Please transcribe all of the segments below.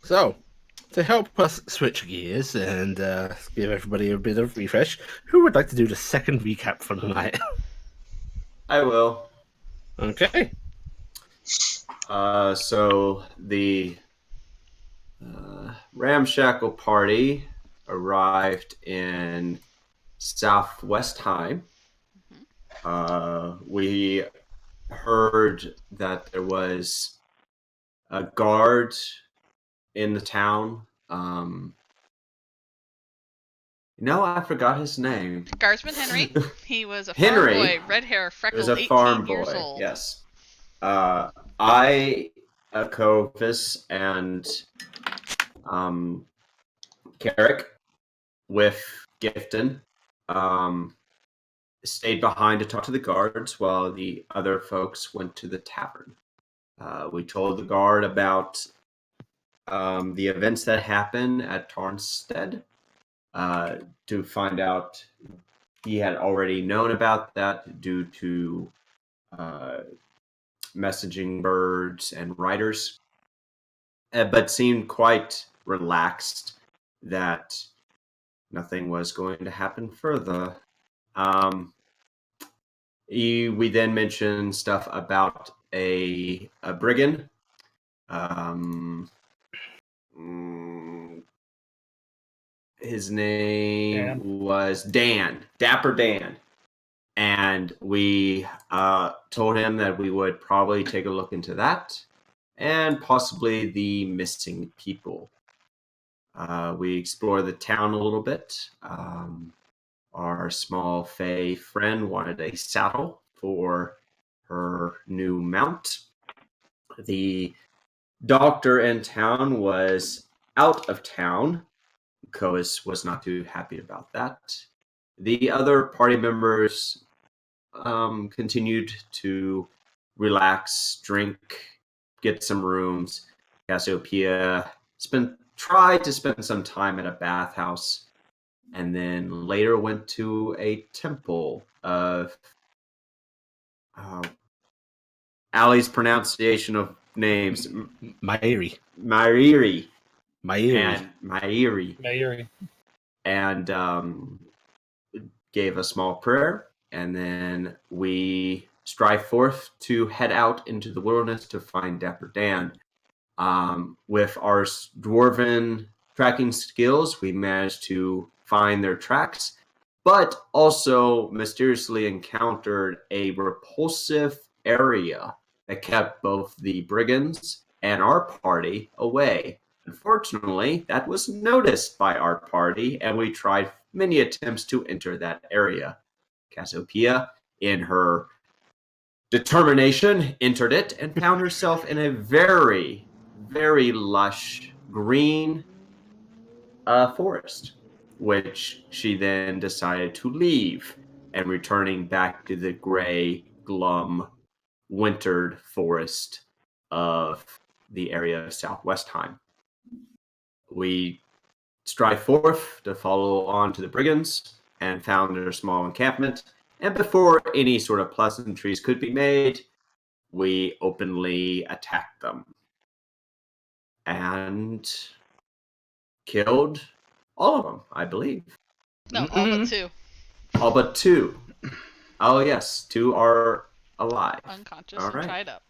So, to help us switch gears and give everybody a bit of refresh, who would like to do the second recap for the night? I will. Okay. So the ramshackle party arrived in Southwest High. Mhm. We heard that there was a guard in the town. No, I forgot his name. Guardsman Henry. He was a farm Henry. boy, red hair, It was freckled, a farm 18 years boy. old. Yes. I, Akophis, and um, Carrick with Gifton um, stayed behind to talk to the guards while the other folks went to the tavern. We told the guard about the events that happened at Tarnstead uh, to find out he had already known about that due to uh, messaging birds and writers, but seemed quite relaxed that nothing was going to happen further. Um, we then mentioned stuff about a brigand. Um, mm, his name Dan. was Dan, Dapper Dan. And we told him that we would probably take a look into that and possibly the missing people. We explored the town a little bit. Our small Fey friend wanted a saddle for her new mount. The doctor in town was out of town. Kois was not too happy about that. The other party members continued to relax, drink, get some rooms. Cassiopeia tried to spend some time at a bathhouse, and then later went to a temple of Ali's pronunciation of names, Mairi. Mairi Mairi. and Mairi, Mayuri. and gave a small prayer, and then we strive forth to head out into the wilderness to find Dapper Dan. With our dwarven tracking skills, we managed to find their tracks, but also mysteriously encountered a repulsive area that kept both the brigands and our party away. Unfortunately, that was noticed by our party, and we tried many attempts to enter that area. Cassiopeia, in her determination, entered it and found herself in a very, very lush green forest, which she then decided to leave and returning back to the gray, glum, wintered forest of the area of Southwestheim. We strive forth to follow on to the brigands and found their small encampment. And before any sort of pleasantries could be made, we openly attacked them and killed all of them, I believe. No, all but two. All but two. Oh, yes, two are alive. Unconscious All and right. tied up.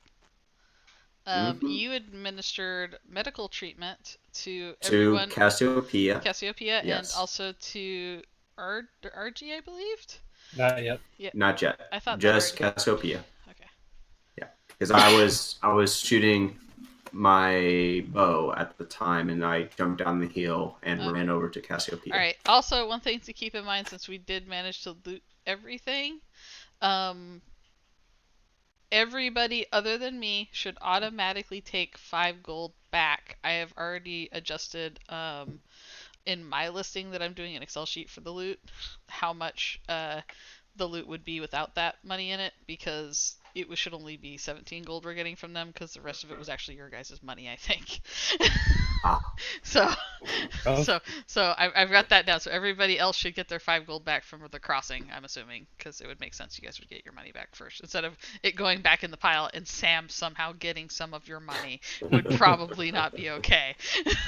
Mhm. You administered medical treatment to To everyone, Cassiopeia. Cassiopeia, and Yes. also to RG, I believed. Not yet. Yeah, Not yet. I thought that Just already happened. Cassiopeia. Okay. Yeah. Because I was shooting my bow at the time, and I jumped down the hill and Okay. ran over to Cassiopeia. All right. Also, one thing to keep in mind, since we did manage to loot everything, um, everybody other than me should automatically take 5 gold back. I have already adjusted in my listing that I'm doing an Excel sheet for the loot how much the loot would be without that money in it, because should only be 17 gold we're getting from them, because the rest of it was actually your guys' money, I think. Ah. So goes. So I've got that down. So everybody else should get their 5 gold back from the crossing. I'm assuming, because it would make sense you guys would get your money back first instead of it going back in the pile and Sam somehow getting some of your money would probably not be okay.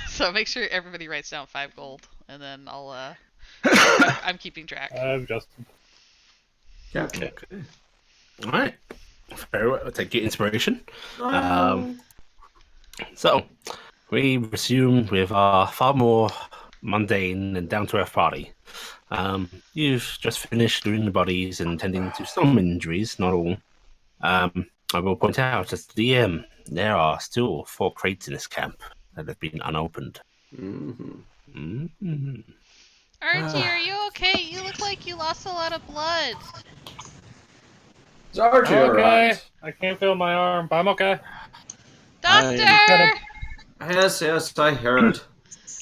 So make sure everybody writes down 5 gold, and then I'm keeping track. I've just. Okay. All right. Very well. Take your inspiration. So, we resume with our far more mundane and down-to-earth party. You've just finished doing the bodies and tending to some injuries, not all. I will point out as the DM, there are still 4 crates in this camp that have been unopened. Archie, are you okay? You look like you lost a lot of blood. Is Archie Okay, alright? I can't feel my arm, but I'm okay. Doctor! Yes, I heard.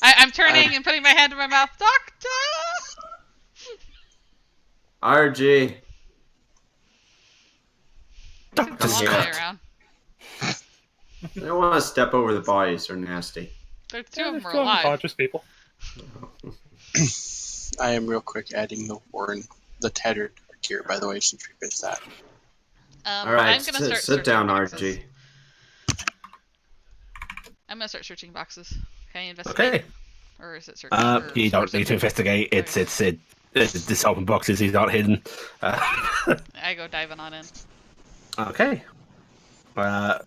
I'm turning and putting my hand in my mouth. Doctor! Archie. Dr. Come here. Way around. I don't want to step over the bodies. They're nasty. Two Yeah, of them there's are two alive. unconscious people. I am real quick adding the tattered gear, by the way, since we fixed that. Alright, I'm gonna start sit down, searching boxes. Archie. I'm gonna start searching boxes. Can I investigate? Okay. Or is it search? You don't need to investigate. It's this open boxes. He's not hidden. I go diving on in. Okay.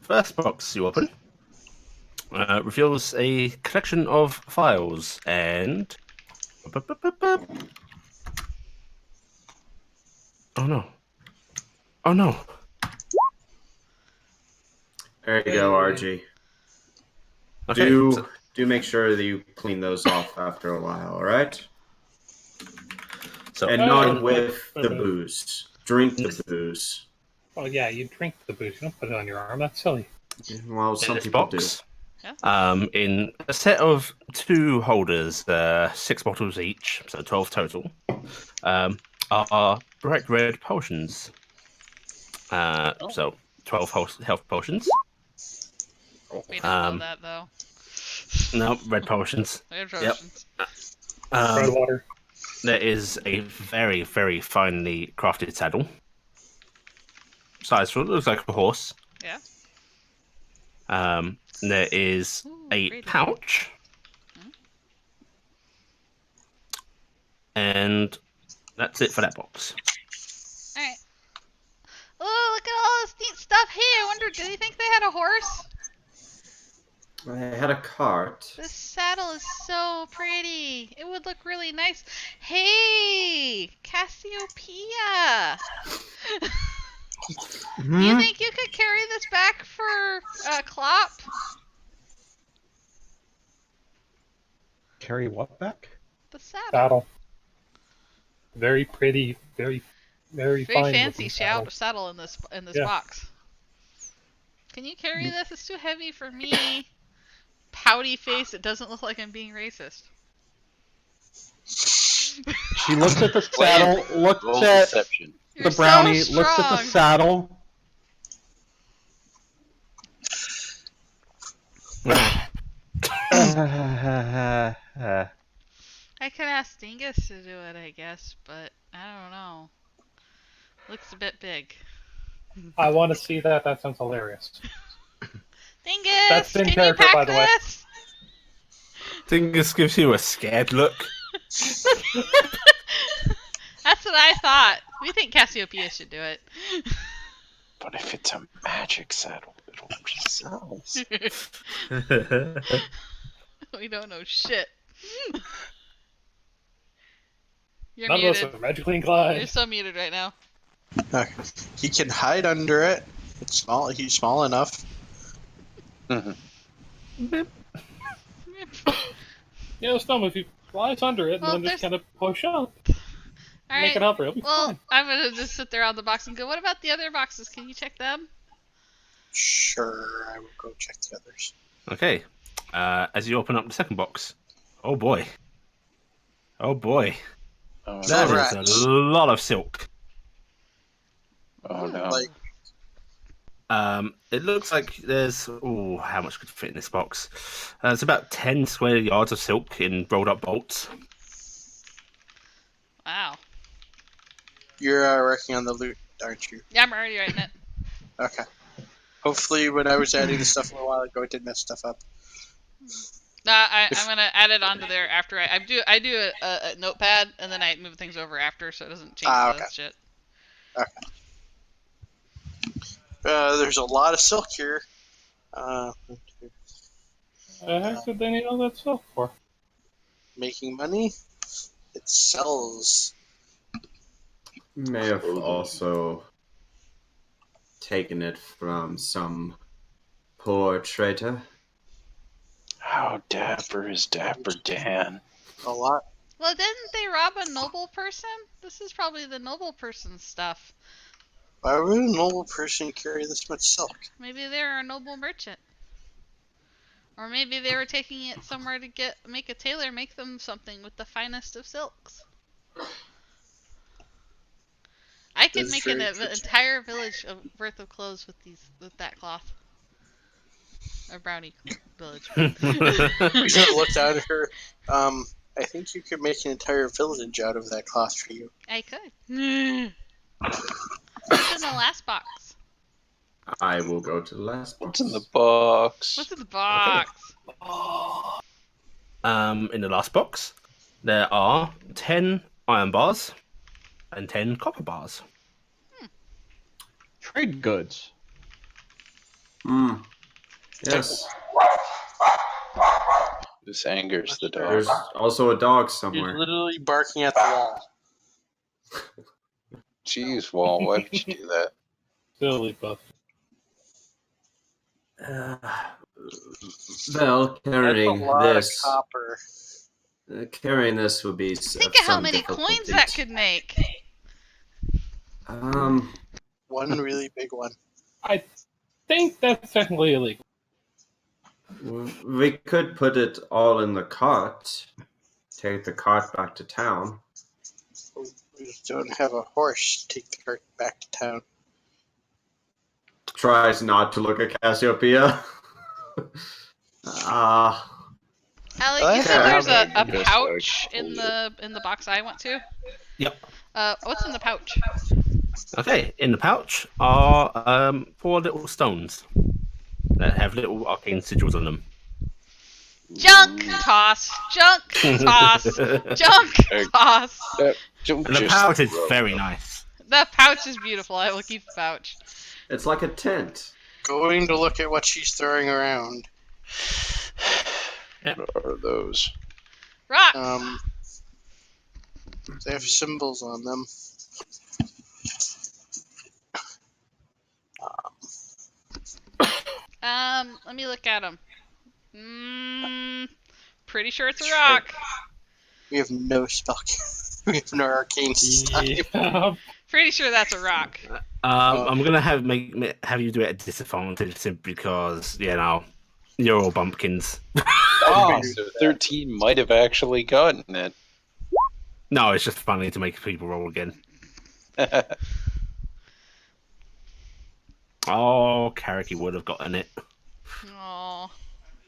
First box you open reveals a collection of files and. Oh no! Oh no! There you go, Archie. Okay. Do make sure that you clean those off after a while, alright? So And not with the booze. Drink the booze. Oh yeah, you drink the booze. You don't put it on your arm. That's silly. Well, in some this people box, Yeah. in a set of 2 holders, 6 bottles each, so 12 total, are bright red potions. So 12 health potions. We don't know that though. No, red potions. Red Yep. potions. Red water. There is a very, very finely crafted saddle. Size for it looks like a horse. Yeah. There is Ooh, a great. pouch. And that's it for that box. Alright. Oh, look at all this neat stuff here. I wonder, do you think they had a horse? I had a cart. This saddle is so pretty. It would look really nice. Hey, Cassiopeia. You think you could carry this back for Clop? Carry what back? The saddle. Saddle. Very pretty. Very Very fine fancy looking saddle in this Yeah. box. Can you carry this? It's too heavy for me. Pouty face. It doesn't look like I'm being racist. She looks at the saddle, looks Roll at deception. You're the brownie, so looks at the strong. saddle. I could ask Dingus to do it, I guess, but I don't know. Looks a bit big. I want to see that. That sounds hilarious. Dingus, That's in can you character, pack by the way. this? Dingus gives you a scared look. That's what I thought. We think Cassiopeia should do it. But if it's a magic saddle, it'll be cells. We don't know shit. You're None of us muted. are magically You're inclined. so muted right now. Okay. He can hide under it. It's small. He's small enough. Yeah, it's dumb if he flies under it Well, and then just there's- kind of push up. All Make right. it hover. It'll be Well, fine. I'm gonna just sit there on the box and go. What about the other boxes? Can you check them? Sure, I will go check the others. Okay. As you open up the second box, oh boy. Oh boy. Oh, That no. is Rats. a lot of silk. Oh no. Ooh. Like It looks like there's how much could fit in this box? It's about 10 square yards of silk in rolled up bolts. Wow. You're working on the loot, aren't you? Yeah, I'm already writing it. Okay. Hopefully, when I was adding the stuff a little while ago, it didn't mess stuff up. I'm gonna add it onto there after I do a notepad and then I move things over after so it doesn't change the Okay. shit. Okay. There's a lot of silk here. The heck did they need all that stuff for? Making money. It sells. May have also taken it from some poor traitor. How dapper is Dapper Dan? A lot. Well, didn't they rob a noble person? This is probably the noble person's stuff. Why would a noble person carry this much silk? Maybe they're a noble merchant. Or maybe they were taking it somewhere to make a tailor make them something with the finest of silks. I could That's make very an true. entire village worth of clothes with that cloth. A brownie village. We should have looked at her. I think you could make an entire village out of that cloth for you. I could. What's in the last box? I will go to the last box. What's in the box? What's in the box? In the last box, there are 10 iron bars and 10 copper bars. Trade goods. Yes. This angers the dog. There's also a dog You're somewhere. literally barking at the wall. Jeez, Wall, why would you do that? Silly buff. Well, That's a carrying lot of this, copper. carrying this would be. Think of how many coins that could make. One really big one. I think that's technically illegal. We could put it all in the cart. Take the cart back to town. We just don't have a horse to take the cart back to town. Tries not to look at Cassiopeia. Alec, you said Yeah, there's a Yes, pouch I in the box I went to. Yep. What's in the pouch? Okay, in the pouch are 4 little stones that have little arcane sigils on them. Junk toss. Junk toss. Junk toss. Don't And the just pouch is throw very them. nice. The pouch is beautiful. I will keep the pouch. It's like a tent. Going to look at what she's throwing around. What are those? Rocks. They have symbols on them. Let me look at them. Pretty sure it's a rock. We have no spell. We have no arcane style. Yeah. Pretty sure that's a rock. I'm gonna have you do it at disadvantage simply because you're all bumpkins. Oh, so 13 might have actually gotten it. No, it's just funny to make people roll again. Oh, Karaki would have gotten it. Oh.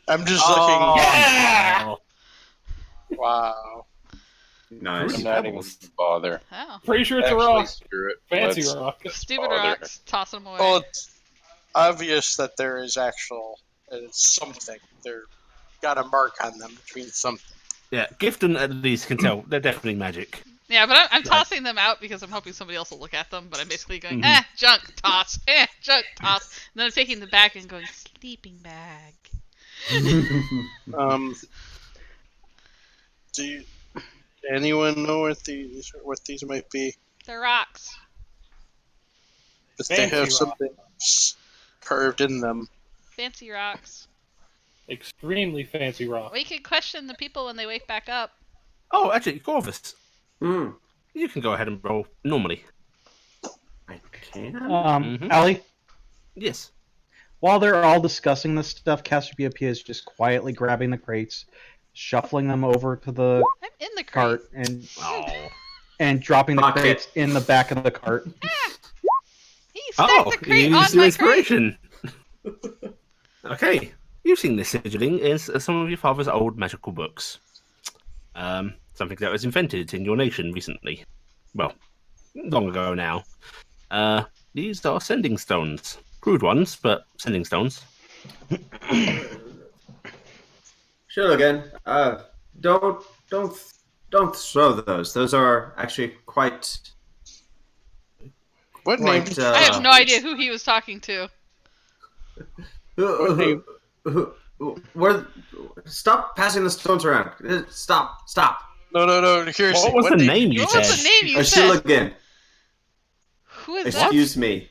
I'm just looking. Yeah! Wow. Nice. I'm not even gonna bother. Oh. Pretty sure it's a Actually, rock. screw it. Fancy Let's- rock. Stupid bother. rocks. Toss them away. Well, it's obvious that there is actual something. They're got a mark on them, which means something. Yeah, Gifton at least can tell. They're definitely magic. Yeah, but I'm tossing them out because I'm hoping somebody else will look at them. But I'm basically going, junk toss, junk toss. And then I'm taking them back and going, sleeping bag. Do anyone know what these might be? They're rocks. But they Fancy have rock. something carved in them. Fancy rocks. Extremely fancy rock. We could question the people when they wake back up. Oh, actually, Corvus, Hmm. you can go ahead and roll normally. I can. Allie, Yes. while they're all discussing this stuff, Cassiopeia is just quietly grabbing the crates, shuffling them over to the I'm in the crate. cart, and Oh. dropping the Pocket. crates in the back of the cart. stacked Oh, the crate you on used your my crate. inspiration. Okay, you've seen this sigilling in some of your father's old magical books. Something that was invented in your nation recently. Well, long ago now. These are sending stones. Crude ones, but sending stones. Sure, again. Don't don't don't throw those. Those are actually quite What name? quite. I have no idea who he was talking to. What name? Where? Stop passing the stones around. Stop. No. Seriously, What was the name name did you What was said? the name you Sheila said? again. Who is that? Excuse me.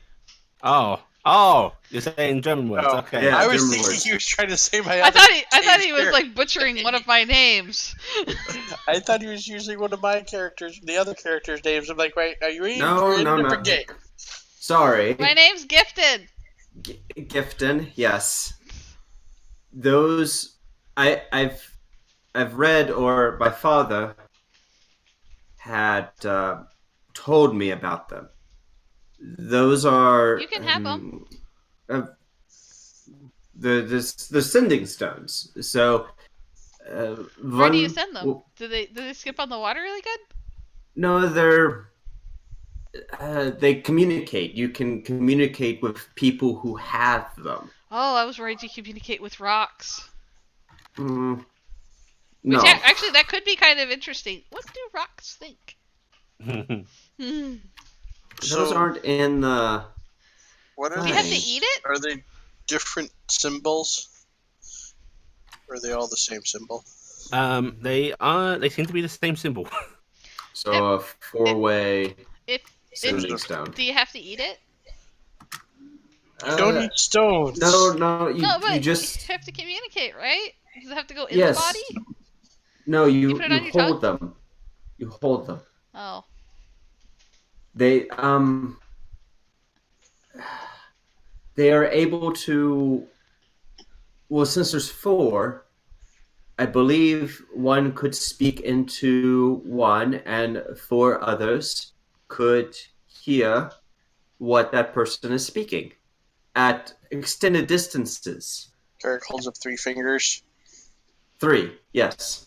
Oh, you're saying German words. Oh, Okay. Yeah. I was German thinking words. he was trying to say my I other. thought he was character. like butchering one of my names. I thought he was using one of my characters, the other characters' names. I'm like, wait, are you in? No, You're in no, a no. different game. Sorry. My name's Gifted. Gifton. Yes. Those I've read, or my father had told me about them. Those are You can have them. the sending stones. So Where do you one, send them? Do they skip on the water really good? no, they communicate. You can communicate with people who have them. Oh, I was worried to communicate with rocks. Mm, Which no, actually, that could be kind of interesting. What do rocks think? Hmm. those So, aren't in the. what are Do you have to they? eat it? Are they different symbols? Or are they all the same symbol? They seem to be the same symbol. So a four-way If sending stone. do you have to eat it? You don't need stones. No, No, but you just you have to communicate, right? Does it have to go in the yes. body? No, You put it on your hold tongue? them. You hold them. Oh. They they are able to. Well, since there's four, I believe one could speak into one, and four others could hear what that person is speaking at extended distances. Carrick holds up 3 fingers. 3, yes.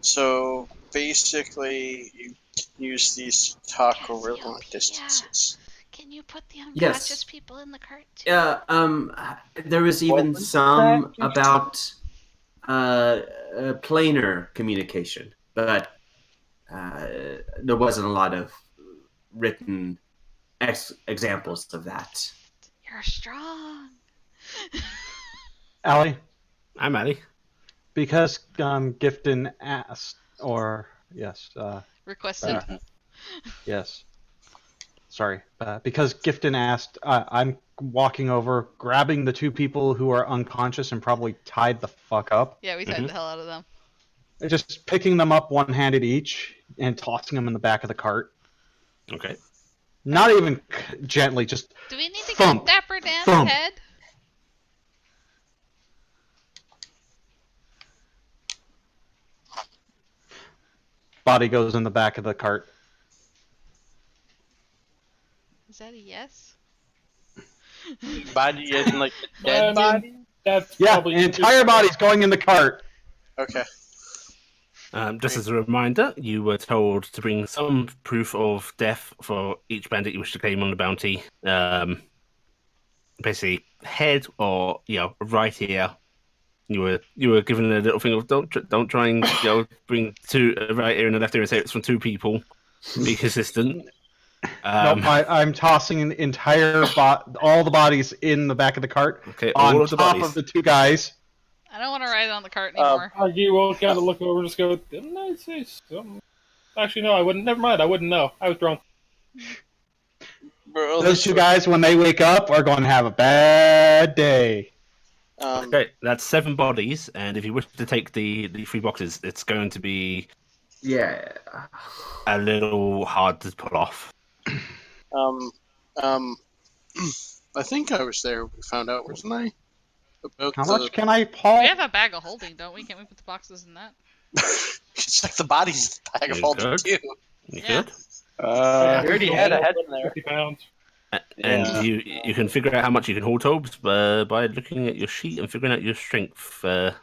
So basically, you can use these to talk over long distances. Can you put the Yes. unconscious people in the cart too? Yeah. There was even What was some that? about planar communication, but there wasn't a lot of written examples of that. You're strong. Allie, I'm Maddie. because Gifton asked, or yes, Requested. yes. Sorry, because Gifton asked, I'm walking over, grabbing the 2 people who are unconscious and probably tied the fuck up, Yeah, we tied the hell out of them. just picking them up one-handed each and tossing them in the back of the cart. Okay. Not even gently, just Do we need to thump, get Dapper Dan's thump. head? body goes in the back of the cart. Is that a yes? Body isn't like the I dead mean, body? that's Yeah, probably the entire body's going in the cart. Okay. Just as a reminder, you were told to bring some proof of death for each bandit you wish to claim on the bounty. Basically, head or right here. You were given a little thing of don't try and bring 2 right ear and the left ear and say it's from 2 people. Be consistent. Nope, I'm tossing the entire all the bodies in the back of the cart Okay, on all of the top bodies. of the 2 guys. I don't want to ride on the cart anymore. You will kind of look over and just go, didn't I say something? Actually, no, I wouldn't. Never mind, I wouldn't know. I was drunk. Well, Those 2 guys, when they wake up, are going to have a bad day. Okay, that's 7 bodies, and if you wish to take the 3 boxes, it's going to be a little hard to pull off. I think I was there when we found out, wasn't I? About How much can I haul? We have a bag of holding, don't we? Can't we put the boxes in that? It's like the body's bag of You holding could. too. You Yeah. could. Uh, We already had a head in there. 50 pounds. And Yeah. you can figure out how much you can haul, Tobes, by looking at your sheet and figuring out your strength. I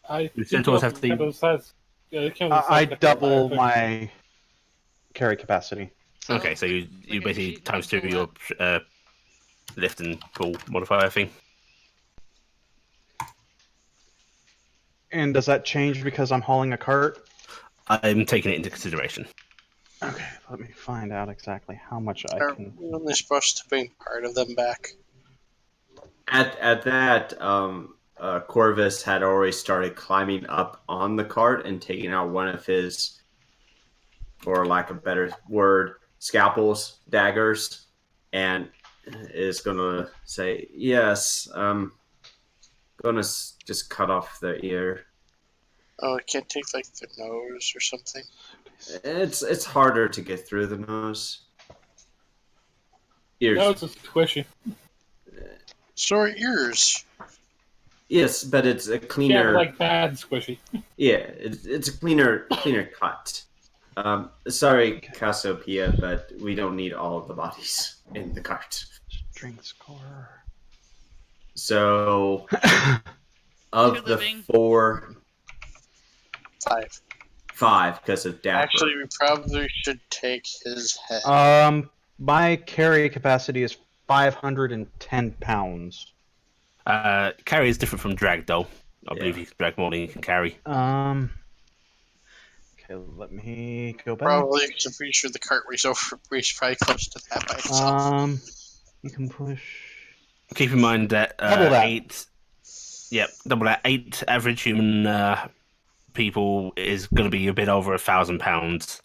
The think centaurs have it to. counts as size. Yeah, it counts as size I check. double my carry capacity. So Okay, so you look at your basically sheet and times then 2 pull your lift and pull modifier thing. And does that change because I'm hauling a cart? I'm taking it into consideration. Okay, let me find out exactly how much I Are can. we only supposed to bring part of them back? At that, Corvus had already started climbing up on the cart and taking out one of his, for lack of a better word, scalpels, daggers, and is gonna say, "Yes, gonna just cut off their ear." Oh, I can't take like their nose or something. It's harder to get through the nose. Ears. No, it's just squishy. So are ears. Yes, but it's a Yeah, cleaner. but like bad squishy. Yeah, it's a cleaner cut. Sorry, Cassiopeia, but we don't need all of the bodies in the cart. Strength score. So, Two of the living. 4, 5. 5 because of Dapper. Actually, we probably should take his head. My carry capacity is 510 pounds. Carry is different from drag, though. I Yeah. believe you can drag more than you can carry. Okay, let me go back. Probably because I'm pretty sure the cart weighs probably close to that by itself. You can push. Keep in mind that, Double that. 8. Yep, double that. 8 average human people is going to be a bit over 1,000 pounds.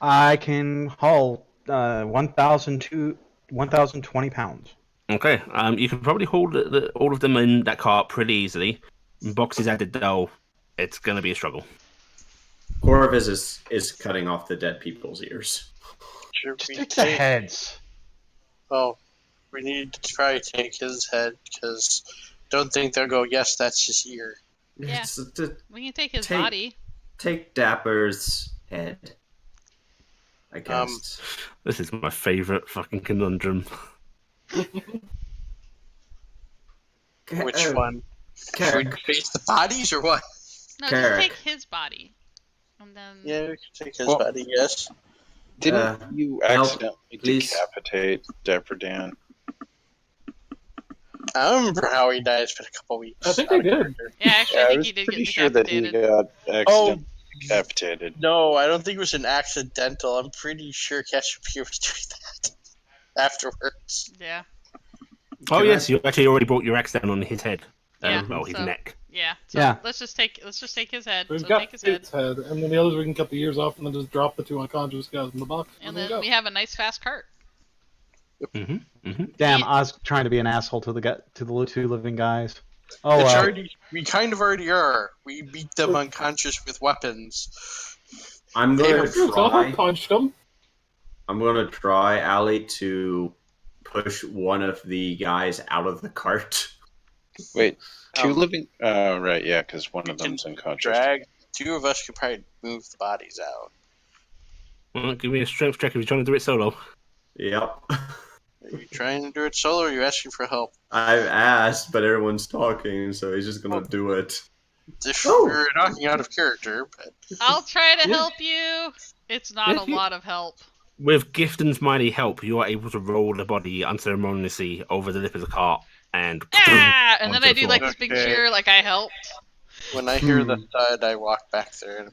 I can haul 1,020 pounds. Okay, you can probably hold all of them in that cart pretty easily. Boxes added, though, it's going to be a struggle. Corvus is cutting off the dead people's ears. Should Just we take the heads. Oh, we need to try to take his head because don't think they'll go, yes, that's his ear. Yeah. We can take his body. Take Dapper's head. I guess. This is my favorite fucking conundrum. Which one? Should we face the bodies or what? No, Carrick. just take his body. And then Yeah, we can take his Well- body, yes. Didn't you accidentally please. decapitate Dapper Dan? I don't remember how he died. It's been a couple weeks. I think they did. yeah, actually, Yeah, I I think was he did pretty get sure that he decapitated. got accidentally decapitated. No, I don't think it was an accidental. I'm pretty sure Cassiopeia was doing that afterwards. Yeah. Oh, Can yes, I- you actually already brought your axe down on his head. Yeah, His so- neck. Yeah. So Yeah. Let's just take his head. We've So got take his head, its head, and then the others we can cut the ears off and then just drop the 2 unconscious guys in the box. and there then you we go. have a nice fast cart. Damn, I was trying to be an asshole to the 2 living guys. Oh It's well. already, we kind of already are. We beat them unconscious with weapons. I'm going to So I try. punched them. I'm going to try, Allie, to push one of the guys out of the cart. Wait, 2 Um, living? Oh, right, yeah, because one we of them's can unconscious. Drag. 2 of us could probably move the bodies out. Well, give me a strength check if you're trying to do it solo. Yep. Are you trying to do it solo or are you asking for help? I've asked, but everyone's talking, so he's just going to do it. If Oh. we're knocking out of character, but I'll try to Yeah. help you. It's not a lot of help. With Gifton's mighty help, you are able to roll the body unceremoniously over the lip of the cart and. And then onto I the do floor. like this big Okay. cheer, like I helped. when I hear the thud, I walk back there and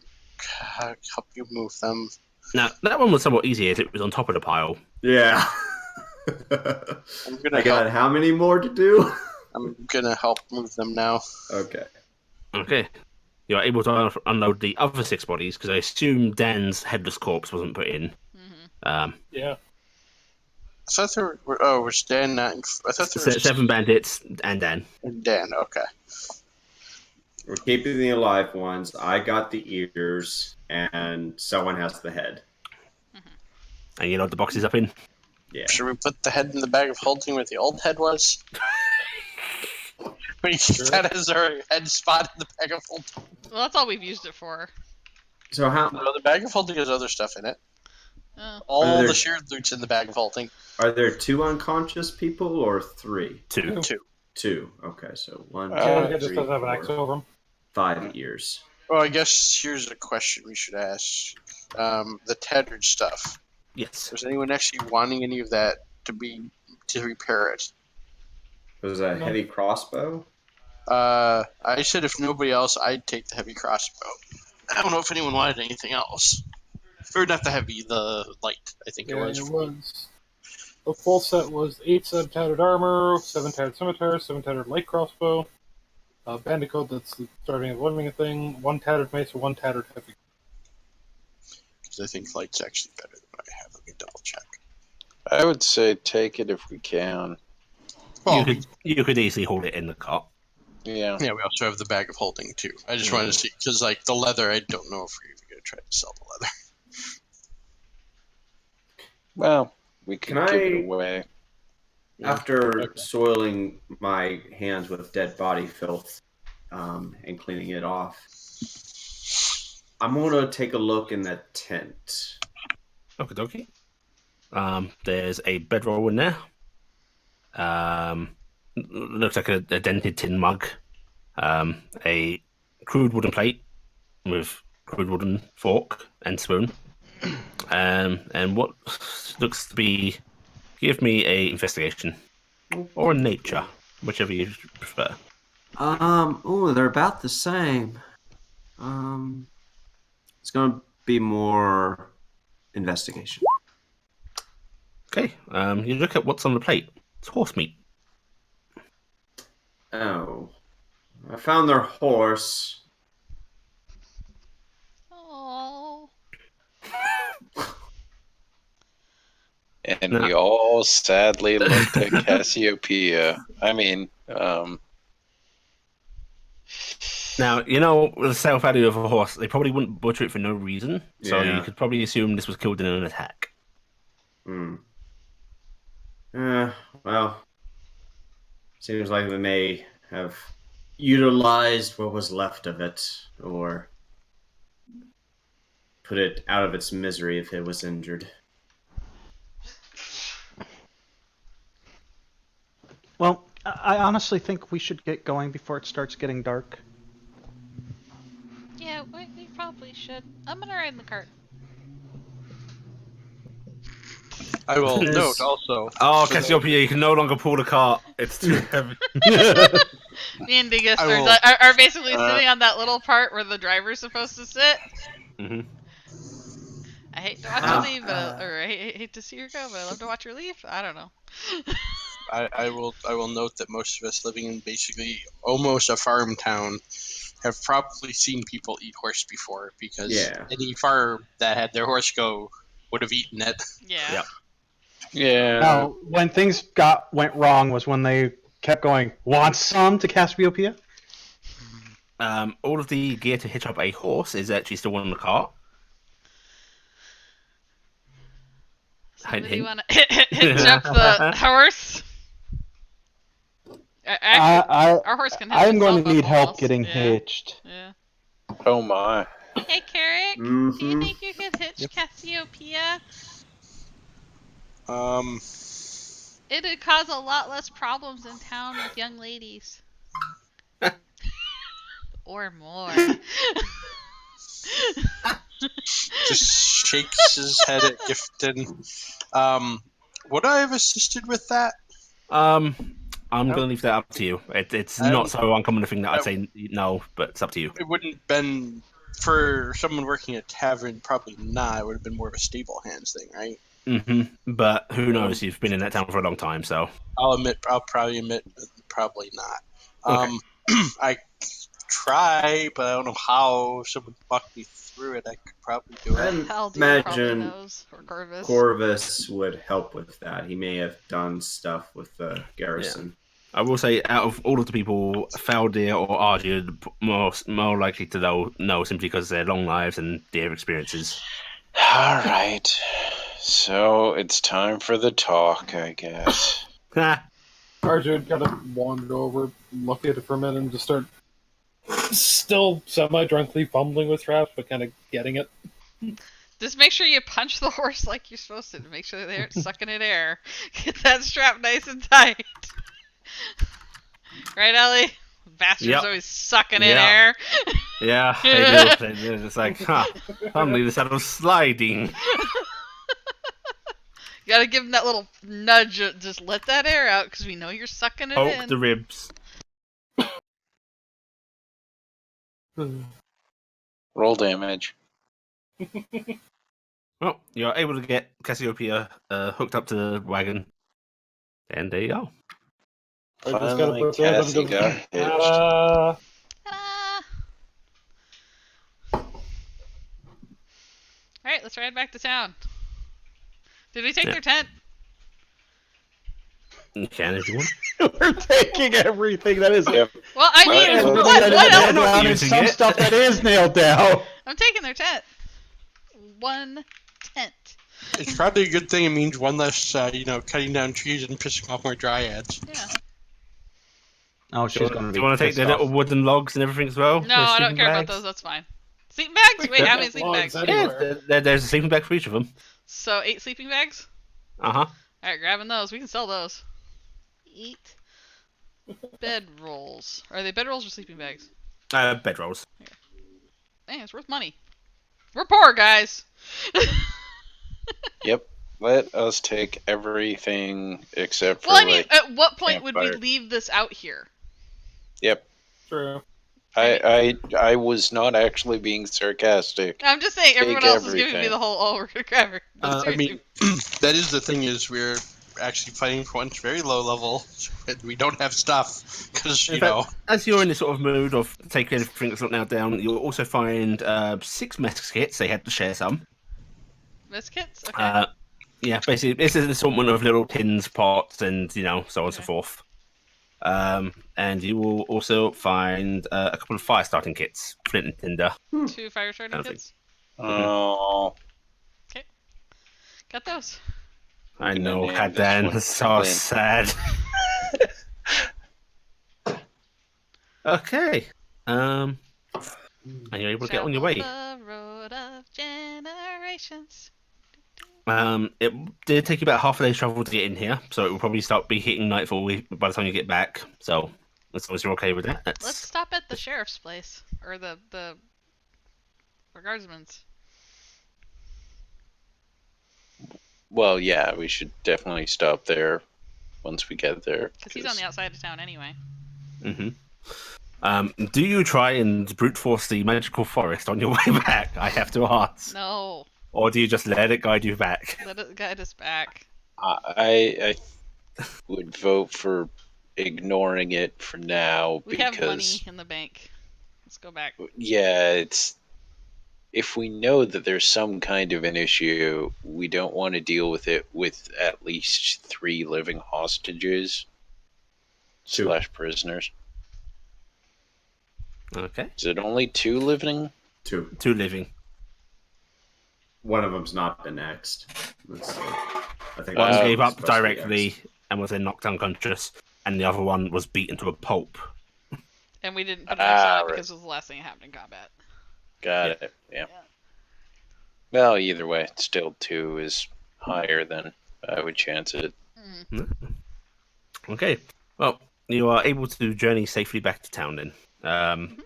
help you move them. Now, that one was somewhat easier as it was on top of the pile. Yeah. I'm gonna I got help. how many more to do? I'm gonna help move them now. Okay. Okay. You are able to unload the other 6 bodies, because I assume Dan's headless corpse wasn't put in. Yeah. I thought there were. Oh, was Dan not? I thought there was 7 bandits and Dan. Dan. Okay. We're keeping the alive ones. I got the ears, and someone has the head. And you load the boxes up in. Yeah. Should we put the head in the bag of holding where the old head was? We keep that as our head spot in the bag of holding. Well, that's all we've used it for. So how? No, the bag of holding has other stuff in it. Oh. All there- the shared loot's in the bag of holding. Are there 2 unconscious people or 3? 2. 2. 2. Okay, so 1, 2, Yeah, the guy 3, just doesn't have an axe 4, over him. 5 ears. Well, I guess here's a question we should ask. The tattered stuff. Yes. Was anyone actually wanting any of that to repair it? Was it a heavy crossbow? I said if nobody else, I'd take the heavy crossbow. I don't know if anyone wanted anything else. Or not the heavy, the light, I think it Yeah, was. it was. The full set was 8 set tattered armor, 7 tattered scimitar, 7 tattered light crossbow, bandicoot that's the starting of living a thing, 1 tattered mace, 1 tattered heavy. Because I think light's actually better than what I have. Let me double check. I would say take it if we can. Well, You could easily hold it in the cart. Yeah. yeah, we also have the bag of holding too. I just wanted to see because, like, the leather, I don't know if we're even going to try to sell the leather. Well, we could Can give it I- away. After Okay. soiling my hands with dead body filth and cleaning it off, I'm going to take a look in that tent. Okie dokie. There's a bedroll in there. Looks like a dented tin mug. A crude wooden plate with crude wooden fork and spoon. And what looks to be... Give me a investigation. Or a nature. Whichever you prefer. They're about the same. It's going to be more investigation. Okay. You look at what's on the plate. It's horse meat. Oh. I found their horse. Oh. And No. we all sadly looked at Cassiopeia. I mean, Now, you know, with the sale value of a horse, they probably wouldn't butcher it for no reason. So Yeah. you could probably assume this was killed in an attack. Hmm. Well, seems like they may have utilized what was left of it, or put it out of its misery if it was injured. Well, I honestly think we should get going before it starts getting dark. Yeah, we probably should. I'm gonna ride in the cart. I will It is- note also. Oh, for the- Cassiopeia, you can no longer pull the cart. It's too heavy. Me and Dingus I are, will- are basically sitting on that little part where the driver's supposed to sit. hmm I hate to watch her leave, but or I hate to see her go, but I love to watch her leave. I don't know. I will note that most of us living in basically almost a farm town have probably seen people eat horse before because Yeah. any farm that had their horse go would have eaten it. Yeah. Yep. yeah. Now, when things went wrong was when they kept going, want some to Cassiopeia? All of the gear to hitch up a horse is actually still on the cart. Somebody hint. want to hitch up the horse? Actually, our horse can hitch I'm going itself to up need help almost. getting Yeah. hitched. Yeah. Oh my. Hey, Carrick, do you Mhm. think you could hitch Cassiopeia? It'd cause a lot less problems in town with young ladies. Or more. Just shakes his head at Gifton. Would I have assisted with that? I'm going to leave that up to you. It's I not don't- so uncommon a thing that I'd I- say no, but it's up to you. It wouldn't have been for someone working at a tavern. Probably not. It would have been more of a stable hands thing, right? But who knows? You've been in that town for a long time, so. I'll probably admit, probably not. I try, but I don't know how. If someone walked me through it, I could probably do it. Haldir probably Imagine knows, or Corvus. Corvus would help with that. He may have done stuff with the garrison. I will say, out of all of the people, Faldir or Argy are more likely to know simply because of their long lives and their experiences. All right. So it's time for the talk, I guess. Arjun kind of wandered over, looked at it for a minute, and just start still semi-drunkly fumbling with traps, but kind of getting it. Just make sure you punch the horse like you're supposed to make sure they're sucking in air. Get that strap nice and tight. Right, Ellie? Bastards Yep. always sucking in Yep. air. Yeah, they do. They're just like, suddenly the saddle's sliding. You gotta give them that little nudge. Just let that air out because we know you're sucking it Poke in. the ribs. Roll damage. Well, you're able to get Cassiopeia hooked up to the wagon. And there you go. I just gotta Finally, put that Cassie under got the... hitched. Ta-da! Alright, let's ride back to town. Did we take their tent? You can if you want. We're taking everything that is. Yep. Well, I Right, mean, well, what Everything that else? is nailed down and Using some it. stuff that is nailed down. I'm taking their tent. One tent. It's probably a good thing. It means one less, cutting down trees and pissing off more dryads. Yeah. Oh, she's Do going to you be want to take pissed the off. little wooden logs and everything as well? No, The I don't sleeping care about bags? those. That's fine. Sleeping bags? Wait, how many sleeping Logs bags? anywhere. Yeah, there's a sleeping bag for each of them. So 8 sleeping bags? Uh-huh. Alright, grabbing those. We can sell those. 8 bed rolls. Are they bed rolls or sleeping bags? Bedrolls. Dang, it's worth money. We're poor, guys. Yep. Let us take everything except for Well, I mean, like. at what point would we campfire. leave this out here? Yep. True. I was not actually being sarcastic. I'm just saying, everyone Take else is giving me everything. the whole, oh, we're gonna grab her. But I I seriously, mean, that is the thing is we're actually fighting for once very low level, and we don't have stuff because In fact, as you're in this sort of mood of taking everything that's not now down, you'll also find 6 mess kits. They had to share some. biscuits? Okay. Yeah, basically, this is an assortment of little tins, pots, and so on and so Okay. forth. And you will also find a couple of fire starting kits, flint and tinder. 2 fire starting Kind of kits. Oh. Got those. I I'm gonna know, name this Hadan, one so Flint. sad. Okay. And you're able to get on your way. Travel the road of generations. It did take you about half a day's travel to get in here, so it will probably start be hitting nightfall by the time you get back. So, as long as you're okay with that, that's... Let's stop at the sheriff's place or the guardsman's. Well, yeah, we should definitely stop there once we get there. Because he's on the outside of town anyway. Do you try and brute force the magical forest on your way back? I have to ask. No. Or do you just let it guide you back? Let it guide us back. I would vote for ignoring it for now We because have money in the bank. Let's go back. yeah, it's if we know that there's some kind of an issue, we don't want to deal with it with at least 3 living hostages Two. / prisoners. Okay. Is it only 2 living? 2. 2 living. One of them's not been axed. Let's see. I think One that's gave up supposed to be directly axed. and was then knocked unconscious, and the other one was beaten to a pulp. And we didn't put an X on it right. because it was the last thing that happened in combat. Got it. Yeah. Well, either way, still 2 is higher than I would chance it. Okay. Well, you are able to journey safely back to town then.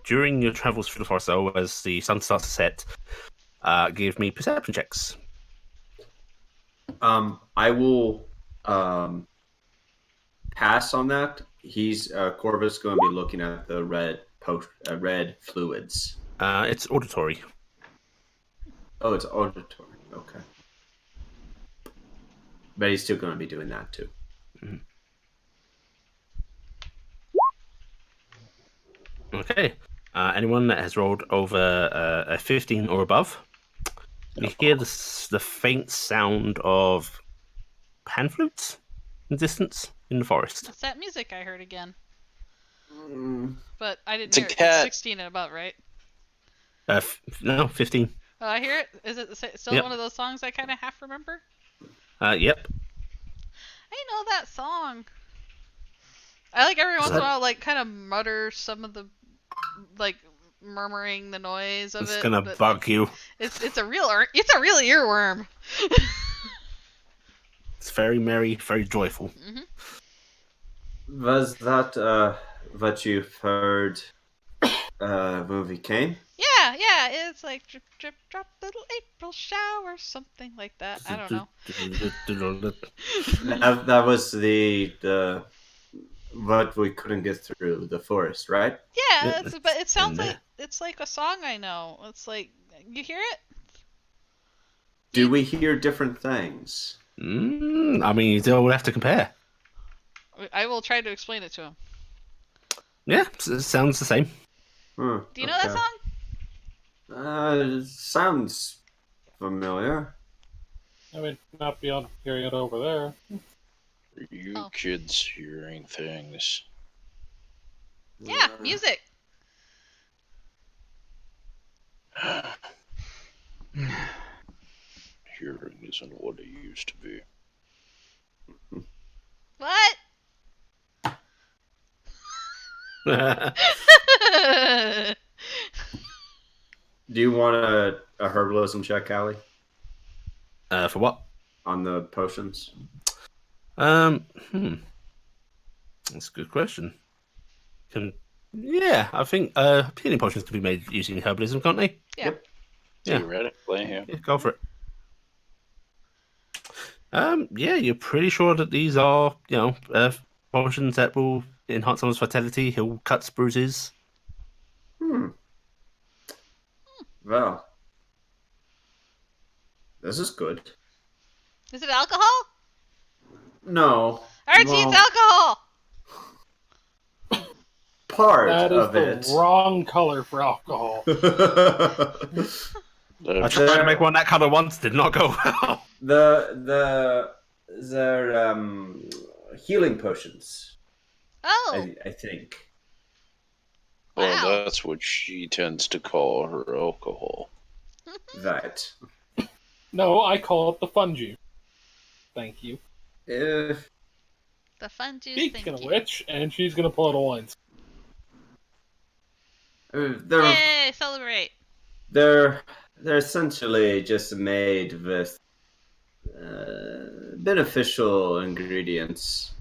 During your travels through the forest, though, as the sun starts to set, give me perception checks. I will pass on that. He's Corvus going to be looking at the red fluids. It's auditory. Oh, it's auditory. Okay. But he's still going to be doing that too. Okay. Anyone that has rolled over a 15 or above, you hear the faint sound of pan flutes in the distance in the forest. It's that music I heard again. Mm. But I didn't It's a hear it. cat. It's 16 and above, right? No, 15. Oh, I hear it. Is it still Yep. one of those songs I kind of half remember? Yep. I know that song. I like every once in a that- while, like kind of mutter some of the, like murmuring the noise of It's it. gonna bug you. It's a real earworm. It's very merry, very joyful. Mm-hmm. Was that what you heard when we came? Yeah, it's like drip, drip, drop, little April shower, something like that. I don't know. That was the what we couldn't get through the forest, right? Yeah, It's but it sounds in like there. it's like a song I know. It's like you hear it. Do we hear different things? I mean, you still have to compare. I will try to explain it to him. Yeah, it sounds the same. Do you know that song? Sounds familiar. I would not be on hearing it over there. You kids hearing things. Yeah, music. Hearing isn't what it used to be. What? Do you want a herbalism check, Allie, For what? on the potions? That's a good question. I think healing potions can be made using herbalism, can't they? Yeah. Yep. Yeah. Theoretically, yeah. Yeah, go for it. Yeah, you're pretty sure that these are, potions that will enhance someone's vitality, heal cuts, bruises. Well, this is good. Is it alcohol? No. Archie, it's alcohol. Part That is of the it. wrong color for alcohol. I tried to make one that color once, did not go well. the healing potions. Oh. I think. Well, Wow. that's what she tends to call her alcohol. Right. No, I call it the fun juice. Thank you. The fun juice. Speaking of which, and she's gonna pull out a wine. Yay! Celebrate. They're essentially just made with beneficial ingredients.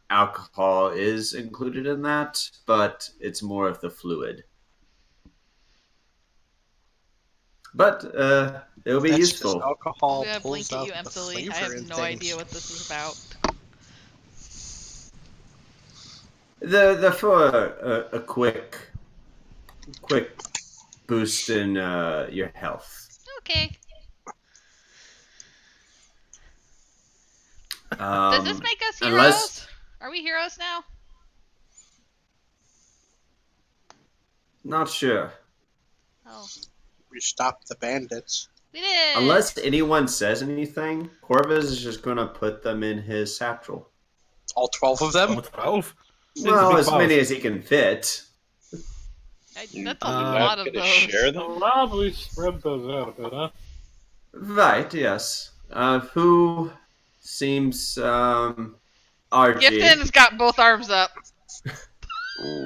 Alcohol is included in that, but it's more of the fluid. But it'll be That's useful. just alcohol I'm gonna pulls blink at out you the emptily. I flavor have in no things. idea what this is about. The for a quick boost in your health. Okay. Does this make us heroes? Unless Are we heroes now? not sure. Oh, We stopped the bandits. we did. Unless anyone says anything, Corvus is just gonna put them in his satchel. All 12 of them? 12? Well, as many as he can fit. That's a You're lot not of gonna those. share them? Probably spread those out a bit, huh? Right, yes. Who seems RG? Gifton's got both arms up.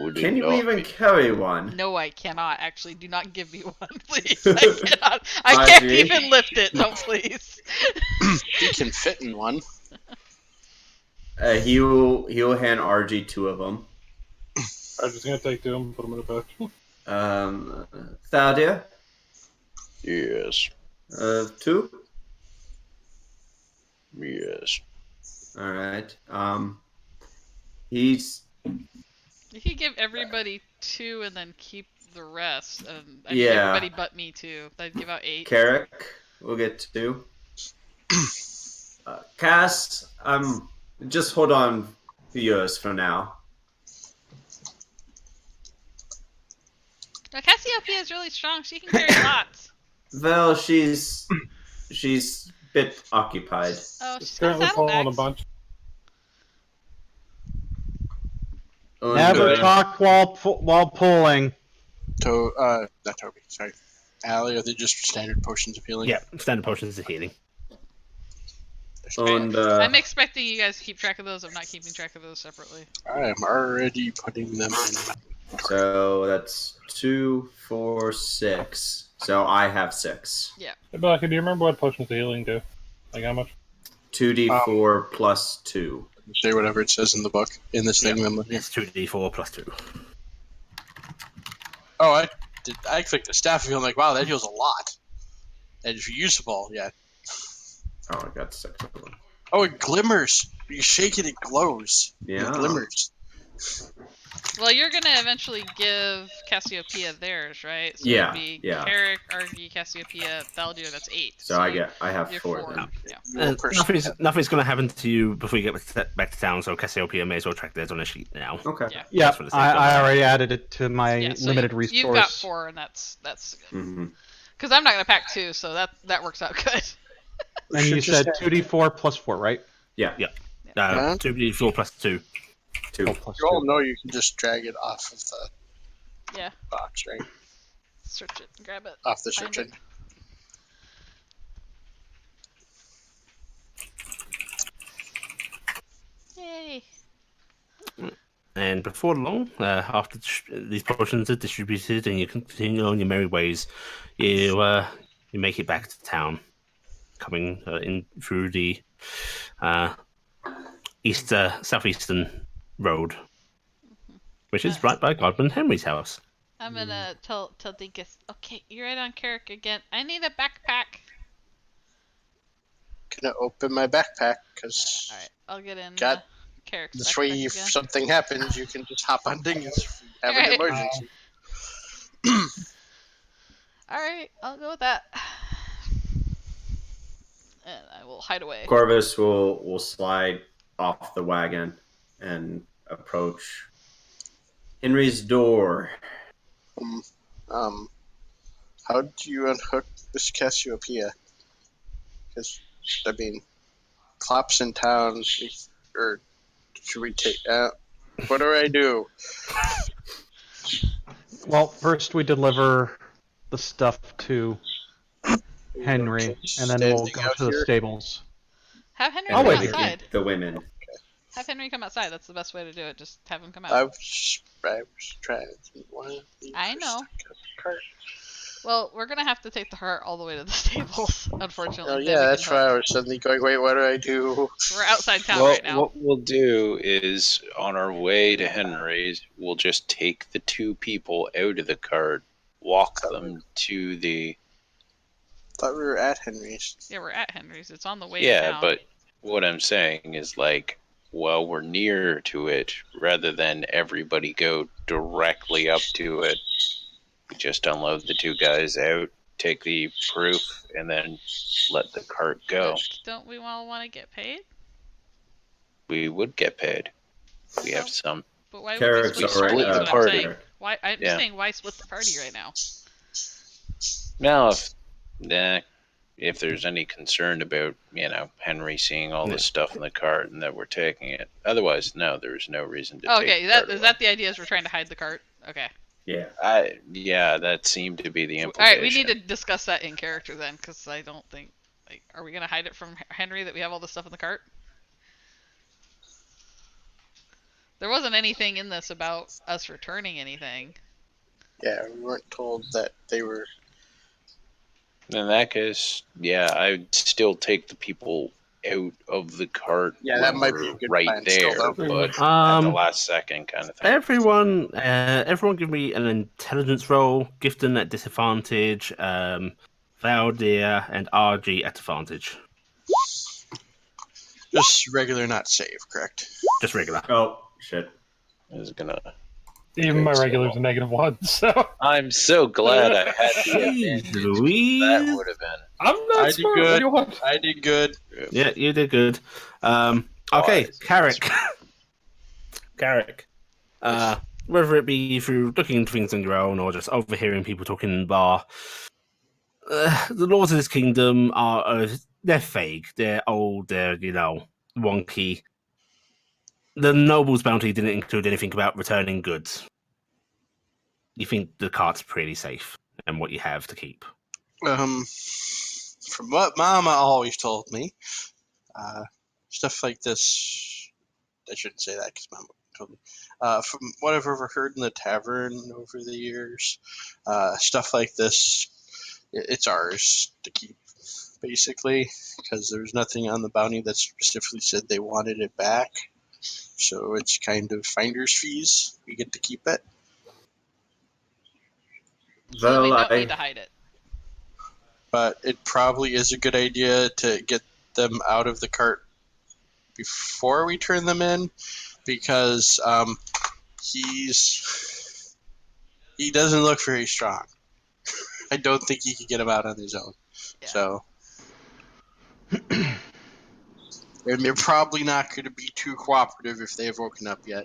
Would it Can you not even be- carry one? No, I cannot. Actually, do not give me one, please. I cannot. I RG? can't even lift it. No, please. He can fit in one. He'll hand RG two of them. I'm just gonna take two and put them in a pouch. Thadia, Yes. 2. Yes. All right. He's If you give everybody 2 and then keep the rest, I mean Yeah. everybody but me too, I'd give out 8. Carrick. We'll get 2. Cass, just hold on for yours for now. Now, Cassiopeia is really strong. She can carry lots. Well, she's a bit occupied. Oh, she's got Currently falling a saddlebags. bunch. Never talk while pulling. Not Toby, sorry. Allie, are they just standard potions of healing? Yeah, standard potions of healing. And I'm expecting you guys to keep track of those. I'm not keeping track of those separately. I am already putting them in. so that's 2, 4, 6. So I have 6. Yeah. Hey, Belka, do you remember what potions of healing do? Like how much? 2d4 plus 2. Say whatever it says in the book, in this thing. Yeah. I'm looking. It's 2d4 plus 2. Oh, I clicked the staff and I'm like, wow, that heals a lot. And if you use the ball, yeah. Oh, I got 6 of them. Oh, it glimmers. You shake it, it glows. Yeah. It glimmers. Well, you're gonna eventually give Cassiopeia theirs, right? So Yeah, it'd be yeah. Carrick, Argy, Cassiopeia, Thaldir. That's 8. So I have you're 4 4. then. Yeah. You will personally Nothing's going to happen to you before you get back to town, so Cassiopeia may as well track theirs on a sheet now. Okay. Yeah. Yeah, Just for the sake of I it. already added it to my Yeah. So limited resource. you've got 4, and that's good. Mm-hmm. Because I'm not gonna pack 2, so that works out good. And you Should just said 2d4 plus 4, right? Yeah. 2d4 plus 2. 2. Oh, plus You all 2. know you can just drag it off of the Yeah. box, right? Search it and grab it. Off the Find search engine. Yay. And before long, after these potions are distributed and you continue on your merry ways, you make it back to town, coming in through the southeastern road, which is right by Godwin Henry's house. I'm gonna tell Dinkus. Okay, you're right on Carrick again. I need a backpack. Gonna open my backpack because All right, I'll get in Got Carrick's this backpack way, if again. something happens, you can just hop on Dingus if you have an Alright. emergency. All right, I'll go with that. And I will hide away. Corvus will slide off the wagon and approach Henry's door. How do you unhook this Cassiopeia? Because, I mean, Klopp's in town, or should we take out? What do I do? Well, first we deliver the stuff to Henry, and then we'll Standing go out to the here? stables. Have Henry And Oh, come wait. then outside. the women. Have Henry come outside. That's the best way to do it. Just have him come out. I was trying to think why these I are know. stuck in the cart. Well, we're gonna have to take the cart all the way to the stables, unfortunately. Oh then yeah, we can that's why hook. I was suddenly going, wait, what do I do? We're outside town Well, right now. what we'll do is on our way to Henry's, we'll just take the 2 people out of the cart, walk them to the. Thought we were at Henry's. Yeah, we're at Henry's. It's on the way to Yeah, town. but what I'm saying is like, well, we're near to it rather than everybody go directly up to it. We just unload the 2 guys out, take the proof, and then let the cart go. But don't we all want to get paid? We would get paid. We have some. But why would Carrick's we split the already- party? Is what I'm party. saying. Why? I'm Yeah. saying why split the party right now? Now, if there's any concern about, Henry seeing all Yeah. this stuff in the cart and that we're taking it. Otherwise, no, there's no reason to Oh, take okay, the that cart is away. that the idea? Is we're trying to hide the cart? Okay. Yeah. That seemed to be the All implication. right, we need to discuss that in character then, because I don't think. Like, are we gonna hide it from Henry that we have all this stuff in the cart? There wasn't anything in this about us returning anything. Yeah, we weren't told that they were. In that case, yeah, I'd still take the people out of the cart Yeah, that when might be we're a good right plan still, there, though. but at the Um, last second kind of thing. everyone give me an intelligence roll. Gifton at disadvantage. Valdir and RG at advantage. Just regular, not save, correct? Just regular. Oh, shit. Is gonna. Even my Okay, so- regular's a -1, so I'm so glad I had the Jeez advantage. Louise. That would have been. I'm I not did smart. good. What do you want? I did good. Yeah, you did good. Okay, Wise. Carrick. Carrick. Whether it be through looking into things on your own or just overhearing people talking in the bar, the laws of this kingdom are they're vague. They're old. They're wonky. The noble's bounty didn't include anything about returning goods. You think the cart's pretty safe and what you have to keep. From what Mama always told me, stuff like this. I shouldn't say that because Mama told me. From what I've overheard in the tavern over the years, stuff like this, it's ours to keep, basically, because there's nothing on the bounty that specifically said they wanted it back. So it's kind of finder's fees. We get to keep it. So we Well, don't need to hide it. But it probably is a good idea to get them out of the cart before we turn them in, because he doesn't look very strong. I don't think he could get him out on his own. Yeah. So, and they're probably not going to be too cooperative if they have woken up yet.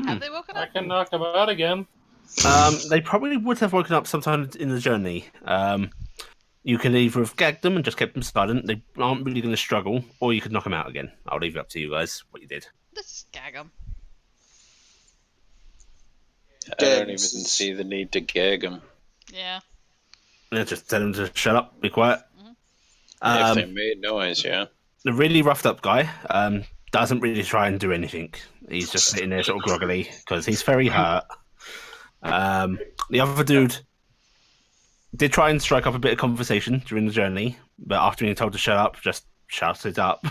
Have they woken I up? can knock them out again. They probably would have woken up sometime in the journey. You can either have gagged them and just kept them silent. They aren't really going to struggle, or you could knock them out again. I'll leave it up to you guys what you did. Let's gag them. I don't even see the need to gag them. Yeah. Yeah, just tell them to shut up, be quiet. If they made noise, yeah. The really roughed up guy doesn't really try and do anything. He's just sitting there sort of groggily because he's very hurt. The other dude did try and strike up a bit of conversation during the journey, but after being told to shut up, just shouted up.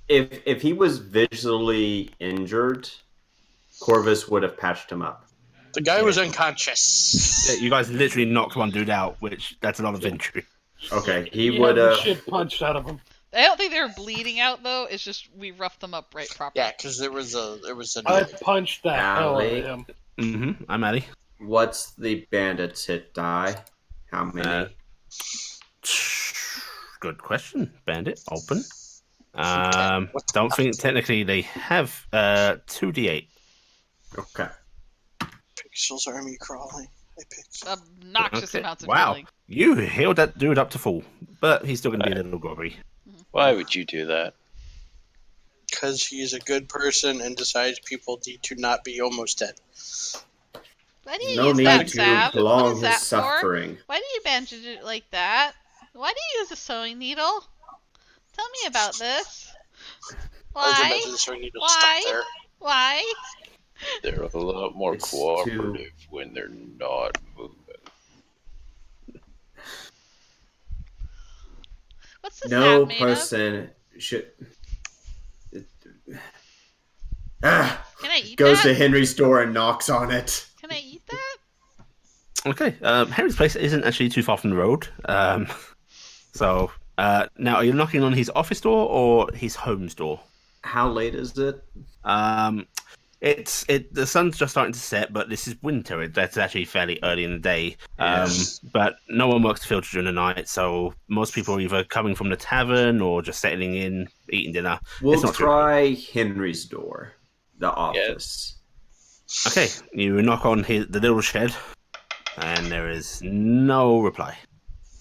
if he was visually injured, Corvus would have patched him up. The guy was unconscious. Yeah, you guys literally knocked one dude out, which that's a lot of injury. Okay, he You would had the have. shit punched out of him. I don't think they were bleeding out though. It's just we roughed them up right properly. Yeah, because there was a I punched the hell out Alley. of him. Mm-hmm. I'm Addy. What's the bandit's hit die? How many? Good question. Bandit, open. What's Don't think that? technically they have 2d8. Okay. Pixels army crawling. I pixel. Obnoxious Okay. amounts of Wow. healing. You healed that dude up to full, but he's still going to be a little groggy. Why would you do that? Because he's a good person and decides people need to not be almost dead. Why do you No use need that, to Sav? What prolong is his that for? suffering. Why do you bandage it like that? Why do you use a sewing needle? Tell me about this. I can Why? imagine the sewing needle Why? stuck there. Why? They're a lot more It's cooperative when they're not moving. What's this No hat made person should. Can I eat Goes that? to Henry's door and knocks on it. Can I eat that? Okay, Harry's place isn't actually too far from the road. So, now are you knocking on his office door or his home's door? How late is it? The sun's just starting to set, but this is winter. That's actually fairly early in the day. Yes. But no one works the fields during the night, so most people are either coming from the tavern or just settling in, eating dinner. We'll It's not too try Henry's door, the office. Okay, you knock on the little shed, and there is no reply.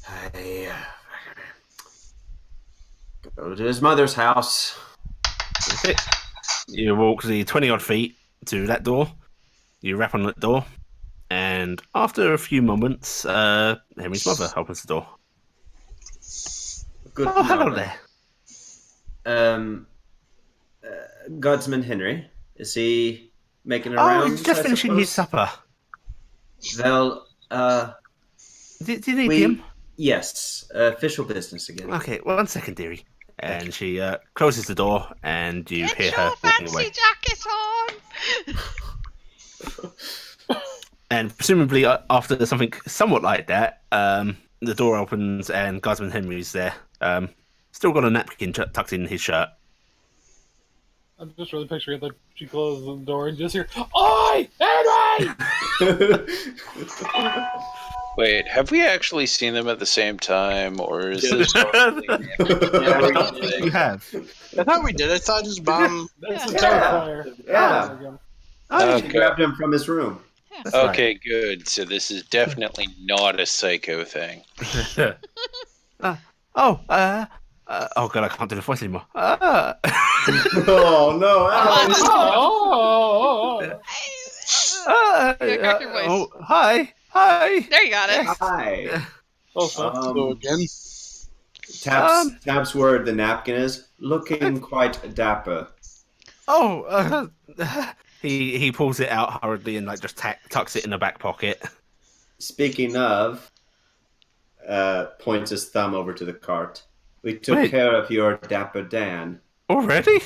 I go to his mother's house. Okay. You walk the 20-odd feet to that door. You rap on that door, and after a few moments, Henry's mother opens the door. Good Oh, hello mother. there. Guardsman Henry, is he making Oh, around? he's just finishing his supper. Well, Do you need him? yes, official business again. Okay, 1 second, dearie. And she closes the door, and you Get hear your her walking fancy away. jacket on! And presumably, after something somewhat like that, the door opens, and Guardsman Henry's there. Still got a napkin tucked in his shirt. I'm just really picturing that she closes the door and just hear, "Oi, Henry!" Wait, have we actually seen them at the same time, or is Yeah. this probably You have. I thought we did. I thought his bomb. That's Yeah. a terrifier. Yeah. Again. Oh, She grabbed him from his room. that's right. Okay, good. So this is definitely not a psycho thing. Oh god, I can't do the voice anymore. Oh no, Alex! Oh, Yeah, crack your voice. Hi. There you got it. Hi. Also, Hello again. Tap's word, the napkin is looking quite dapper. Oh, he pulls it out hurriedly and like just tucks it in the back pocket. Speaking of, points his thumb over to the cart. We took Wait. care of your Dapper Dan. Already?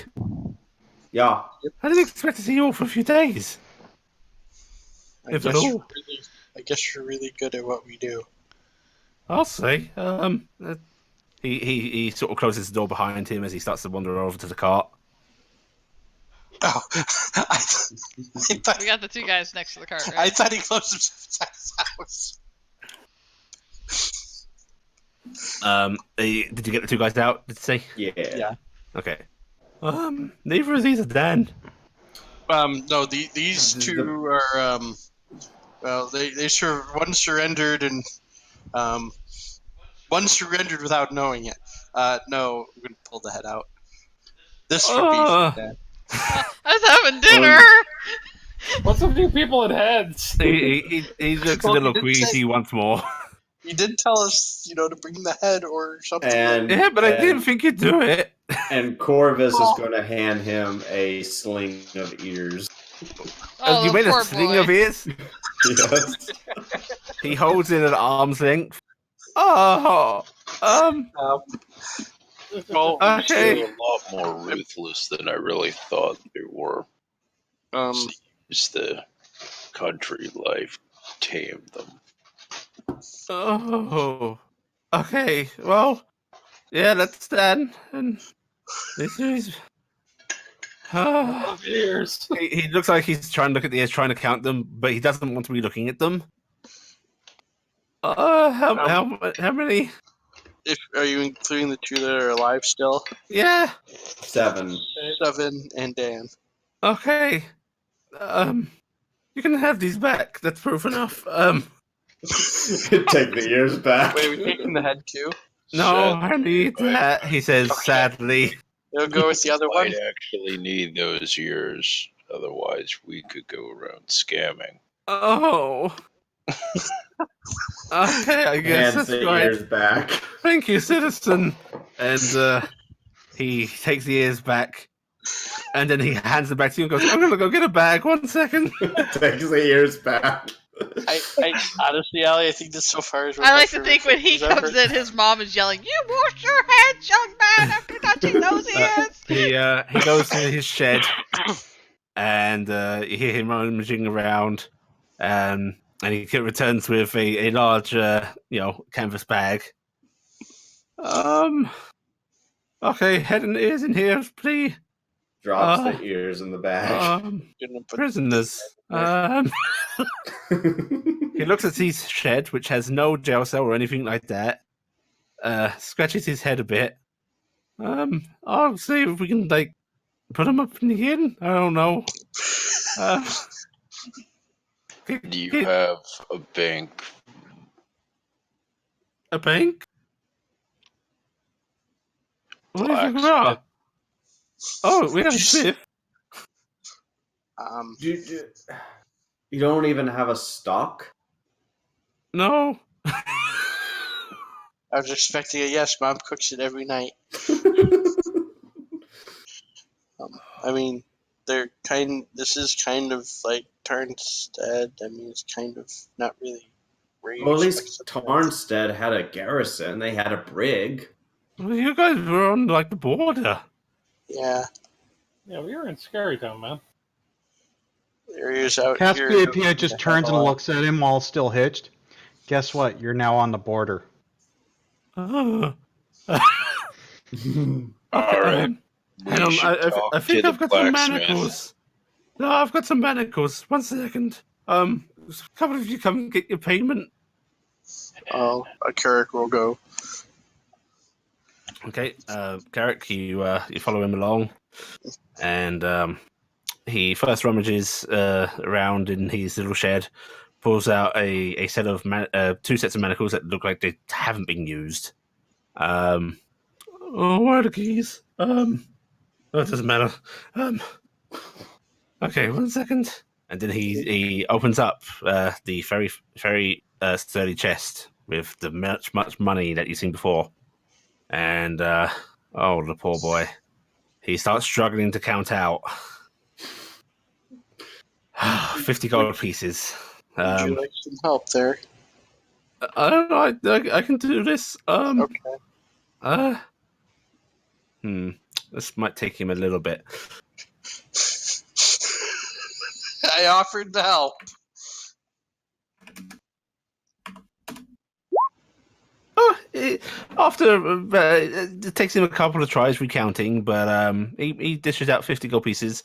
Yeah. I didn't expect to see you all for a few days. I If at guess, all. I guess you're really good at what we do. I'll say. He sort of closes the door behind him as he starts to wander over to the cart. Oh, I thought, We got the two guys next to the cart, I right? thought he closed himself house. Did you get the two guys out? Did you say? Yeah. Okay. Neither of these are Dan. No, these two are well, they one surrendered and one surrendered without knowing it. No, I'm gonna pull the head out. This would be Dad. I was having dinner. What's with you people in heads? He looks Well, a little you did say- queasy once more. You did tell us, to bring the head or something. And Yeah, but I didn't think you'd do it. And Corvus is going to hand him a sling of ears. Oh, You made poor a sling boy. of ears? Yes. He holds it at arm's length. Oh, Well, okay. They're a lot more ruthless than I really thought they were. Just the country life tamed them. Oh, okay. Well, yeah, that's Dan. And this is. Of ears. He looks like he's trying to look at the ears, trying to count them, but he doesn't want to be looking at them. How many? Are you including the two that are alive still? Yeah. 7. 7 and Dan. Okay. You can have these back. That's proof enough. Take the ears back. Wait, are we taking the head too? No, I need that. He says sadly. It'll go with the other one. Might actually need those years, otherwise we could go around scamming. Oh. Okay, I guess Hands that's the right. ears back. Thank you, citizen. And he takes the ears back, and then he hands them back to you and goes, "I'm gonna go get a bag. 1 second." Takes the ears back. I honestly, Allie, I think this so far is. I like to think when he comes in, his mom is yelling, "You wash your hands, young man, after touching those ears." He goes to his shed, and you hear him rummaging around, and he returns with a large, canvas bag. Okay, head and ears in here, please. Drops the ears in the bag. Prisoners. He looks at his shed, which has no jail cell or anything like that. Scratches his head a bit. I'll see if we can put him up in the inn. I don't know. Do you have a bank? A bank? What do you think we are? Oh, we have a smith. You don't even have a stock? No. I was expecting a yes. Mom cooks it every night. I mean, this is kind of like Tarnstead. I mean, it's kind of not really. Well, at least Tarnstead had a garrison. They had a brig. Well, you guys were on the border. Yeah. Yeah, we were in Scary Town, man. There he is out here. Cassiopeia just turns and looks at him while still hitched. Guess what? You're now on the border. Oh. All right. Hang on, I think I've got some manacles. No, I've got some manacles. 1 second. A couple of you come get your payment. Oh, a Carrick will go. Okay, Garrick, you follow him along, and he first rummages around in his little shed, pulls out a set of two sets of manacles that look like they haven't been used. Where are the keys? It doesn't matter. Okay, 1 second. And then he opens up the very sturdy chest with the much money that you've seen before. And oh, the poor boy. He starts struggling to count out. 50 gold pieces. Would you like some help there? I don't know. I can do this. Okay. This might take him a little bit. I offered to help. After it takes him a couple of tries recounting, but he dishes out 50 gold pieces,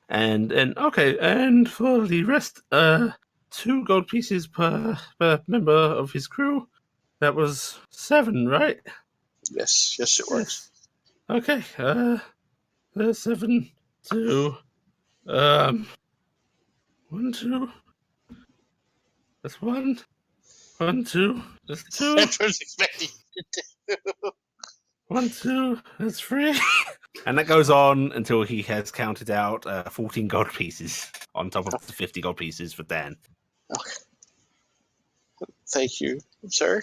and okay, and for the rest, 2 gold pieces per member of his crew. That was 7, right? Yes, it was. Okay, 7 to 1 2. That's 1. 1 2. That's 2. That's what I was expecting you to do. 1 2. That's 3. And that goes on until he has counted out 14 gold pieces on top of the 50 gold pieces for Dan. Okay. Thank you, sir.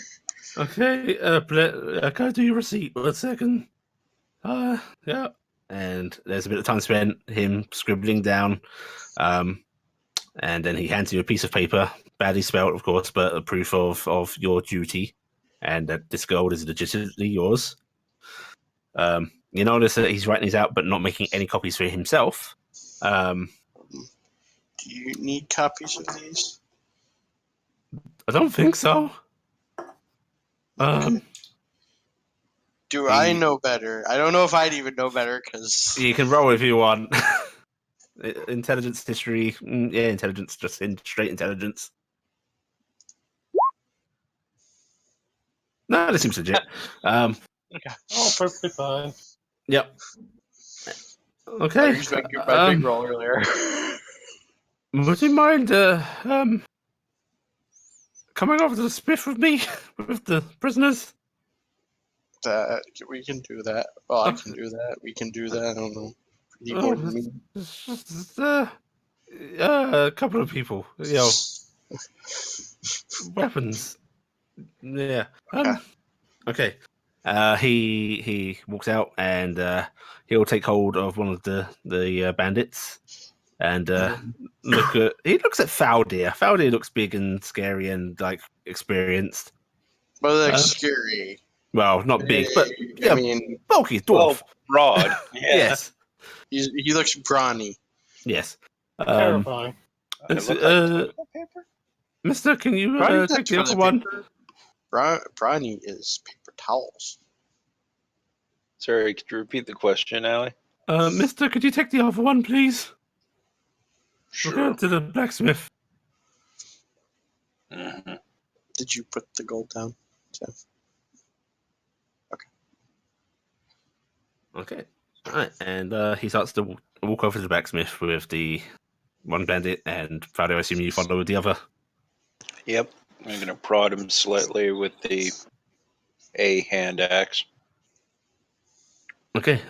Okay, can I do your receipt? 1 second. Yeah. And there's a bit of time spent him scribbling down. And then he hands you a piece of paper, badly spelled, of course, but a proof of your duty, and that this gold is legitimately yours. You notice that he's writing these out, but not making any copies for himself. Do you need copies of these? I don't think so. Do I know better? I don't know if I'd even know better because You can roll if you want. Intelligence, history, yeah, intelligence, just in straight intelligence. No, this seems legit. Oh, perfectly fine. Yep. I Okay. used my big roll earlier. Would you mind coming over to the smith with me with the prisoners? We can do that. Well, I can do that. We can do that. I don't know. Pretty Oh, important to me. it's, a couple of people, weapons. Yeah. Okay. He walks out and he'll take hold of one of the bandits and he looks at Faldir. Faldir looks big and scary and like experienced. Well, that's scary. Well, not big, but I mean, bulky dwarf. Broad. Yeah. Yes. he looks brawny. Yes. Terrifying. It looked like toilet paper. Mister, can you Brawny's not take the other toilet one? paper. Brawny is paper towels. Sorry, could you repeat the question, Allie? Mister, could you take the other one, please? We're Sure. going to the blacksmith. Mhm. Did you put the gold down, Jeff? Okay. All right. And he starts to walk over to the blacksmith with the one bandit, and Fado, I assume you follow with the other. Yep. I'm gonna prod him slightly with the hand axe. Okay.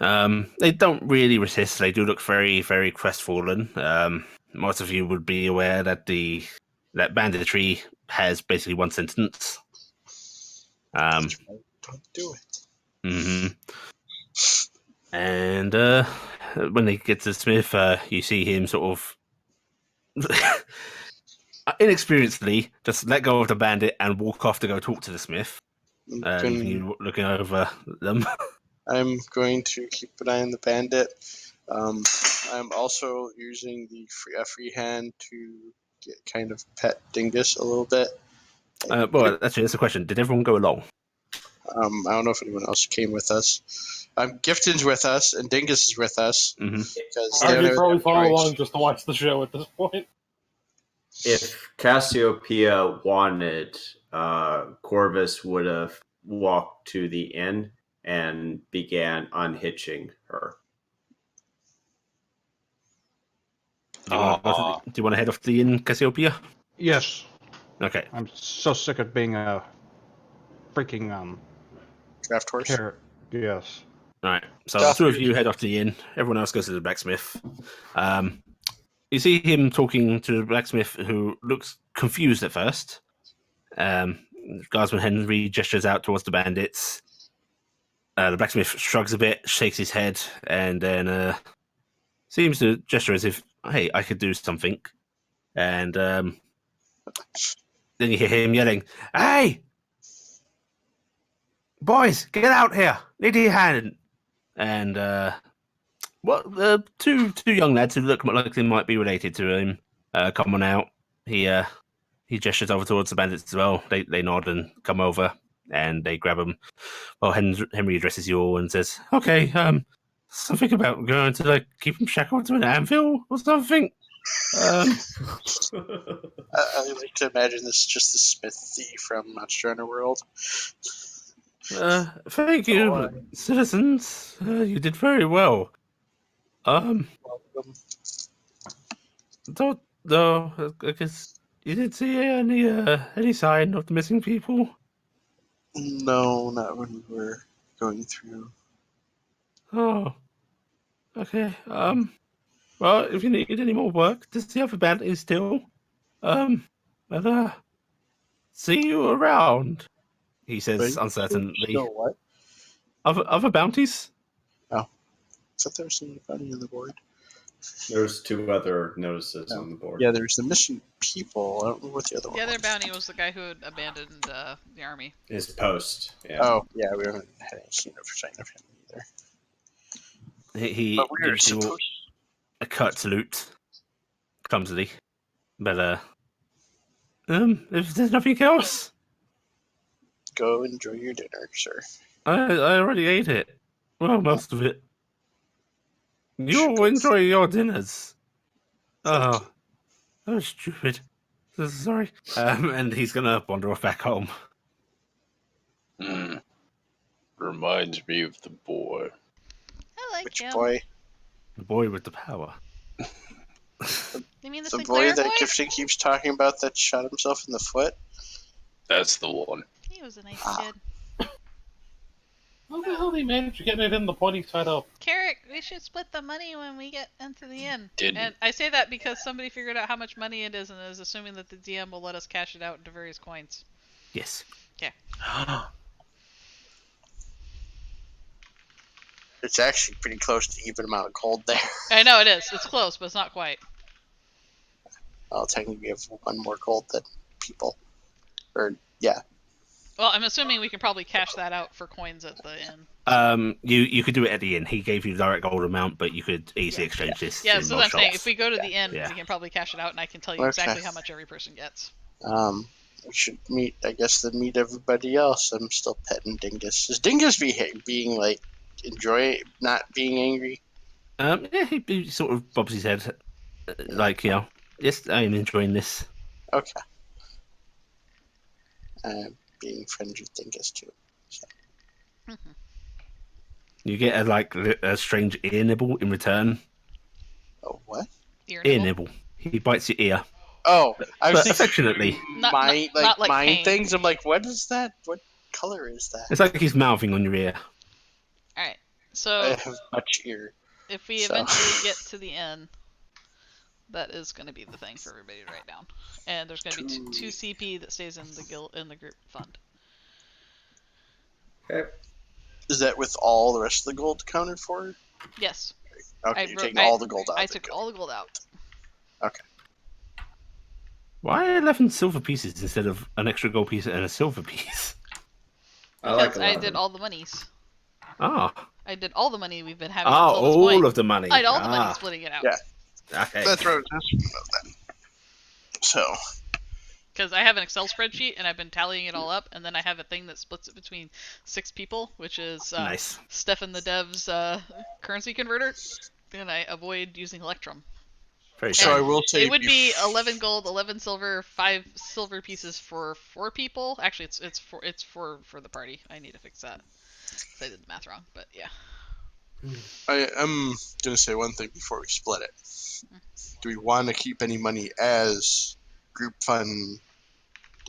They don't really resist. They do look very, very crestfallen. Most of you would be aware that that banditry has basically one sentence. Don't do it. Mm-hmm. And when they get to the smith, you see him sort of inexperiencly just let go of the bandit and walk off to go talk to the smith, leaving you looking over them. I'm going to keep an eye on the bandit. I'm also using the free hand to get kind of pet Dingus a little bit. Well, actually, that's a question. Did everyone go along? I don't know if anyone else came with us. Gifton's with us, and Dingus is with us. Mm-hmm. Because I they could probably have follow choice. along just to watch the show at this point. If Cassiopeia wanted, Corvus would have walked to the inn and began unhitching her. Do you want to head off to the inn, Cassiopeia? Yes. Okay. I'm so sick of being a freaking Draft horse. Yes. All right. So the two of you head off to the inn. Everyone else goes to the blacksmith. You see him talking to the blacksmith, who looks confused at first. Guardsman Henry gestures out towards the bandits. The blacksmith shrugs a bit, shakes his head, and then seems to gesture as if, "Hey, I could do something." And then you hear him yelling, "Hey, boys, get out here! Need your hand!" And two young lads who look like they might be related to him come on out. He gestures over towards the bandits as well. They nod and come over, and they grab him. Well, Henry addresses you all and says, "Okay, something about going to like keep him shackled to an anvil or something." I like to imagine this is just the smithy from Monster Hunter World. Thank you, citizens. You did very well. Welcome. Don't though. I guess you didn't see any sign of the missing people. No, not when we were going through. Oh, okay. Well, if you need any more work, does the other band is still. But see you around. He says Wait, uncertainly. Still what? Other bounties? I thought there was something funny on the board. There's 2 other notices No. on the board. Yeah, there's the missing people. I don't know what the other one The other was. bounty was the guy who had abandoned the army. His post. Yeah. Oh, yeah, we haven't had any sign of him either. He But we were gives you all supposed a curt salute, clumsily. But if there's nothing else, to go enjoy your dinner, sir. I already ate it. Well, most of it. You Should all go. enjoy your dinners. Thank Oh, that was stupid. Sorry. And he's gonna wander off back home. Reminds me of the boy. I like Which him. boy? The boy with the power. You mean the The Sinclair boy that Gifting keeps talking about that shot himself in the foot? That's the one. He was a nice Ah. kid. How the hell they manage getting it in the pointy side up? Carrick, we should split the money when we get into the inn. Didn't. And I say that because somebody figured out how much money it is and is assuming that the DM will let us cash it out into various coins. Yes. It's actually pretty close to even amount of gold there. I know it is. It's close, but it's not quite. Well, technically we have 1 more gold than people. Or, yeah. Well, I'm assuming we can probably cash that out for coins at the inn. You could do it at the inn. He gave you the direct gold amount, but you could easily exchange this. Yeah, in so most that's what I'm saying. shops. If we go to the inn, Yeah. we can probably cash it out, and I can tell you Okay. exactly how much every person gets. We should meet, I guess, meet everybody else. I'm still petting Dingus. Is Dingus being, like, not being angry? Yeah, he sort of bobs his head, like, yes, I'm enjoying this. Okay. I'm being friends with Dingus, too. You get a strange ear nibble in return. Oh, what? Ear Ear nibble. nibble. He bites your ear, Oh, I was but thinking affectionately. Not like mine pain. things. I'm like, what is that? What color is that? It's like he's mouthing on your ear. Alright, I so have much ear. if we so. eventually get to the inn, that is going to be the thing for everybody to write down. And there's going to be 2 CP that stays in the group fund. Okay. Is that with all the rest of the gold accounted for? Yes. Okay, you're taking all the gold out. I took all the gold out. Okay. Why 11 silver pieces instead of an extra gold piece and a silver piece? I like Because 11. I did all the monies. Ah. I did all the money we've been having Ah, until this all point. of the money. I had all the money Ah, splitting it out. Yeah. okay. That's what I was asking about that. So, Because I have an Excel spreadsheet and I've been tallying it all up, and then I have a thing that splits it between 6 people, which is Nice. Stefan the Dev's currency converter, and I avoid using Electrum. Very so I good. will say It would be 11 gold, 11 silver, 5 silver pieces for 4 people. Actually, it's for the party. I need to fix that. 'Cause I did the math wrong, but yeah. I'm gonna say one thing before we split it. Do we want to keep any money as group fund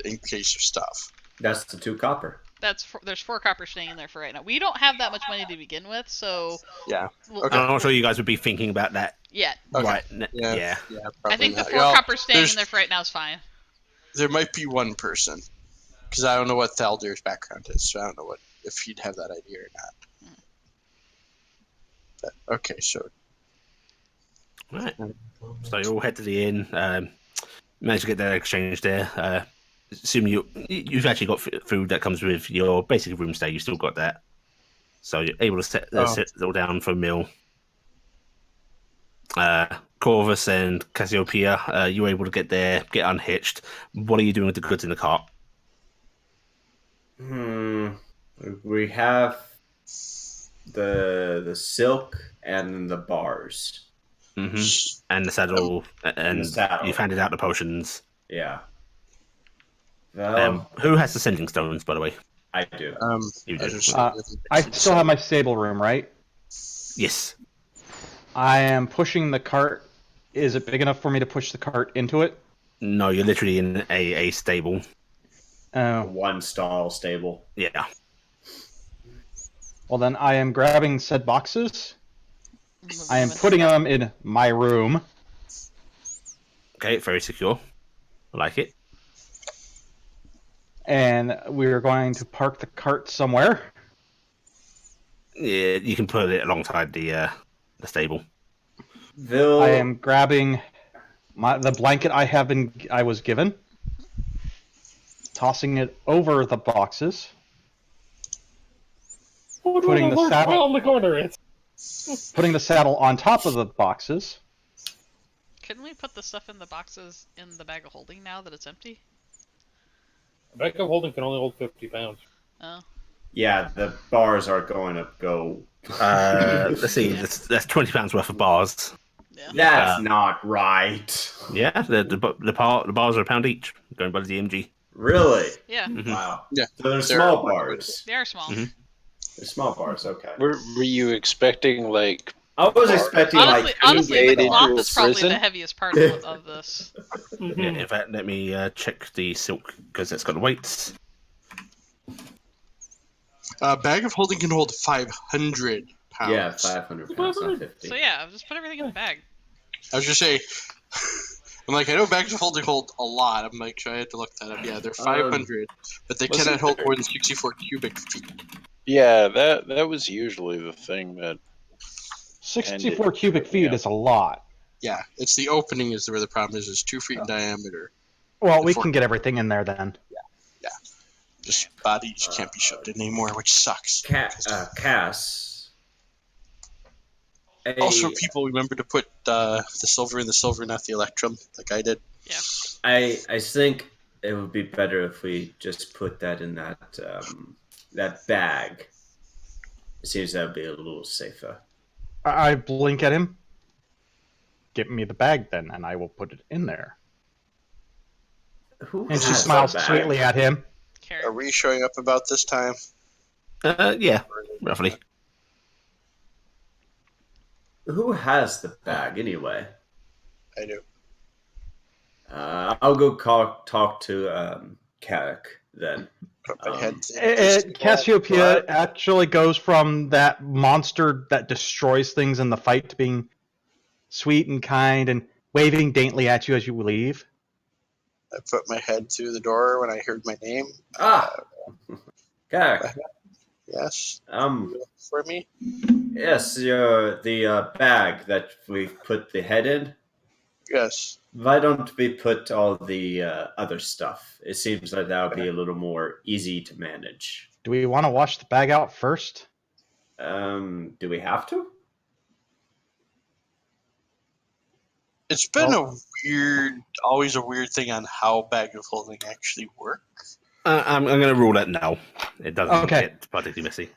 in case of stuff? That's the 2 copper. There's 4 copper staying in there for right now. We don't have that much money to begin with, so Yeah. we'll, Okay. I'm not sure you guys would be thinking about that yeah. Okay. right. Yeah. Yeah. Yeah. I think the not. 4 Well, copper staying there's- in there for right now is fine. There might be one person, because I don't know what Thaldir's background is, so I don't know if he'd have that idea or not. Okay, so Right. So you all head to the inn. Manage to get that exchange there. Assume you've actually got food that comes with your basic room stay. You still got that, so you're able to settle down for a meal. Corvus and Cassiopeia, you were able to get there, get unhitched. What are you doing with the goods in the cart? We have the silk and the bars. Hmm. And the saddle, and the saddle. you've handed out the potions. Yeah. Well, Who has the sending stones, by the way? I do. You I do. just I still have my stable room, right? Yes. I am pushing the cart. Is it big enough for me to push the cart into it? No, you're literally in a stable. Oh. One stall stable. Yeah. Well, then I am grabbing said boxes. Moving I am them into putting the back. them in my room. Okay, very secure. I like it. And we're going to park the cart somewhere. Yeah, you can put it alongside the stable. I am grabbing the blanket I was given, tossing it over the boxes, putting the saddle on the corner. It's putting the saddle on top of the boxes. Couldn't we put the stuff in the boxes in the bag of holding now that it's empty? a bag of holding can only hold 50 pounds. Oh. Yeah, the bars are going to go. Let's see. Yeah. That's 20 pounds worth of bars. Yeah. That's not right. Yeah, the bars are a pound each, going by the DMG. Really? Yeah. Mhm. Wow. Yeah. So they're They're small liquid. bars. They are small. Mhm. They're small bars. Okay. Were you expecting like I was expecting Honestly, made the into cloth a is probably the prison? heaviest part of this. Yeah, in fact, let me check the silk because it's got the weights. A bag of holding can hold 500 pounds. Yeah, 500 pounds, not 50. So yeah, just put everything in the bag. I was just saying. I'm like, I know bags of holding hold a lot. I'm like, I had to look that up. Yeah, they're 500, but they wasn't cannot hold there- more than 64 cubic feet. Yeah, that was usually the thing that 64 And it cubic tripped me feet up. is a lot. Yeah, it's the opening is where the problem is. It's 2 feet in diameter. Well, we Four- can get everything in there then. Just bodies can't be shoved in anymore, which sucks. Cass. Also, people remember to put the silver in the silver, not the electrum, like I did. Yeah. I think it would be better if we just put that in that bag. It seems that would be a little safer. I blink at him. Give me the bag then, and I will put it in there. Who And she has smiles a bag? sweetly at him. Carrot. Are we showing up about this time? Yeah, roughly. Who has the bag anyway? I do. I'll go talk to Carrick then. Put my head in Cassiopeia actually goes from that monster that destroys things in the fight to being sweet and kind and waving daintily at you as you leave. I put my head through the door when I heard my name. Carrick. Yes. For me? Yes, the bag that we put the head in. Yes. Why don't we put all the other stuff? It seems like that would be a little more easy to manage. Do we want to wash the bag out first? Do we have to? It's been always a weird thing on how bag of holding actually work. I'm going to rule that no. It doesn't Okay. get particularly messy.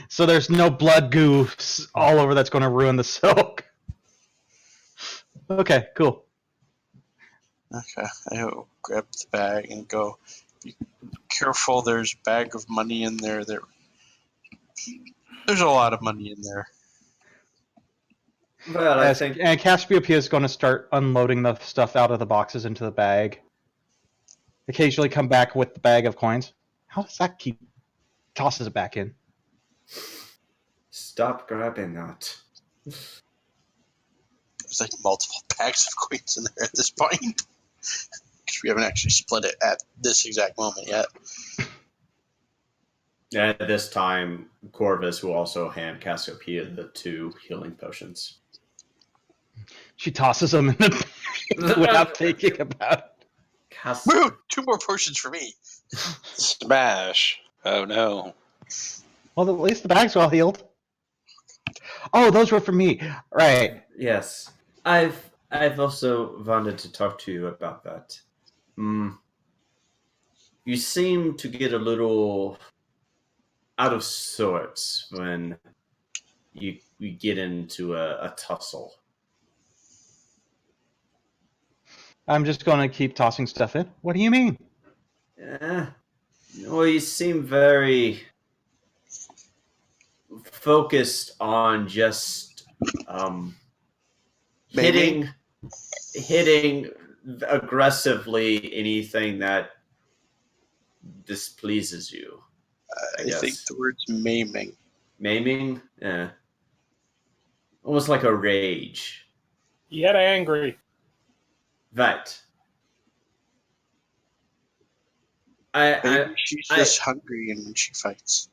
So there's no blood goo all over that's going to ruin the silk. Okay, cool. Okay, I will grab the bag and go. Be careful, there's a bag of money in there. There's a lot of money in there. Well, I think And Cassiopeia is going to start unloading the stuff out of the boxes into the bag. Occasionally come back with the bag of coins. How does that keep... Tosses it back in. stop grabbing that. There's like multiple bags of coins in there at this point. Because we haven't actually split it at this exact moment yet. At this time, Corvus will also hand Cassiopeia the 2 healing potions. She tosses them in the without thinking about it. Woo! 2 more potions for me. Smash. Oh no. Well, at least the bag's well healed. Oh, those were for me. Right. Yes, I've also wanted to talk to you about that. You seem to get a little out of sorts when you get into a tussle. I'm just going to keep tossing stuff in. What do you mean? Well, you seem very focused on just hitting aggressively anything that displeases you. I I think guess the word's maiming. maiming, almost like a rage. Yet angry. Right. Maybe she's just hungry and when she fights.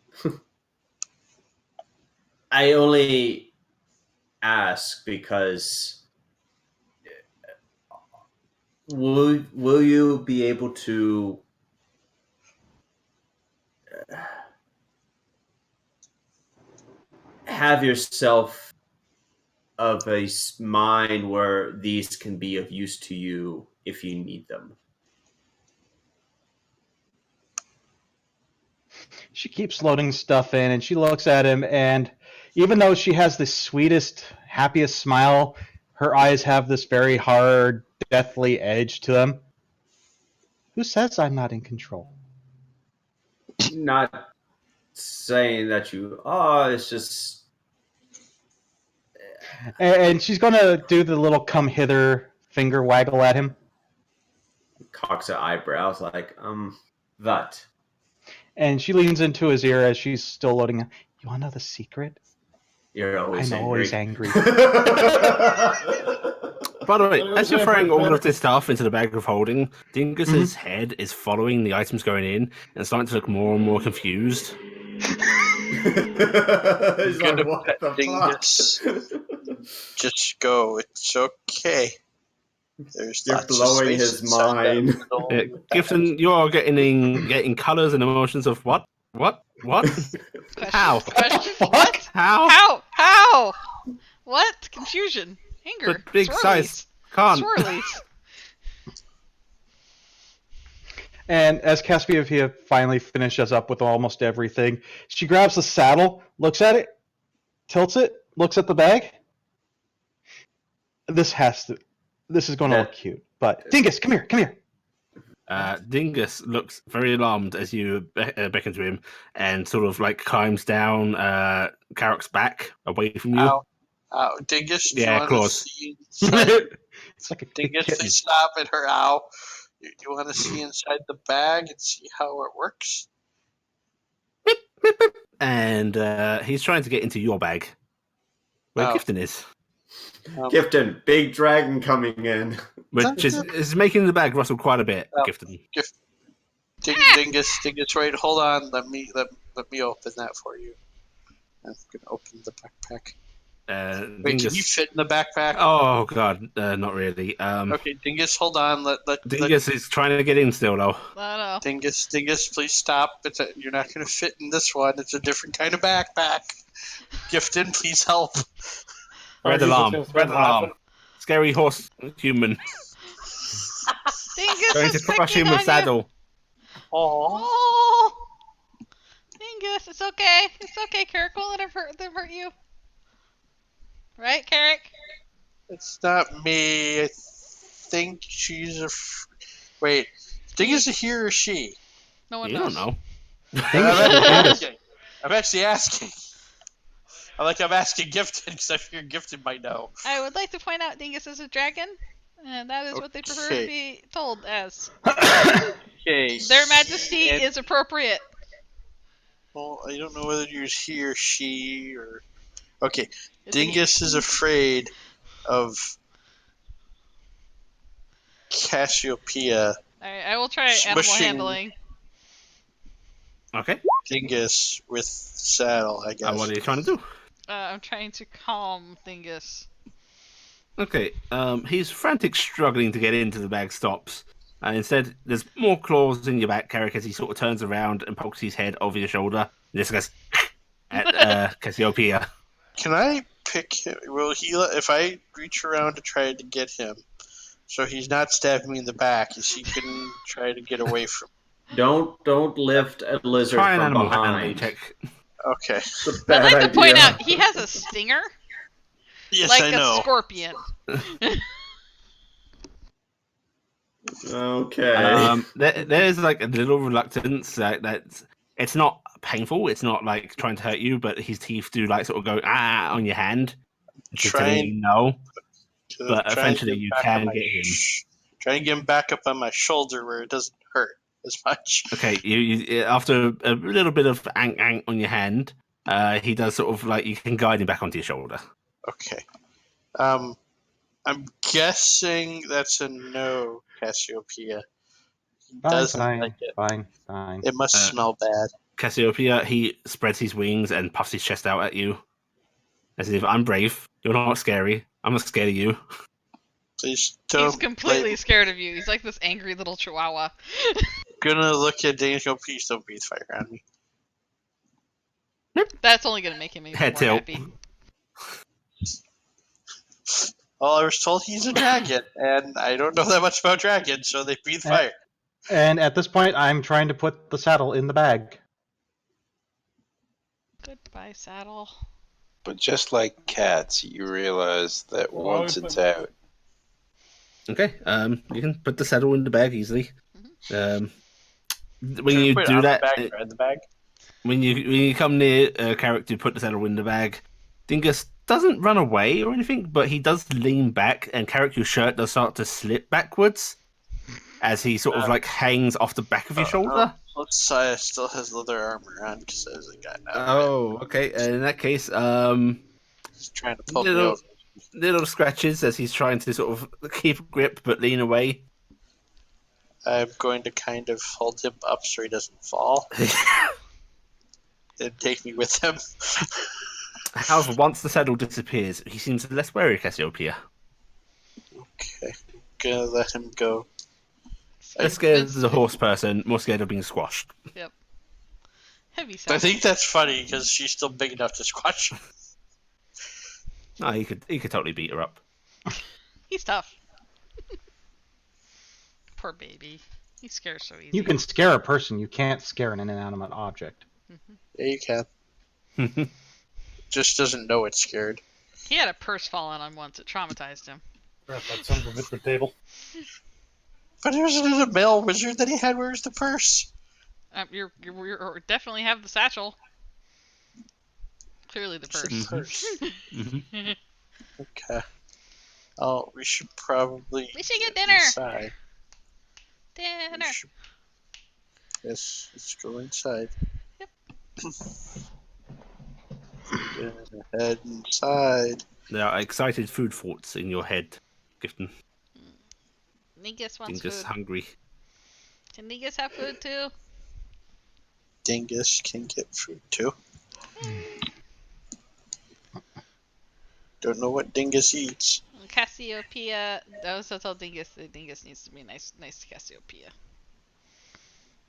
I only ask because will you be able to have yourself of a mind where these can be of use to you if you need them? She keeps loading stuff in, and she looks at him, and even though she has the sweetest, happiest smile, her eyes have this very hard, deathly edge to them. Who says I'm not in control? Not saying that you are, it's just And she's going to do the little come hither finger waggle at him. cocks her eyebrows like, that. And she leans into his ear as she's still loading. You want to know the secret? You're always I'm angry. always angry. By the way, as you're throwing all better. of this stuff into the bag of holding, Dingus's head is following the items going in and starting to look more and more confused. He's like, Gonna what pet the Dingus. fuck? Just go. It's okay. There's You're lots blowing of space his inside that mind. little Gifton, you are getting colours and emotions of what? Question. How? Question. Fuck? What? How? How? What? Confusion. Anger. But big size can't. Swirlies. And as Cassiopeia finally finishes up with almost everything, she grabs the saddle, looks at it, tilts it, looks at the bag. This is going to look cute. But Dingus, come here. Dingus looks very alarmed as you beckon to him and sort of like climbs down Carrick's back away from you. Ow. Dingus, do Yeah, you want claws. to see inside? It's like a Dingus, kitten. please stop at her. Ow. You want to see inside the bag and see how it works? And he's trying to get into your bag where Oh. Gifton is, Gifton, big dragon coming in. which is making the bag rustle quite a bit. Oh. Gifton. Dingus, wait, hold on. Let me open that for you. I'm gonna open the backpack. Wait, Dingus. can you fit in the backpack? Oh god, not really. Okay, Dingus, hold on. Let Dingus is trying to get in still though. I don't know. Dingus, please stop. You're not gonna fit in this one. It's a different kind of backpack. Gifton, please help. Red Are you alarm. just Red gonna alarm. laugh Scary horse human. Dingus Going is to crush picking him with on saddle. Oh, Oh, Dingus, it's okay. It's okay, Carrick. Won't let them hurt you. Right, Carrick? it's not me. I think she's a. Wait, Dingus a he or she? No one You knows. don't know. I'm actually asking. I'm asking Gifton because I figure Gifton might know. I would like to point out Dingus is a dragon, and that is what they prefer to Okay. be told as. Okay. Their Majesty And- is appropriate. Well, I don't know whether you're he or she or. Okay, It's a he. Dingus is afraid of Cassiopeia. Alright, I will try animal Smushing- handling. Okay. Dingus with saddle, I guess. What are you trying to do? I'm trying to calm Thingus. Okay, he's frantic, struggling to get into the bag stops. And instead, there's more claws in your back, Carrick, as he sort of turns around and pokes his head over your shoulder and just goes at Cassiopeia. Can I pick him? Will he? If I reach around to try to get him, so he's not stabbing me in the back, is he can try to get away from? Don't lift a lizard Try an from animal handling behind. check. Okay. It's a I'd bad like to idea. point out he has a stinger, Yes, like I a know. scorpion. Okay. There's like a little reluctance that's it's not painful. It's not like trying to hurt you, but his teeth do like sort of go on your hand, to telling Trying you no. to But try and eventually, get you back on can my get him. try and get him back up on my shoulder where it doesn't hurt as much. Okay, you after a little bit of ang on your hand, he does sort of like you can guide him back onto your shoulder. Okay. I'm guessing that's a no, Cassiopeia. He doesn't like it. Fine. It must smell bad. Cassiopeia, he spreads his wings and puffs his chest out at you, as if I'm brave. You're not scary. I'm not scared of you. Please don't. He's completely scared of you. He's like this angry little chihuahua. Gonna look at Daniel. Please don't breathe fire on me. That's only gonna make him even Head more tilt. happy. Well, I was told he's a dragon, and I don't know that much about dragons, so they breathe fire. And at this point, I'm trying to put the saddle in the bag. Goodbye, saddle. But just like cats, you realize that Well, once it's out, Okay, you can put the saddle in the bag easily. When Should I you put it do on that, the bag or in the bag? when you come near a character to put the saddle in the bag, Dingus doesn't run away or anything, but he does lean back, and Carrick's shirt does start to slip backwards as he sort of like hangs off the back of your shoulder. Let's say it still has leather armor on because it hasn't gotten out. Oh, okay. In that case, He's trying to pull me over. little scratches as he's trying to sort of keep a grip but lean away. I'm going to kind of hold him up so he doesn't fall and take me with him. However, once the saddle disappears, he seems less wary of Cassiopeia. Okay, I'm gonna let him go. Less scared as a horse person, more scared of being squashed. Yep. Heavy I saddle. think that's funny because she's still big enough to squash. No, he could totally beat her up. He's tough. Poor baby. He scares so easy. You can scare a person, you can't scare an inanimate object. Yeah, you can. Just doesn't know it's scared. He had a purse fall on him once. It traumatized him. Grab that son of a bitch from the table. But it was a male wizard that he had. Where's the purse? You definitely have the satchel. Clearly the It's a purse. purse. Okay. Oh, we should probably. We should get dinner. Inside. Dinner. Yes, let's go inside. Yep. Head inside. There are excited food thoughts in your head, Gifton. Negus wants Dingus food. hungry. Can Negus have food too? Dingus can get food too. Don't know what Dingus eats. Cassiopeia. I also told Dingus that Dingus needs to be nice to Cassiopeia.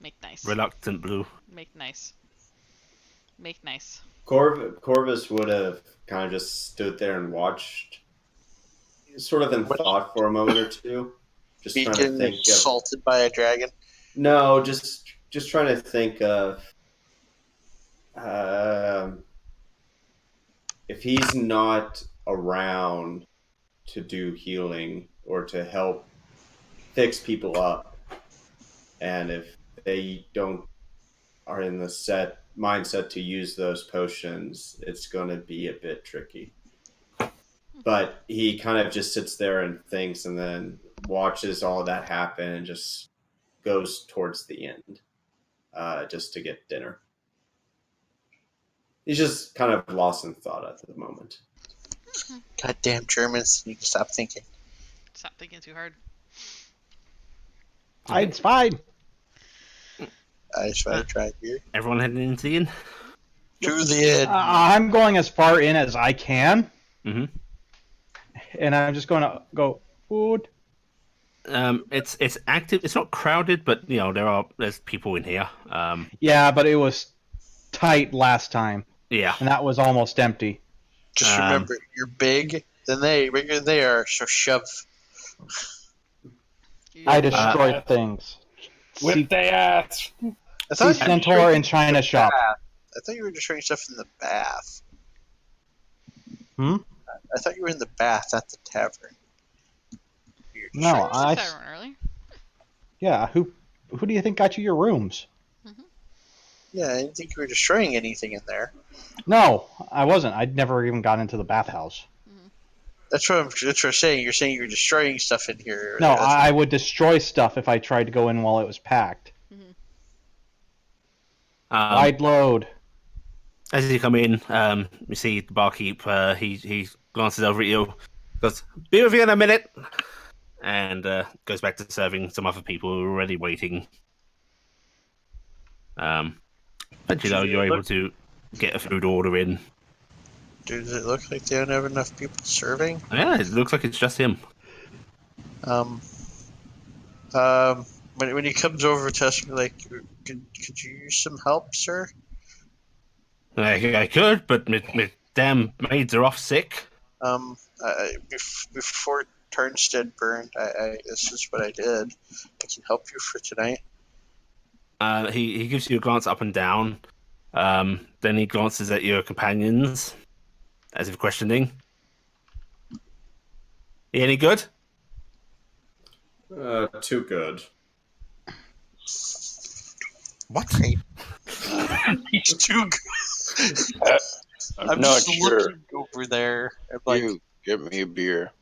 Make nice. Reluctant blue. Make nice. Make nice. Corvus would have kind of just stood there and watched, sort of in thought for a moment or two, just trying to Being think of. assaulted by a dragon. No, just trying to think of if he's not around to do healing or to help fix people up, and if they are in the mindset to use those potions, it's going to be a bit tricky. But he kind of just sits there and thinks, and then watches all of that happen, and just goes towards the end, just to get dinner. He's just kind of lost in thought at the moment. Goddamn Germans need to stop thinking. Stop thinking too hard. It's fine. I just want to try beer. Everyone heading into the inn? To the end. I'm going as far in as I can, Mm-hmm. and I'm just going to go food. It's active. It's not crowded, but there's people in here. Yeah, but it was tight last time, Yeah. and that was almost empty. Just remember, you're bigger than they are, so shove. I Yeah. destroy things. Whip their ass. I See thought you were Centaur drinking in China the shop. bath. I thought you were destroying stuff in the bath. Hmm? I thought you were in the bath at the tavern. You're No, destroying- I was at the tavern early. Yeah, who do you think got you your rooms? Yeah, I didn't think you were destroying anything in there. No, I wasn't. I'd never even got into the bathhouse. That's what I'm saying. You're saying you're destroying stuff in here. No, That's I would destroy stuff if I tried to go in while it was packed. Wide load. As you come in, you see the barkeep. He glances over at you, goes, "Be with you in a minute," and goes back to serving some other people who are already waiting. But you're able to get a food order in. Does it look like they don't have enough people serving? Yeah, it looks like it's just him. When he comes over to us, like, could you use some help, sir? I could, but my damn maids are off sick. Before Tarnstead burned, this is what I did. I can help you for tonight. He gives you a glance up and down. Then he glances at your companions, as if questioning. You any good? Too good. What? He's too good. I'm not just sure. looking over there. I'm like, You get me a beer.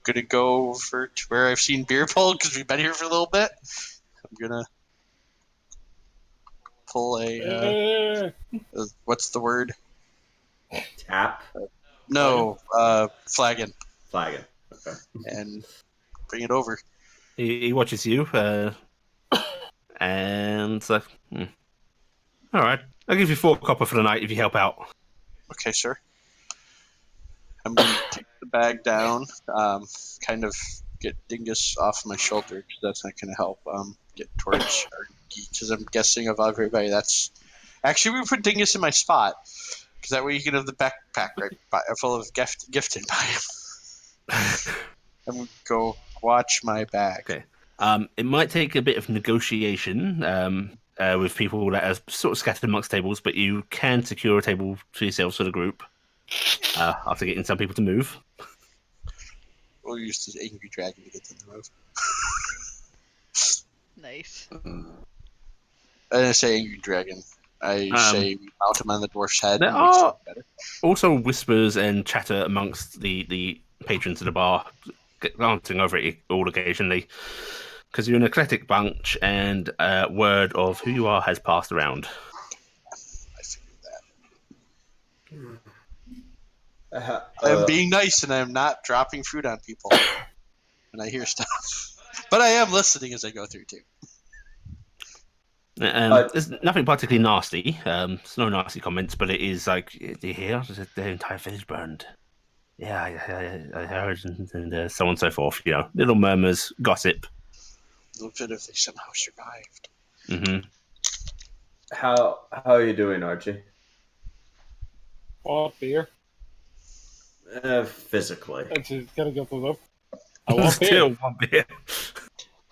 gonna go over to where I've seen beer pulled because we've been here for a little bit. I'm gonna pull what's the word? Tap. No, flagon, Flagon. Okay. and bring it over. He watches you, and it's like, all right, I'll give you 4 copper for the night if you help out. Okay, sir. I'm gonna take the bag down, kind of get Dingus off my shoulder because that's not gonna help. Get towards our geek because I'm guessing of everybody that's actually we put Dingus in my spot because that way you can have the backpack full of gifted by him. I'm gonna go watch my bag. Okay. It might take a bit of negotiation with people that are sort of scattered amongst tables, but you can secure a table for yourselves for the group after getting some people to move. We'll use the angry dragon to get them to move. Nice. I didn't say angry dragon. I say we mount him on the dwarf's head. There and makes are it better. also whispers and chatter amongst the patrons of the bar, glancing over at you all occasionally, because you're an eclectic bunch, and word of who you are has passed around. I figured that. I'm being nice and I'm not dropping food on people when I hear stuff. But I am listening as I go through too. There's nothing particularly nasty. There's no nasty comments, but it is like, do you hear? The entire village burned. Yeah, I heard, and so on and so forth. Little murmurs, gossip. A little bit if they somehow survived. Mm-hmm. How are you doing, Archie? Want beer? Physically. And she's gonna get those up. I want beer. Still one beer.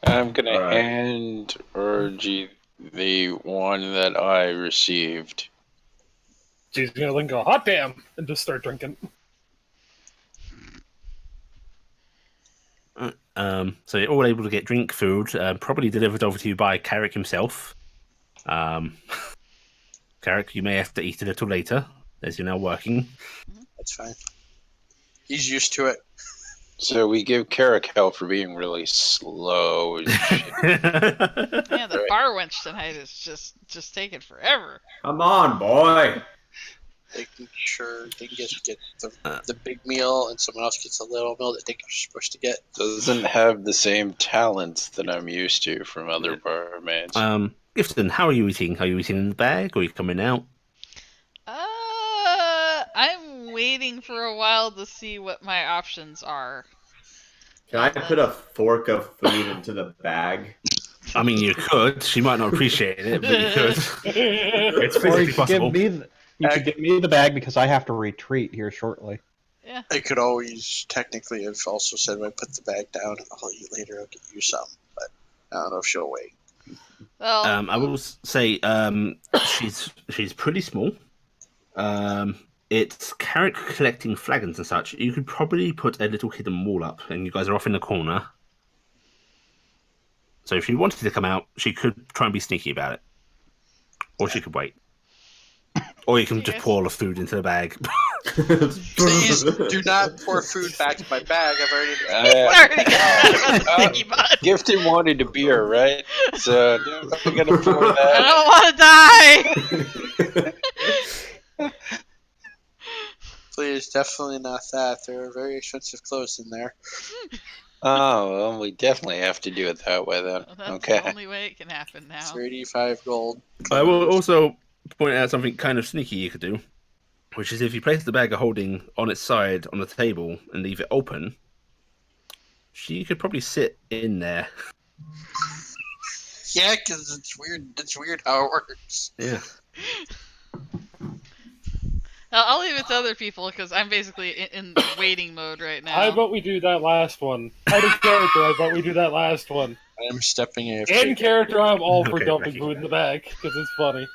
I'm gonna All right. hand Urgy the one that I received. She's gonna then go, hot damn, and just start drinking. So you're all able to get drink, food, probably delivered over to you by Carrick himself. Carrick, you may have to eat a little later, as you're now working. That's fine. He's used to it. So we give Carrick hell for being really slow as shit. Yeah, the Right. bar wench tonight is just taking forever. Come on, boy. making sure Dingus gets Uh. the big meal and someone else gets the little meal that Dingus is supposed to get. Doesn't have the same talents that I'm used to from other barmaids. Gifton, how are you eating? Are you eating in the bag, or are you coming out? I'm waiting for a while to see what my options are. Can I put a fork of food into the bag? I mean, you could. She might not appreciate it, but you could. It's Or physically you could possible. give me the bag because I have to retreat here shortly. Yeah. I could always technically have also said when I put the bag down, I'll eat later, I'll get you some, but I don't know if she'll wait. Well, I will say she's pretty small. It's carrot collecting flagons and such. You could probably put a little hidden wall up, and you guys are off in the corner. So if she wanted to come out, she could try and be sneaky about it, or she could wait, or you can just pour all the food into the bag. Please do not pour food back in my bag. I've already. already got a sticky bun. Gifted wanted a beer, right? So I'm gonna pour that. I don't want to die. Please, definitely not that. There are very expensive clothes in there. Oh, well, we definitely have to do it that way then. Well, that's Okay. the only way it can happen now. 35 gold. I will also point out something kind of sneaky you could do, which is if you place the bag of holding on its side on the table and leave it open, she could probably sit in there. Yeah, because it's weird. It's weird how it works. Yeah. I'll leave it to other people because I'm basically in waiting mode right now. I vote we do that last one. Out of character, I vote we do that last one. I am stepping in. In character, I'm all for Okay, dumping Becky. food in the bag because it's funny.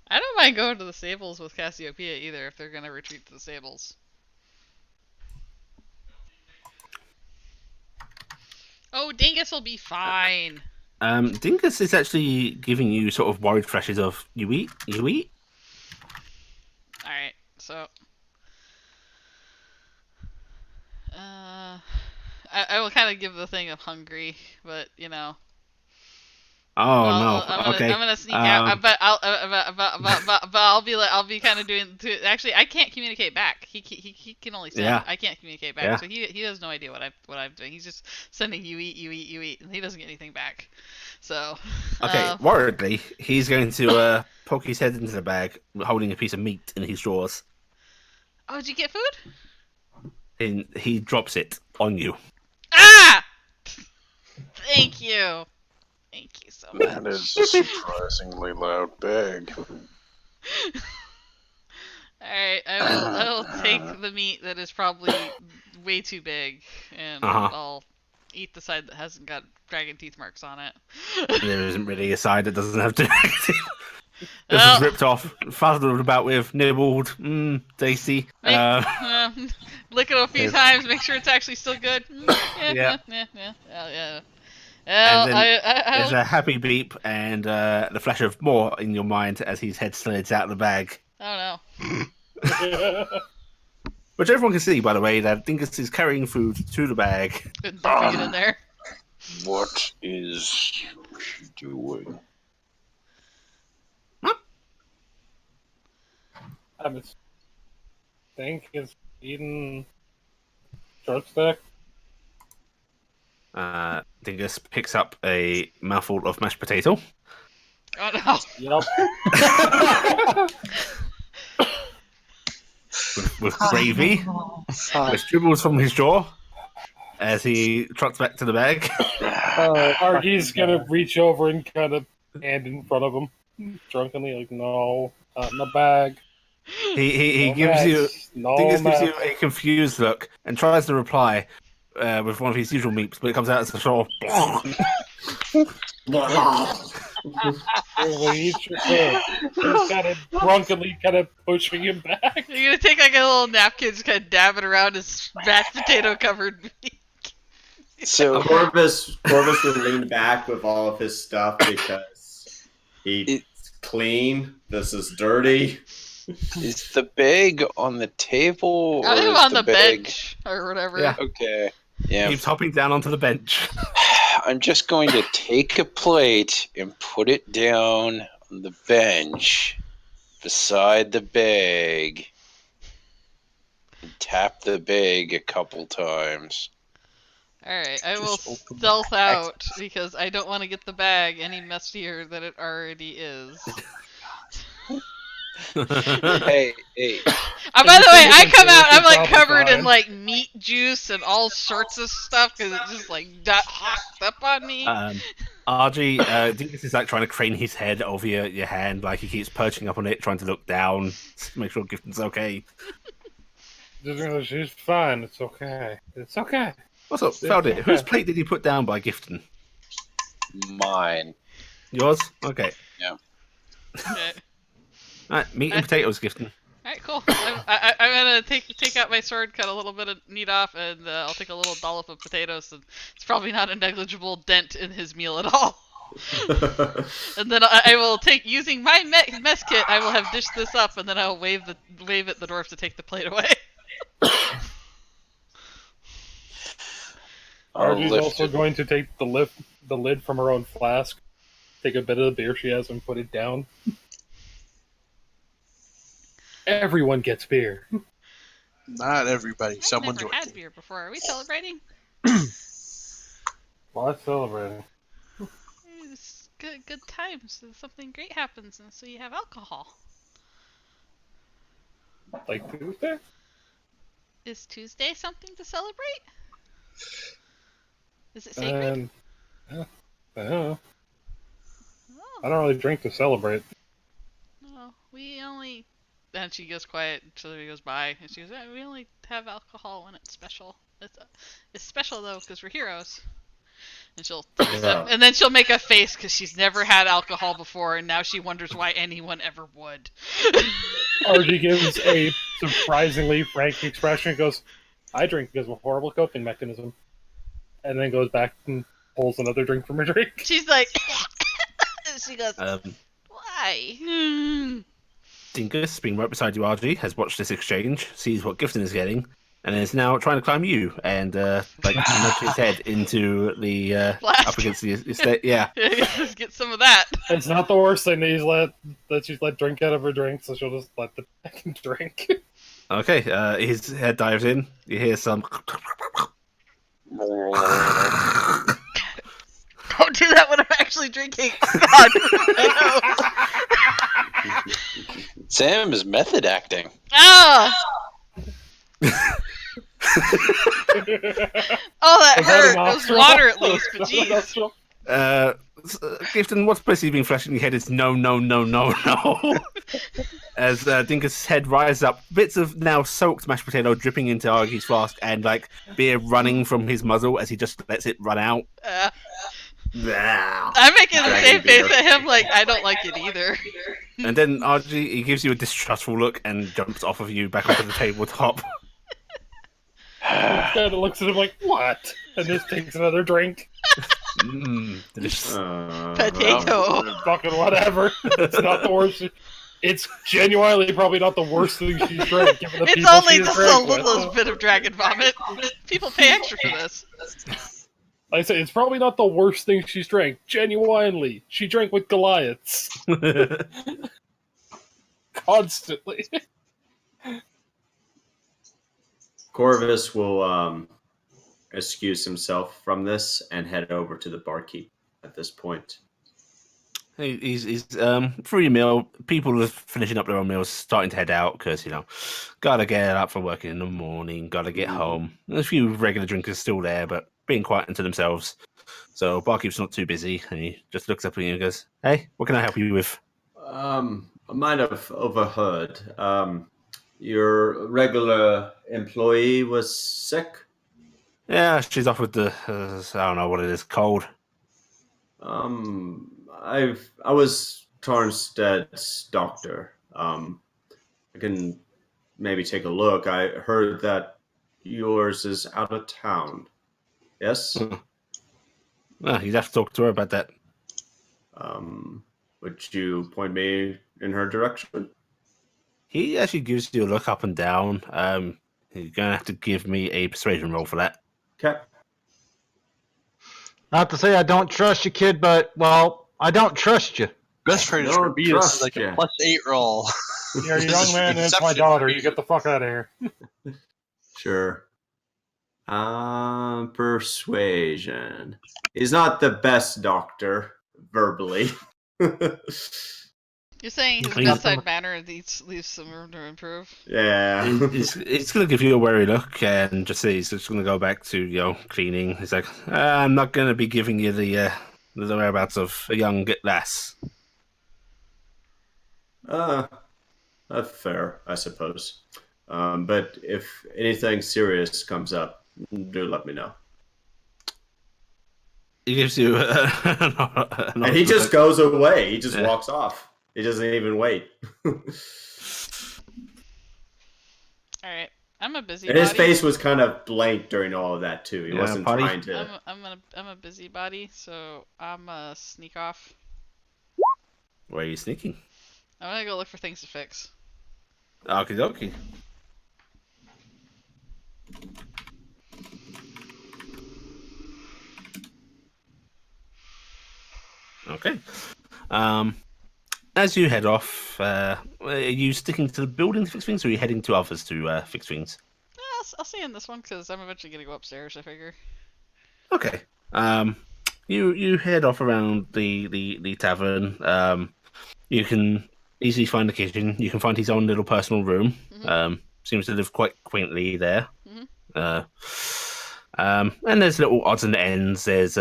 I don't mind going to the stables with Cassiopeia either if they're gonna retreat to the stables. Oh, Dingus will be fine. Dingus is actually giving you sort of worried flashes of you eat. Alright, so I will kind of give the thing of hungry, but you know. Oh Well, no. Okay. I'm gonna sneak out, but I'll be kind of doing. Actually, I can't communicate back. He can only send. Yeah. I can't communicate back, Yeah. so he has no idea what I'm doing. He's just sending you eat, and he doesn't get anything back. So. Okay. Worriedly, he's going to poke his head into the bag, holding a piece of meat in his drawers, Oh, did you get food? and he drops it on you. Ah! Thank you. Thank you so much. That is a surprisingly loud bag. Alright, I will take the meat that is probably way too big, and I'll eat the side that hasn't got dragon teeth marks on it. There isn't really a side that doesn't have to. This Well, is ripped off, fuddled about with, nibbled, tasty. lick it a few times, make sure it's actually still good. Yeah. Yeah. And then I there's a happy beep and the flash of more in your mind as his head slides out of the bag. don't know. Which everyone can see, by the way, that Dingus is carrying food to the bag. And dumping it in there. What is she doing? I think is eating short stack. Dingus picks up a mouthful of mashed potato. Oh no. Yep. with gravy, which dribbles from his jaw as he trots back to the bag. Argy's gonna reach over and kind of hand in front of him, drunkenly, like, no, not in the bag. He No gives mess. you No Dingus gives mess. you a confused look and tries to reply with one of his usual meeps, but it comes out as a sort of. Really, he sure could. He's kind of drunkenly kind of pushing him back. You're gonna take like a little napkin, just kind of dab it around his mashed potato covered meat. So Corvus would lean back with all of his stuff because he's clean. This is dirty. is the bag on the table or I think is on the the bag... bench or whatever. Yeah. Okay. Yeah. Keeps hopping down onto the bench. I'm just going to take a plate and put it down on the bench beside the bag and tap the bag a couple times. Alright, I will Just open the stealth bag. out because I don't want to get the bag any messier than it already is. Hey, By the way, I It's come out, I'm like probably covered in fine. like meat juice and all sorts of stuff because it just like hawked up on me. RG, Dingus is like trying to crane his head over your hand, like he keeps perching up on it, trying to look down to make sure Gifton's okay. She's fine. It's okay. It's okay. What's up, It's Feldir? okay. Whose plate did you put down by Gifton? mine. Yours? Okay. Okay. Alright, meat and potatoes, Gifton. Alright, cool. I'm gonna take out my sword, cut a little bit of meat off, and I'll take a little dollop of potatoes. And it's probably not a negligible dent in his meal at all. And then I will take, using my mess kit, I will have dished this up, and then I'll wave at the dwarf to take the plate away. I'll Argy's lift also it. going to take the lid from her own flask, take a bit of the beer she has, and put it down. Everyone gets beer. Not everybody. I've Someone's never had working. beer before. Are we celebrating? Well, let's celebrate. It's good times. Something great happens, and so you have alcohol. Like Tuesday? Is Tuesday something to celebrate? Is it sacred? I don't know. Oh, I don't really drink to celebrate. no, we only. Then she goes quiet until he goes by, and she goes, "We only have alcohol when it's special. It's special though because we're heroes." And she'll take a sip, and then she'll make a face because she's never had alcohol before, and now she wonders why anyone ever would. Argy gives a surprisingly frank expression and goes, I drink because of a horrible coping mechanism. And then goes back and pulls another drink from her drink. She's like, she goes, Um, why? Dingus, being right beside you, RG, has watched this exchange, sees what Gifton is getting, and is now trying to climb you and nudge his head into the Blast. up against the estate. Yeah. Just get some of that. It's not the worst thing that she's let drink out of her drink, so she'll just let the second drink. Okay. His head dives in. You hear some. Don't do that when I'm actually drinking. God, no. Sam is method acting. Ah! Oh, that Was that hurt. a It was nostril? water at least, but Was that a jeez. nostril? Gifton, what's basically being flashed in your head is no, no, no, no, no. As Dingus' head rises up, bits of now soaked mashed potato dripping into Argy's flask, and like beer running from his muzzle as he just lets it run out. I'm making the Dragon same face beer. at him, like I don't like it either. And then RG, he gives you a distrustful look and jumps off of you back onto the tabletop. Kind of looks at him like, what? And just takes another drink. Delicious. Potato. Fucking whatever. It's not the worst. It's genuinely probably not the worst thing she's drank, given the It's people only she's just drank a with. little bit of dragon vomit. People pay extra for this. Like I say, it's probably not the worst thing she's drank. Genuinely. She drank with Goliaths. Constantly. Corvus will excuse himself from this and head over to the barkeep at this point. He's through your meal. People are finishing up their own meals, starting to head out because gotta get up for working in the morning. Gotta get home. There's a few regular drinkers still there, but being quiet unto themselves. So barkeep's not too busy, and he just looks up at you and goes, "Hey, what can I help you with?" I might have overheard. Your regular employee was sick. Yeah, she's off with the I don't know what it is, cold. I was Tarnstead's doctor. I can maybe take a look. I heard that yours is out of town. Yes. Well, you'd have to talk to her about that. Would you point me in her direction? He actually gives you a look up and down. You're gonna have to give me a persuasion roll for that. Okay. Not to say I don't trust you, kid, but, well, I don't trust you. Best part is for Don't me, this is like trust ya. a +8 roll. You're a This young is man, and it's my exception daughter. for You me. get the fuck out of here. Sure. Persuasion. He's not the best doctor verbally. You're saying his Please. bedside manner leaves some room to improve? Yeah. It's going to give you a wary look and just say he's just going to go back to cleaning. He's like, I'm not going to be giving you the whereabouts of a young lass. That's fair, I suppose. But if anything serious comes up, do let me know. He gives you And he just goes away. He just Yeah. walks off. He doesn't even wait. All right, I'm a busybody. And his face was kind of blank during all of that too. He Yeah, wasn't buddy. trying to. I'm a busybody, so I'm a sneak off. Where are you sneaking? I'm gonna go look for things to fix. Okie dokie. Okay. As you head off, are you sticking to the building to fix things, or are you heading to others to fix things? I'll stay in this one because I'm eventually gonna go upstairs. I figure. Okay. You head off around the tavern. You can easily find the kitchen. You can find his own little personal room. Mhm. Seems to live quite quaintly there. Mhm. And there's little odds and ends. There's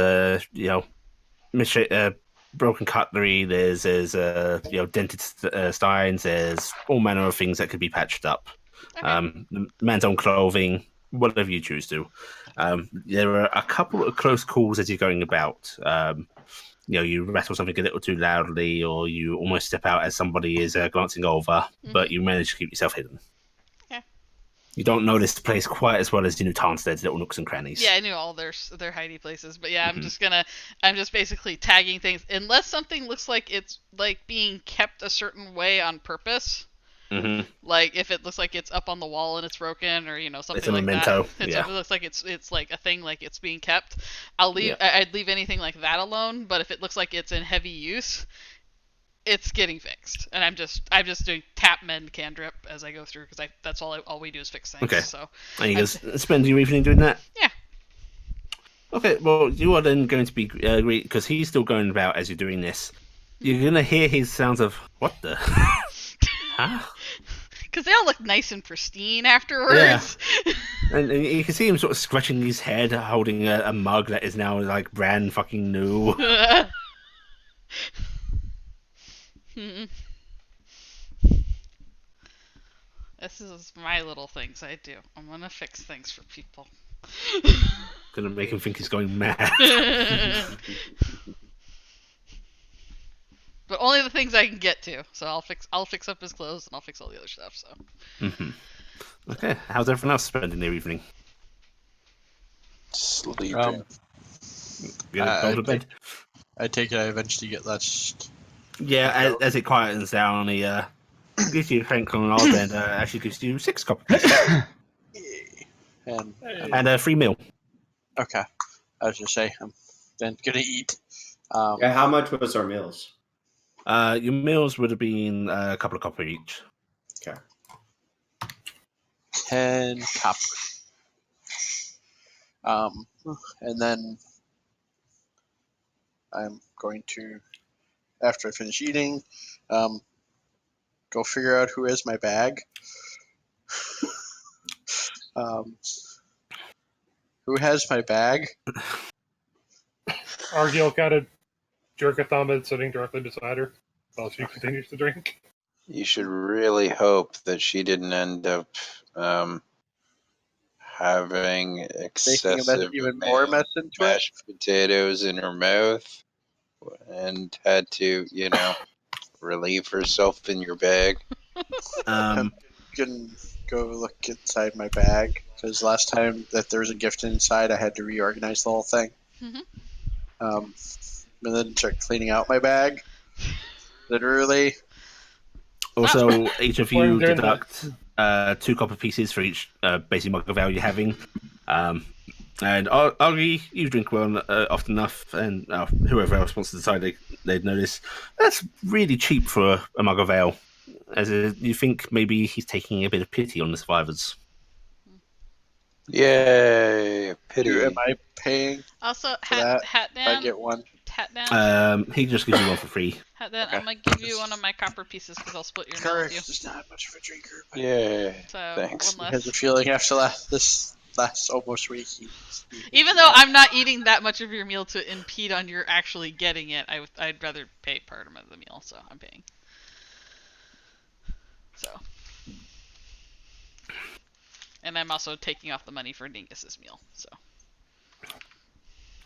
broken cutlery. There's dented steins. There's all manner of things that could be patched up. Okay. The man's own clothing, whatever you choose to. There are a couple of close calls as you're going about. You rattle something a little too loudly, or you almost step out as somebody is glancing over, but you manage to keep yourself hidden. Okay. You don't know this place quite as well as you know Tarnstead's little nooks and crannies. Yeah, I knew all their hidey places, but yeah, I'm just basically tagging things unless something looks like it's like being kept a certain way on purpose. Mm-hmm. Like if it looks like it's up on the wall and it's broken, or something It's a like memento. that. Yeah. It looks like it's like a thing, like it's being kept. I'll leave. Yeah. I'd leave anything like that alone. But if it looks like it's in heavy use, it's getting fixed. And I'm just doing tap mend cantrip as I go through because that's all we do is fix things. Okay. So. And you guys spend your evening doing that? Yeah. Okay, well, you are then going to be great because he's still going about as you're doing this. You're going to hear his sounds of, what the? Huh? Because they all look nice and pristine afterwards. Yeah. And you can see him sort of scratching his head, holding a mug that is now like brand fucking new. This is my little things I do. I'm gonna fix things for people. Gonna make him think he's going mad. But only the things I can get to. So I'll fix up his clothes and I'll fix all the other stuff. So. Mm-hmm. Okay, how's everyone else spending their evening? Sleeping. You gonna go to bed? I take it I eventually get less. Yeah, as it quietens down, he gives you a franklin nod and actually gives you 6 copper pieces And and a free meal. okay, I was gonna say I'm then gonna eat. Yeah, how much was our meals? Your meals would have been a couple of copper each. Okay. 10 copper. And then I'm going to, after I finish eating, go figure out who has my bag. Who has my bag? Argyll kind of jerk a thumb at sitting directly beside her while she continues to drink. You should really hope that she didn't end up having Making a excessive mess, even more mess into it. mashed potatoes in her mouth and had to, relieve herself in your bag. I'm gonna go look inside my bag because last time that there was a gift inside, I had to reorganize the whole thing. Mm-hmm. And then start cleaning out my bag. Literally. Also, each of you Doing deduct 2 copper pieces for each basic mug of ale you're having. And Augie, you drink well often enough, and whoever else wants to decide they they'd notice that's really cheap for a mug of ale. You think maybe he's taking a bit of pity on the survivors. Yay, pity. Am I paying Also, for that? Hat If I Dan, get one. Hat Dan, He just gives you one for free. Hat Dan. Okay. I'm gonna give you one of my copper pieces because I'll split your meal with you. Gareth is not much of a drinker, but Yay, So thanks. one he has a less. feeling after this last almost week. Even though I'm not eating that much of your meal to impede on your actually getting it, I'd rather pay part of the meal, so I'm paying. So. And I'm also taking off the money for Dingus's meal, so.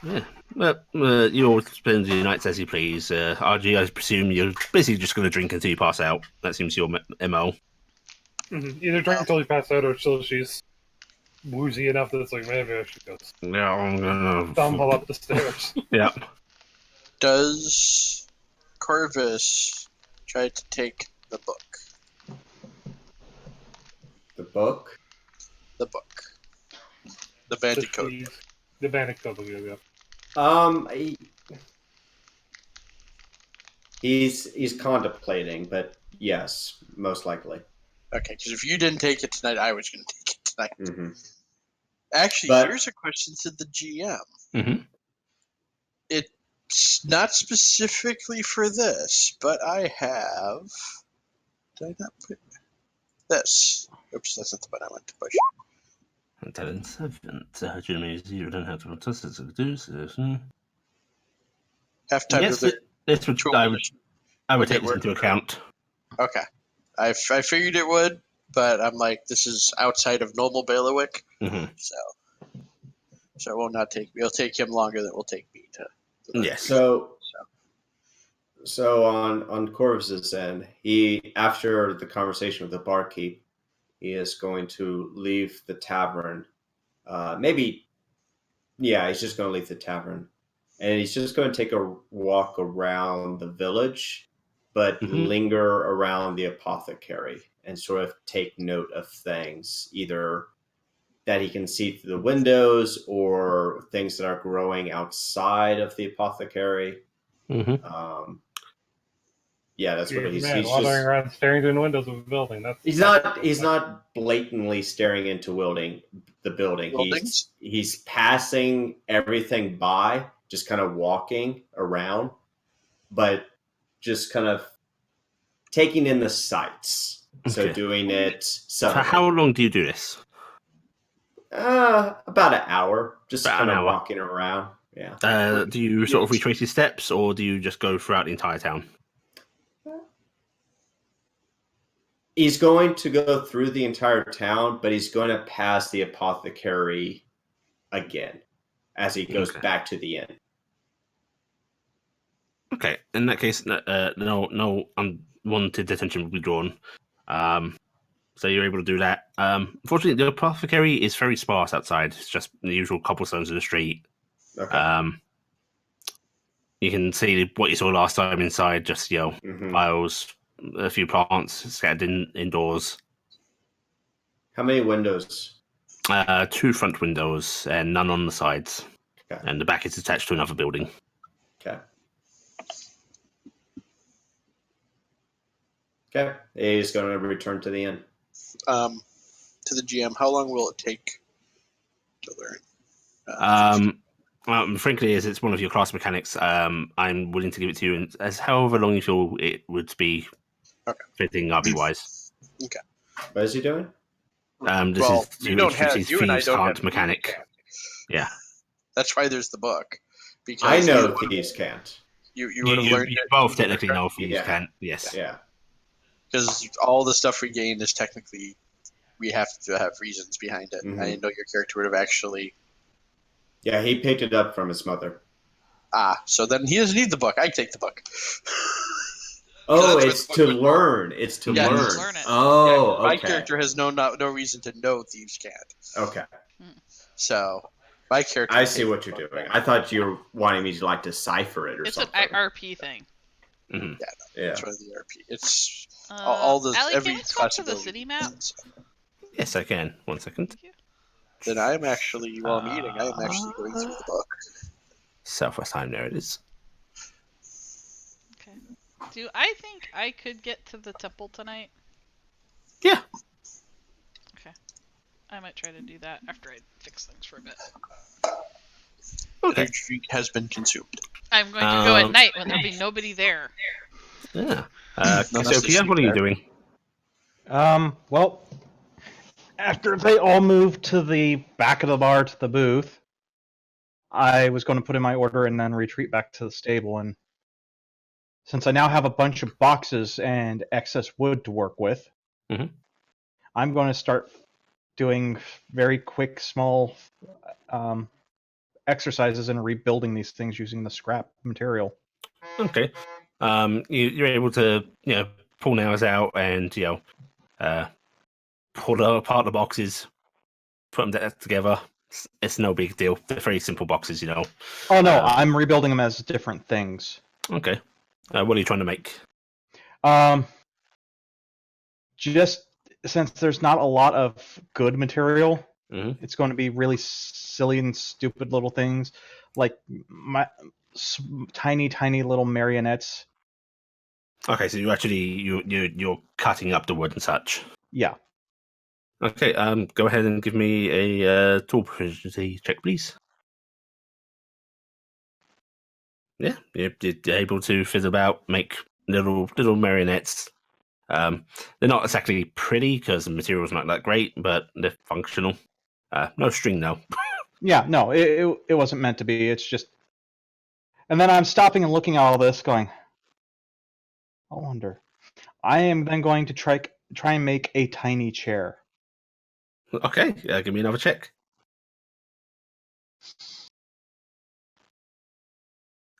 Yeah, well, you all spend your nights as you please. RG, I presume you're basically just going to drink until you pass out. That seems your MO. Mm-hmm. Either drink until you pass out, or till she's woozy enough that it's like, maybe I should go stumble up the stairs. Yeah. Does Corvus try to take the book? The book. The book. The Bandicoot. The Bandicoot, yeah. He's contemplating, but yes, most likely. Okay, because if you didn't take it tonight, I was going to take it tonight. Mm-hmm. Actually, But- here's a question to the GM. Mm-hmm. It's not specifically for this, but I have. Did I not put this? Oops, that's not the button I went to push. Talent 7. Jeremy, you don't have to test it to do so. Halftime Yes, to the this would, tool I would Would take it this work? into account. Okay. I figured it would, but I'm like, this is outside of normal bailiwick, Mm-hmm. so it will not take. It'll take him longer than it will take me to. Yes. So on Corvus's end, he after the conversation with the barkeep, he is going to leave the tavern. He's just going to leave the tavern, and he's just going to take a walk around the village, but linger around the apothecary and sort of take note of things, either that he can see through the windows or things that are growing outside of the apothecary. Mm-hmm. That's what he's wandering just around staring through the windows of a building. he's not blatantly staring into the building. Buildings? He's passing everything by, just kind of walking around, but just kind of taking in the sights. So Okay. doing it For subtly. how long do you do this? About an hour, just About kind an of hour. walking around. Yeah. Do you sort of retrace your steps, or do you just go throughout the entire town? He's going to go through the entire town, but he's going to pass the apothecary again as he goes back to the inn. Okay, in that case, no unwanted attention will be drawn. So you're able to do that. Unfortunately, the apothecary is very sparse outside. It's just the usual cobblestones in the street. Okay. You can see what you saw last time inside, just piles, a few plants scattered indoors. How many windows? 2 front windows and none on the sides. Okay. And the back is attached to another building. Okay. He's going to return to the inn. To the GM, how long will it take to learn? Frankly, as it's one of your class mechanics, I'm willing to give it to you as however long you feel it would be fitting RB wise. Okay. What is he doing? This is to introduce his you and I thieves don't can't have mechanic. Yeah. That's why there's the book. Because I know thieves can't. You would have learned You it. both technically know thieves Yeah. can't. Yes. Yeah. Because all the stuff we gain is technically, we have to have reasons behind it. Mhm. I didn't know your character would have actually. Yeah, he picked it up from his mother. So then he doesn't need the book. I take the book. Oh, that's it's what to the book learn. It's to Yes. learn. Learn it. Oh, My okay. character has no reason to know thieves can't. Okay. So my character. I see what you're doing. I thought you were wanting me to decipher it or It's something. an RP thing. Yeah. It's one of the RP. It's all the Allie, every can we swap to the possibility. city map? Yes, I can. 1 second. Thank you. Then I am actually, while I'm eating, I am actually going through the book. Southwest time, there it is. Do I think I could get to the temple tonight? Yeah. Okay. I might try to do that after I fix things for a bit. Okay. Energy has been consumed. I'm going to go at Um, night when there'll be nobody there. Yeah. Unless they Cassiopeia, sleep what are you there. doing? Well, after they all moved to the back of the bar to the booth, I was going to put in my order and then retreat back to the stable. And since I now have a bunch of boxes and excess wood to work with, Mhm. I'm going to start doing very quick, small exercises and rebuilding these things using the scrap material. Okay. You're able to, pull nails out and, pull apart the boxes, put them together. It's no big deal. They're very simple boxes, Oh no, Uh, I'm rebuilding them as different things. Okay. What are you trying to make? Just since there's not a lot of good material, Mhm. it's going to be really silly and stupid little things like tiny, tiny little marionettes. Okay, so you're cutting up the wood and such. Yeah. Okay. Go ahead and give me a tool proficiency check, please. Yeah, you're able to fizzle about, make little marionettes. They're not exactly pretty because the material's not that great, but they're functional. No string though. Yeah, no, it wasn't meant to be. It's just. And then I'm stopping and looking at all this, going, I wonder. I am then going to try and make a tiny chair. Okay, give me another check.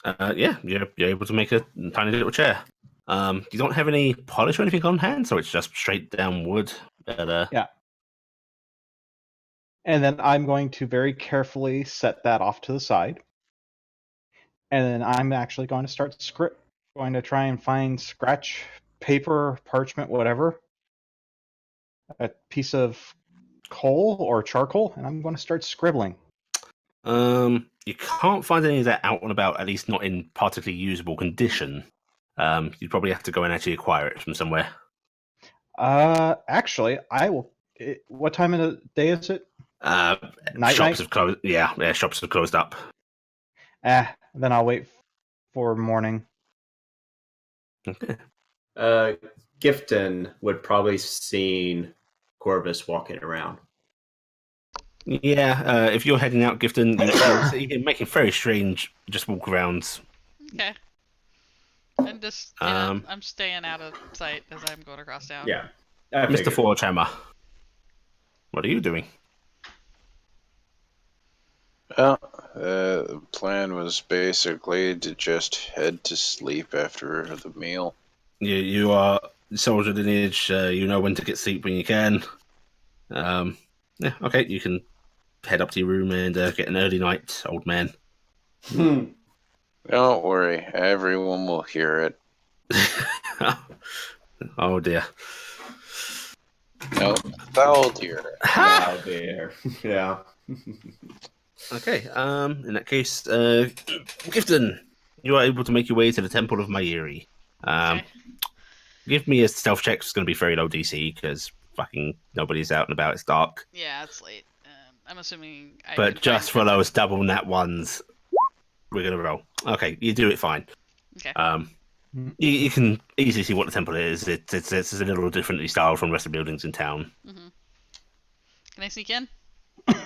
Yeah, you're able to make a tiny little chair. You don't have any polish or anything on hand, so it's just straight down wood. But, Yeah. And then I'm going to very carefully set that off to the side. And then I'm actually going to start going to try and find scratch paper, parchment, whatever, a piece of coal or charcoal, and I'm going to start scribbling. You can't find any of that out and about, at least not in particularly usable condition. You'd probably have to go and actually acquire it from somewhere. Actually, I will. What time of the day is it? Shops have closed. Yeah, shops have closed up. Then I'll wait for morning. Okay. Gifton would probably seen Corvus walking around. Yeah, if you're heading out, Gifton, you'll see him making very strange just walk arounds. Okay. And just, Um, I'm staying out of sight as I'm going across town. Yeah, I Mr. figured. Forgehammer, what are you doing? Well, the plan was basically to just head to sleep after the meal. You are soldier lineage. You know when to get sleep when you can. Yeah, okay. You can head up to your room and get an early night, old man. Don't worry, everyone will hear it. Oh dear. No, they'll hear it. Now there. Yeah. Okay. In that case, Gifton, you are able to make your way to the Temple of Mayiri. Okay. Give me a stealth check. It's going to be very low DC because fucking nobody's out and about. It's dark. Yeah, it's late. I'm assuming I But can just find for those double nat ones, we're going to roll. Okay, you do it fine. Okay. You can easily see what the temple is. It's a little differently styled from the rest of the buildings in town. Mm-hmm. Can I sneak in?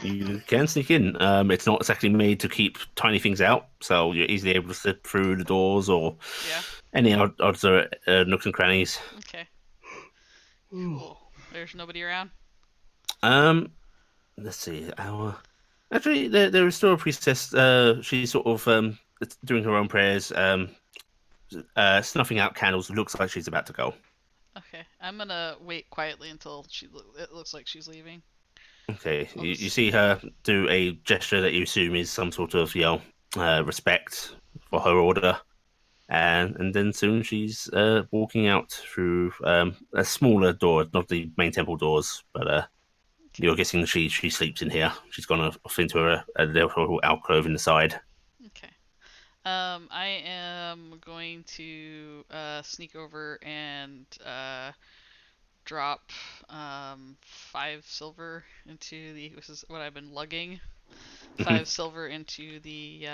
You can sneak in. It's not exactly made to keep tiny things out, so you're easily able to slip through the doors or Yeah. any other nooks and crannies. Okay. Cool. There's nobody around? Let's see. Actually, there is still a priestess. She's sort of doing her own prayers, snuffing out candles. Looks like she's about to go. Okay. I'm gonna wait quietly until it looks like she's leaving. Okay, you see her do a gesture that you assume is some sort of, respect for her order, and then soon she's walking out through a smaller door, not the main temple doors, but you're guessing she sleeps in here. She's gone off into a little alcove in the side. Okay. I am going to sneak over and drop 5 silver into the. This is what I've been lugging. 5 silver into the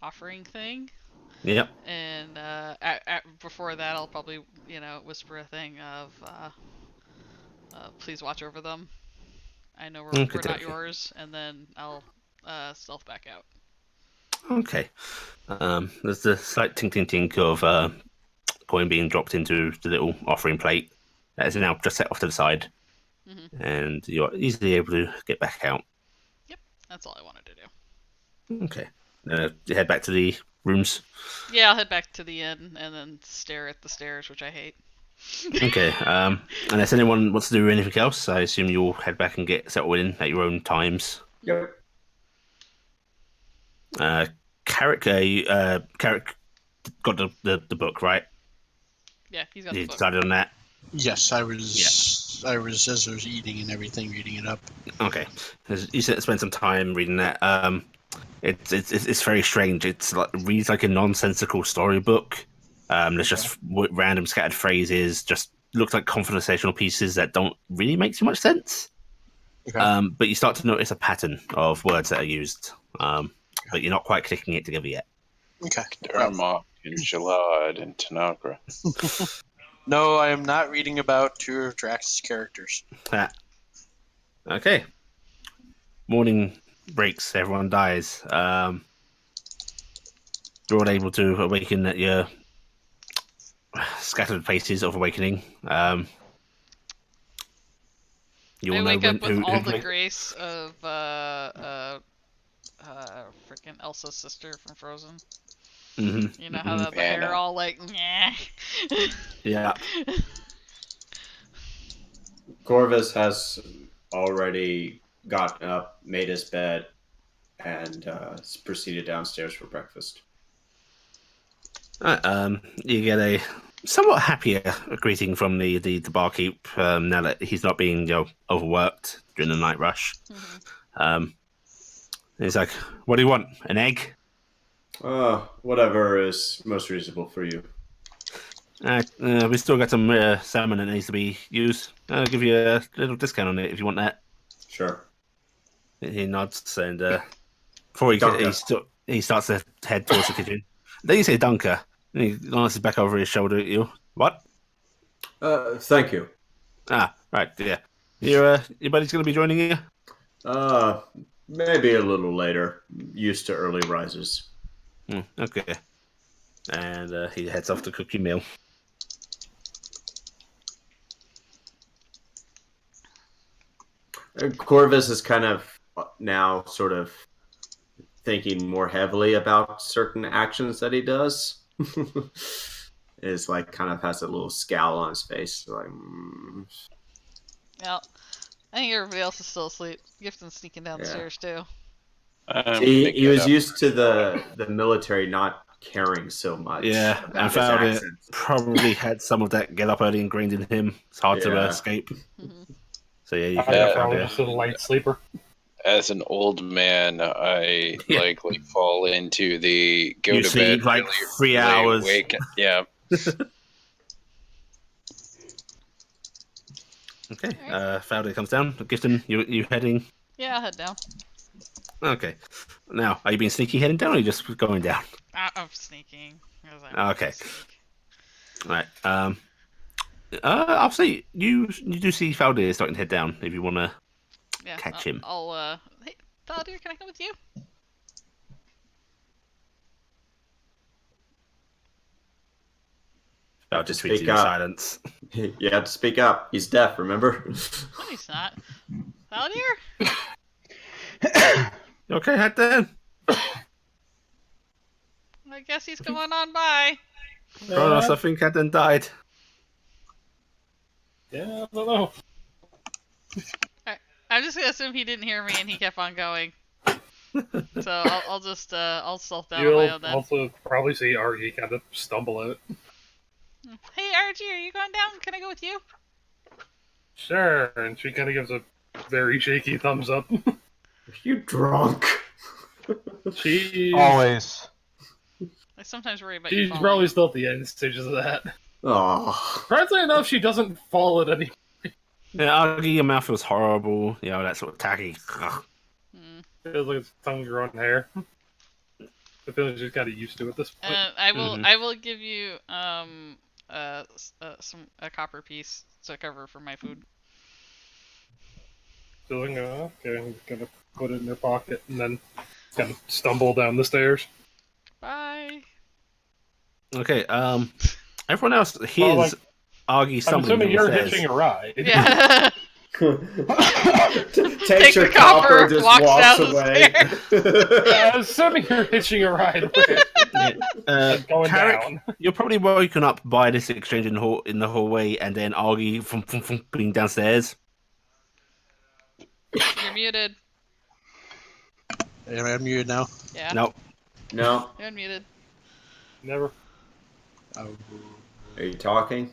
offering thing. Yep. And before that, I'll probably whisper a thing of please watch over them. I know we're not Okay. yours, and then I'll stealth back out. Okay. There's the slight tink of coin being dropped into the little offering plate that is now just set off to the side, and you're easily able to get back out. Yep, that's all I wanted to do. Okay. You head back to the rooms. Yeah, I'll head back to the inn and then stare at the stairs, which I hate. Okay. Unless anyone wants to do anything else, I assume you'll head back and get settled in at your own times. Yep. Carrick got the book, right? Yeah, he's got You the book. decided on that? Yes, I was. I was as I was eating and everything, reading it up. Okay. You spent some time reading that. It's very strange. It reads like a nonsensical storybook. There's just random scattered phrases, just looks like conversational pieces that don't really make too much sense. Okay. But you start to notice a pattern of words that are used, but you're not quite clicking it together yet. Okay. Dharma and Jalad and Tanagra. No, I am not reading about two of Drax's characters. Okay. Morning breaks. Everyone dies. You're all able to awaken at your scattered places of awakening. You I all wake know up with who all the grace of freaking Elsa's sister from Frozen. Mm-hmm. You know how the hair all like, nah. Yeah. Corvus has already gotten up, made his bed, and proceeded downstairs for breakfast. You get a somewhat happier greeting from the barkeep now that he's not being overworked during the night rush. He's like, "What do you want? An egg?" Whatever is most reasonable for you. We still got some salmon that needs to be used. I'll give you a little discount on it if you want that. Sure. He nods and before he starts to head towards the kitchen. Then you say Dunker. And he glances back over his shoulder at you. What? Thank you. Ah, right, yeah. Your buddy's going to be joining you? Maybe a little later. Used to early rises. Okay. And he heads off to cook your meal. Corvus is kind of now sort of thinking more heavily about certain actions that he does. Is like kind of has a little scowl on his face. Like, Well, I think everybody else is still asleep. Gifton's sneaking down the stairs too. He was used to the military not caring so much. Yeah, about I found his it accents. probably had some of that get up early ingrained in him. It's hard to escape. So yeah, you I'm can probably just a light sleeper. As an old man, I likely fall into the go You to sleep bed like really 3 hours. Awake. Yeah. Okay, Fowler comes down. Gifton, you heading? Yeah, I'll head down. Okay. Now, are you being sneaky heading down or are you just going down? I'm sneaking. 'Cause I want to Okay. sneak. Right. I'll say you do see Faldir starting to head down if you want to Yeah, catch him. Hey, Thaldir, can I come with you? I'll just Speak treat you in up. silence. You have to speak up. He's deaf, remember? No, he's not. Thaldir? You okay, head down. I guess he's going on by. Kronos, I think Hadden died. Yeah, I don't know. I'm just gonna assume he didn't hear me and he kept on going. So I'll just I'll stealth down on my You'll own then. also probably see Argy kind of stumble out. Hey RG, are you going down? Can I go with you? Sure, and she kind of gives a very shaky thumbs up. Are you drunk? She Always. sometimes worry about you She's falling. probably still at the end stages of that. Oh. Surprisingly enough, she doesn't fall at any. Yeah, Augie, your mouth feels horrible. You know, that sort of tacky. Ugh. Feels like it's tongue growing hair. I feel like she's kind of used to it at this point. I will. Mhm. I will give you a copper piece to cover for my food. So I'm gonna put it in her pocket and then kind of stumble down the stairs. Bye. Okay, everyone else Well, hears like, Augie I'm stumbling assuming down you're the stairs. hitching a ride. Yeah. Takes Take your the copper, just walks walks down the away. Assuming you're hitching a ride. Yeah. Going Carrick, down. you're probably woken up by this exchange in the hallway, and then Augie being downstairs. You're muted. Am I muted now? Yeah. Nope. No. You're unmuted. Never. Oh, Are you talking?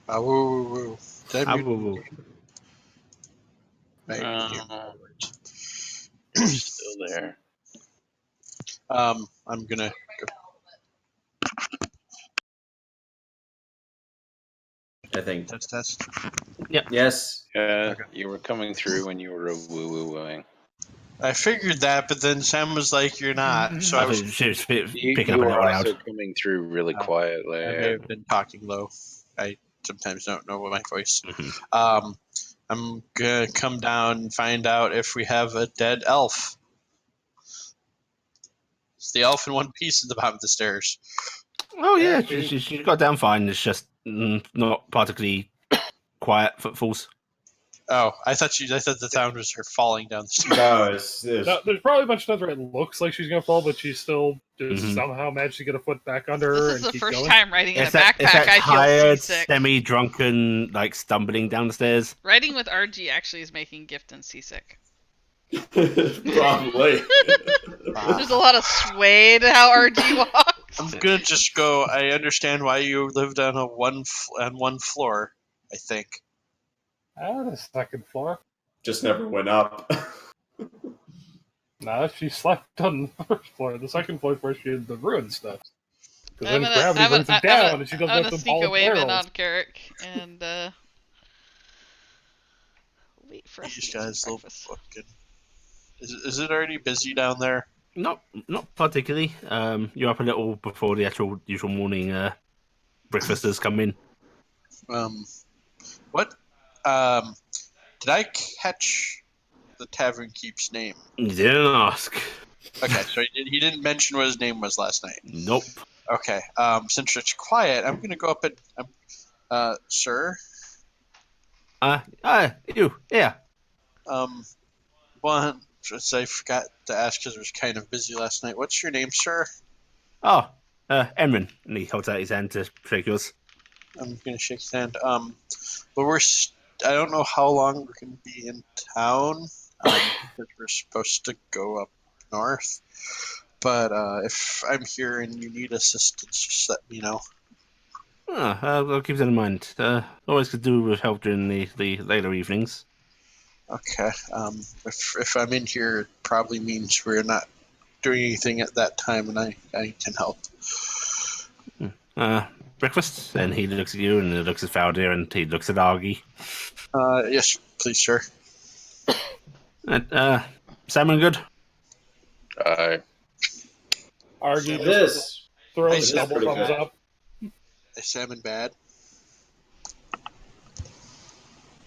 woo, woo, woo. Did I mute? Woo. Right, here. You're still there. I'm gonna go. I think. Test. Yes. Yeah, Okay. you were coming through when you were woo-woo-wooing. I figured that, but then Sam was like, "You're not." So I I was. think she was picking You up a were little also loud. coming through really I quietly. may have been talking low. I sometimes don't know what my voice. Mhm. I'm gonna come down and find out if we have a dead elf. It's the elf in one piece at the bottom of the stairs. Oh yeah, Yeah, she got down fine. It's just not particularly quiet footfalls. Oh, I thought the sound was her falling down the stairs. No, it's No, there's probably a bunch of times where it looks like she's gonna fall, but she's still just Mhm. somehow managed to get a foot back under her This is and the keep first going. time riding in a It's that backpack. I feel tired, seasick. semi-drunken, like stumbling down the stairs. Riding with RG actually is making Gifton seasick. probably. There's a lot of sway to how RG walks. I'm gonna just go. I understand why you lived on one floor. I think. The second floor. Just never went up. Nah, she slept on the first floor. The second floor is where she had the ruined stuff. Because I'm then gonna, gravity brings it down, and she doesn't I'm have gonna to sneak haul a up wave in barrels. on Carrick and wait for us to These get some guys will breakfast. fucking. Is it already busy down there? Not particularly. You're up a little before the usual morning breakfast has come in. What? Did I catch the tavern keep's name? You didn't ask. Okay, so he didn't mention what his name was last night. Nope. Okay. Since it's quiet, I'm gonna go up and sir. You. Yeah. One. I forgot to ask because it was kind of busy last night. What's your name, sir? Oh, Emran. And he holds out his hand to shake yours. I'm gonna shake his hand. But I don't know how long we're gonna be in town. Because we're supposed to go up north. But if I'm here and you need assistance, just let me know. I'll keep that in mind. Always could do with help during the later evenings. Okay. If I'm in here, it probably means we're not doing anything at that time, and I can help. Breakfast? And he looks at you, and he looks at Faldir, and he looks at Argy. Yes, please, sir. Salmon good? Argy It just is. throws It is double pretty thumbs good. up. Is salmon bad?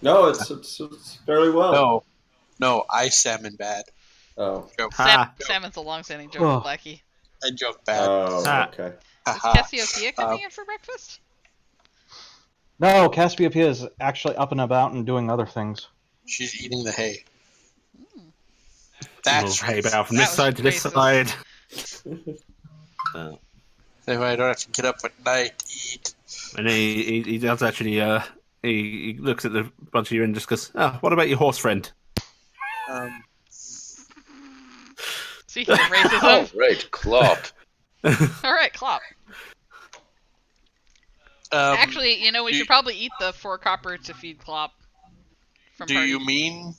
No, it's fairly well. No, I salmon bad. Oh. Joke. Salmon's a long-standing joke, Oh. Blackie. I joke bad. Oh, okay. Is Haha. Cassiopeia coming in for breakfast? No, Cassiopeia is actually up and about and doing other things. She's eating the hay. That's That's hay right. bow from this That was side to this racist. side. That way I don't have to get up at night to eat. And he does actually. He looks at the bunch of you and just goes, what about your horse friend? Speaking of All racism. right, Clop. Alright, Clop. Actually, we should probably eat the 4 copper to feed Clop. From do party. you mean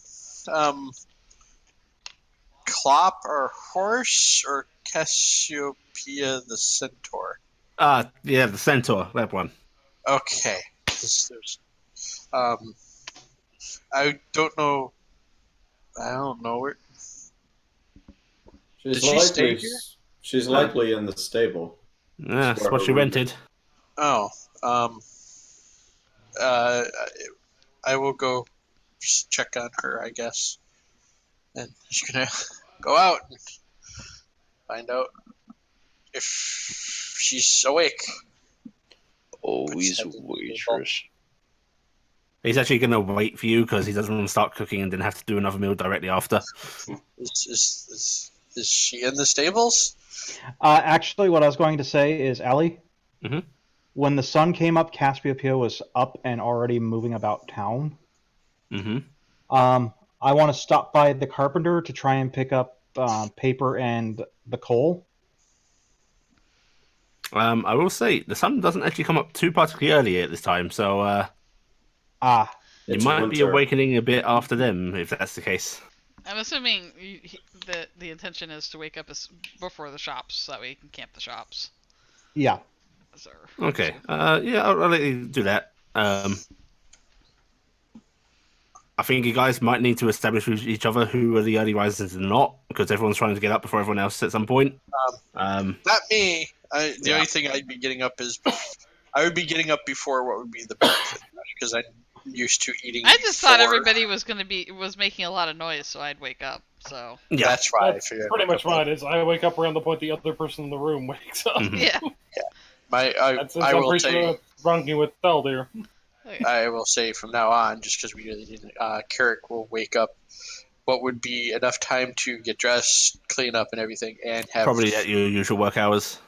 Clop or horse or Cassiopeia the centaur? Yeah, the centaur, that one. Okay. I don't know. I don't know where. She's Did she stay likely here? she's likely in the stable. Yeah, That's that's where what her she room rented. is. Oh. Uh, I will go just check on her, I guess. And she's gonna go out and find out if she's awake. Always Head a to the table. waitress. He's actually going to wait for you because he doesn't want to start cooking and then have to do another meal directly after. Is she in the stables? Actually, what I was going to say is, Ellie, Mhm. when the sun came up, Cassiopeia was up and already moving about town. Mm-hmm. I want to stop by the carpenter to try and pick up paper and the coal. I will say the sun doesn't actually come up too particularly early at this time, so Ah, you It's might be winter. awakening a bit after them if that's the case. I'm assuming that the intention is to wake up before the shops, so that way you can camp the shops. yeah. So, Okay. Yeah, I'll let you do that. I think you guys might need to establish with each other who are the early risers and not, because everyone's trying to get up before everyone else at some point. Not me. The Yeah. only thing I'd be getting up is I would be getting up before what would be the breakfast because I'm used to eating. I just thought before. everybody was making a lot of noise, so I'd wake up. So Yeah. That's why That's I figured. pretty I'd much wake up mine is. I wake up around the point the other person in the room wakes up. Mhm. yeah. That's I I'm will pretty say. sure that's wrong with Thel there. Okay. I will say from now on, just because we really didn't, Carrick will wake up what would be enough time to get dressed, clean up, and everything, and have Probably at your usual work hours.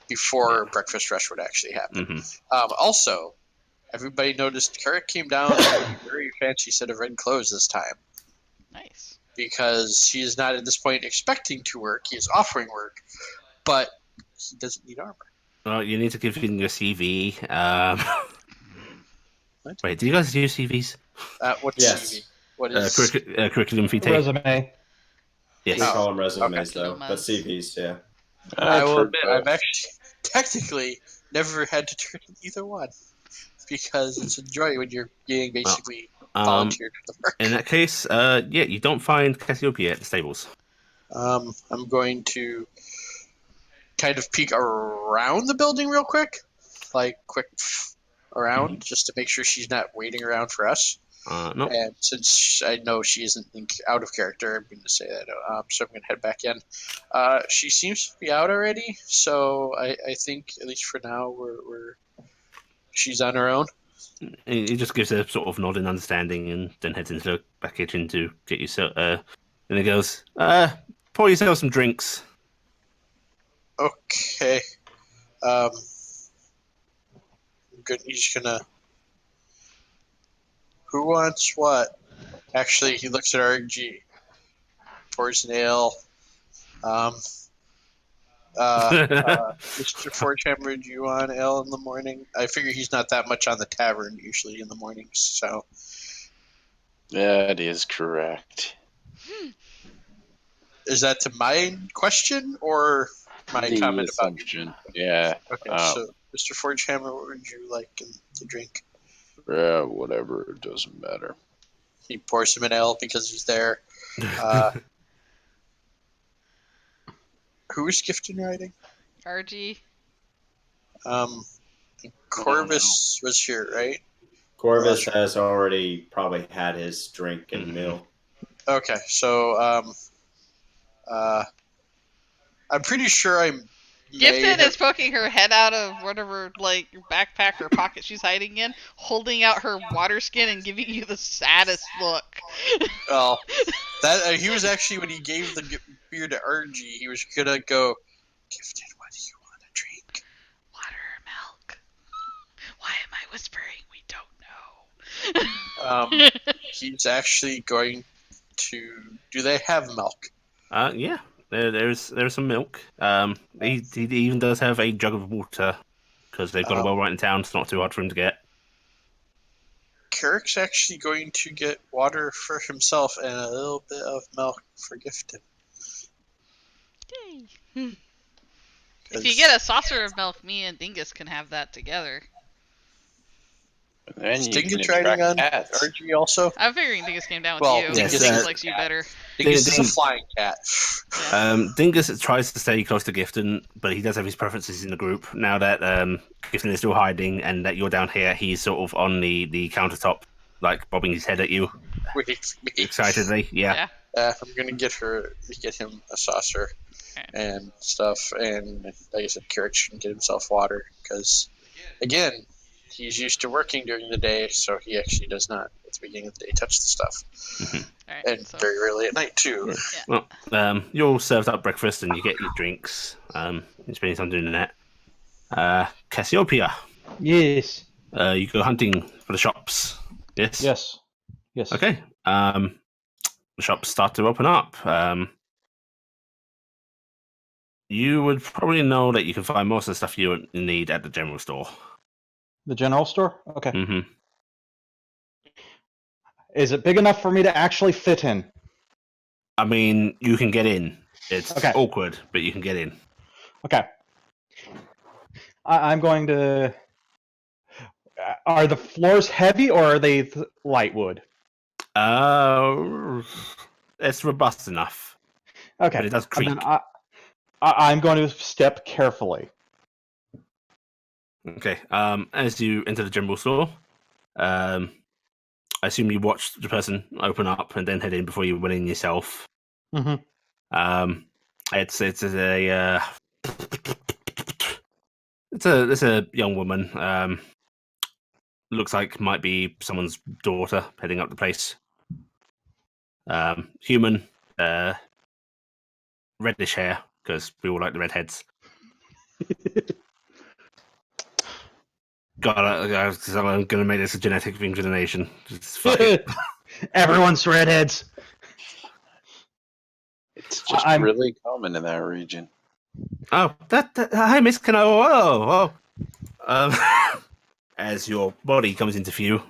before breakfast rush would actually happen. Hmm. Also, everybody noticed Carrick came down in a very fancy set of red clothes this time Nice. because he is not at this point expecting to work; he is offering work, but he doesn't need armor. Well, you need to give him your CV. What? Wait, do you guys use CVs? What's Yes. CV? What is? Curriculum vitae. Resume. Yes. We Oh, call them resumes though, Diplomas. but CVs, yeah. I I've will heard admit, both. I've actually technically never had to turn in either one because it's a joy when you're being basically volunteered for the work. In that case, yeah, you don't find Cassiopeia at the stables. I'm going to kind of peek around the building real quick, like quick around, just to make sure she's not waiting around for us. No. And since I know she isn't out of character, I'm going to say that. So I'm going to head back in. She seems to be out already, so I think at least for now she's on her own. He just gives a sort of nod in understanding and then heads into the back kitchen to get you and he goes, pour yourself some drinks. Okay. I'm good. He's gonna. Who wants what? Actually, he looks at RG. Pours an ale. Mr. Forgehammer, do you want ale in the morning? I figure he's not that much on the tavern usually in the mornings. So That is correct. is that to my question or my The comment about? assumption. Yeah. Okay, so Mr. Forgehammer, what would you like to drink? Yeah, whatever. It doesn't matter. He pours him an ale because he's there. Who is Gifton riding? RG. Corvus was here, right? Corvus has already probably had his drink and Mhm. meal. Okay, so I'm pretty sure I Gifted is poking her head out of whatever like backpack or pocket she's hiding in, holding out her water skin and giving you the saddest look. Well, that he was actually when he gave the beer to RG, he was gonna go, Gifted, what do you want to drink? Water or milk? Why am I whispering? We don't know. He's actually going to. Do they have milk? Yeah, there's some milk. He even does have a jug of water because they've got a well right in town. It's not too hard for him to get. Carrick's actually going to get water for himself and a little bit of milk for Gifted. Yay. If you get a saucer of milk, me and Dingus can have that together. Then Is you can Dingus riding attract on cats. RG also? I'm figuring Dingus came down with Well, you. Yes, because Dingus likes you better. Dingus is a Ding- flying cat. Yeah. Dingus tries to stay close to Gifton, but he does have his preferences in the group. Now that Gifton is still hiding and that you're down here, he's sort of on the countertop, like bobbing his head at you Wait, me. excitedly. Yeah. I'm gonna get him a saucer Okay. and stuff, and like I said, Carrot shouldn't get himself water because, again, he's used to working during the day, so he actually does not at the beginning of the day touch the stuff, Alright, and so very rarely at night too. Yeah. Well, you're all served up breakfast and you get your drinks. You're spending time doing that. Cassiopeia, Yes. you go hunting for the shops. Yes. Yes. Yes. Okay. The shops start to open up. You would probably know that you can find most of the stuff you need at the general store. The general store? Okay. Hmm. Is it big enough for me to actually fit in? I mean, you can get in. It's Okay. awkward, but you can get in. Okay. I'm going to. Are the floors heavy or are they light wood? It's robust enough, Okay. but it does creak. And then I'm going to step carefully. Okay. As you enter the general store, I assume you watched the person open up and then head in before you went in yourself. Mm-hmm. It's a young woman. Looks like might be someone's daughter heading up the place. Human, reddish hair because we all like the redheads. God, I'm gonna make this a genetic thing for the nation. Just fuck it. Everyone's redheads. It's just I'm- really common in that region. Oh, hi, Miss Cano. Oh. As your body comes into view.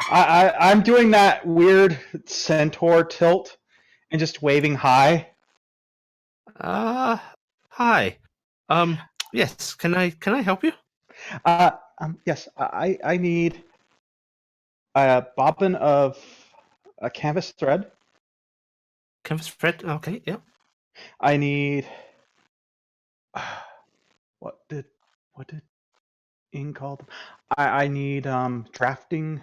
I'm doing that weird centaur tilt and just waving hi. Hi. Yes. Can I help you? Yes, I need a bobbin of a canvas thread. Canvas thread. Okay. Yep. I need what did Ing call them? I need drafting.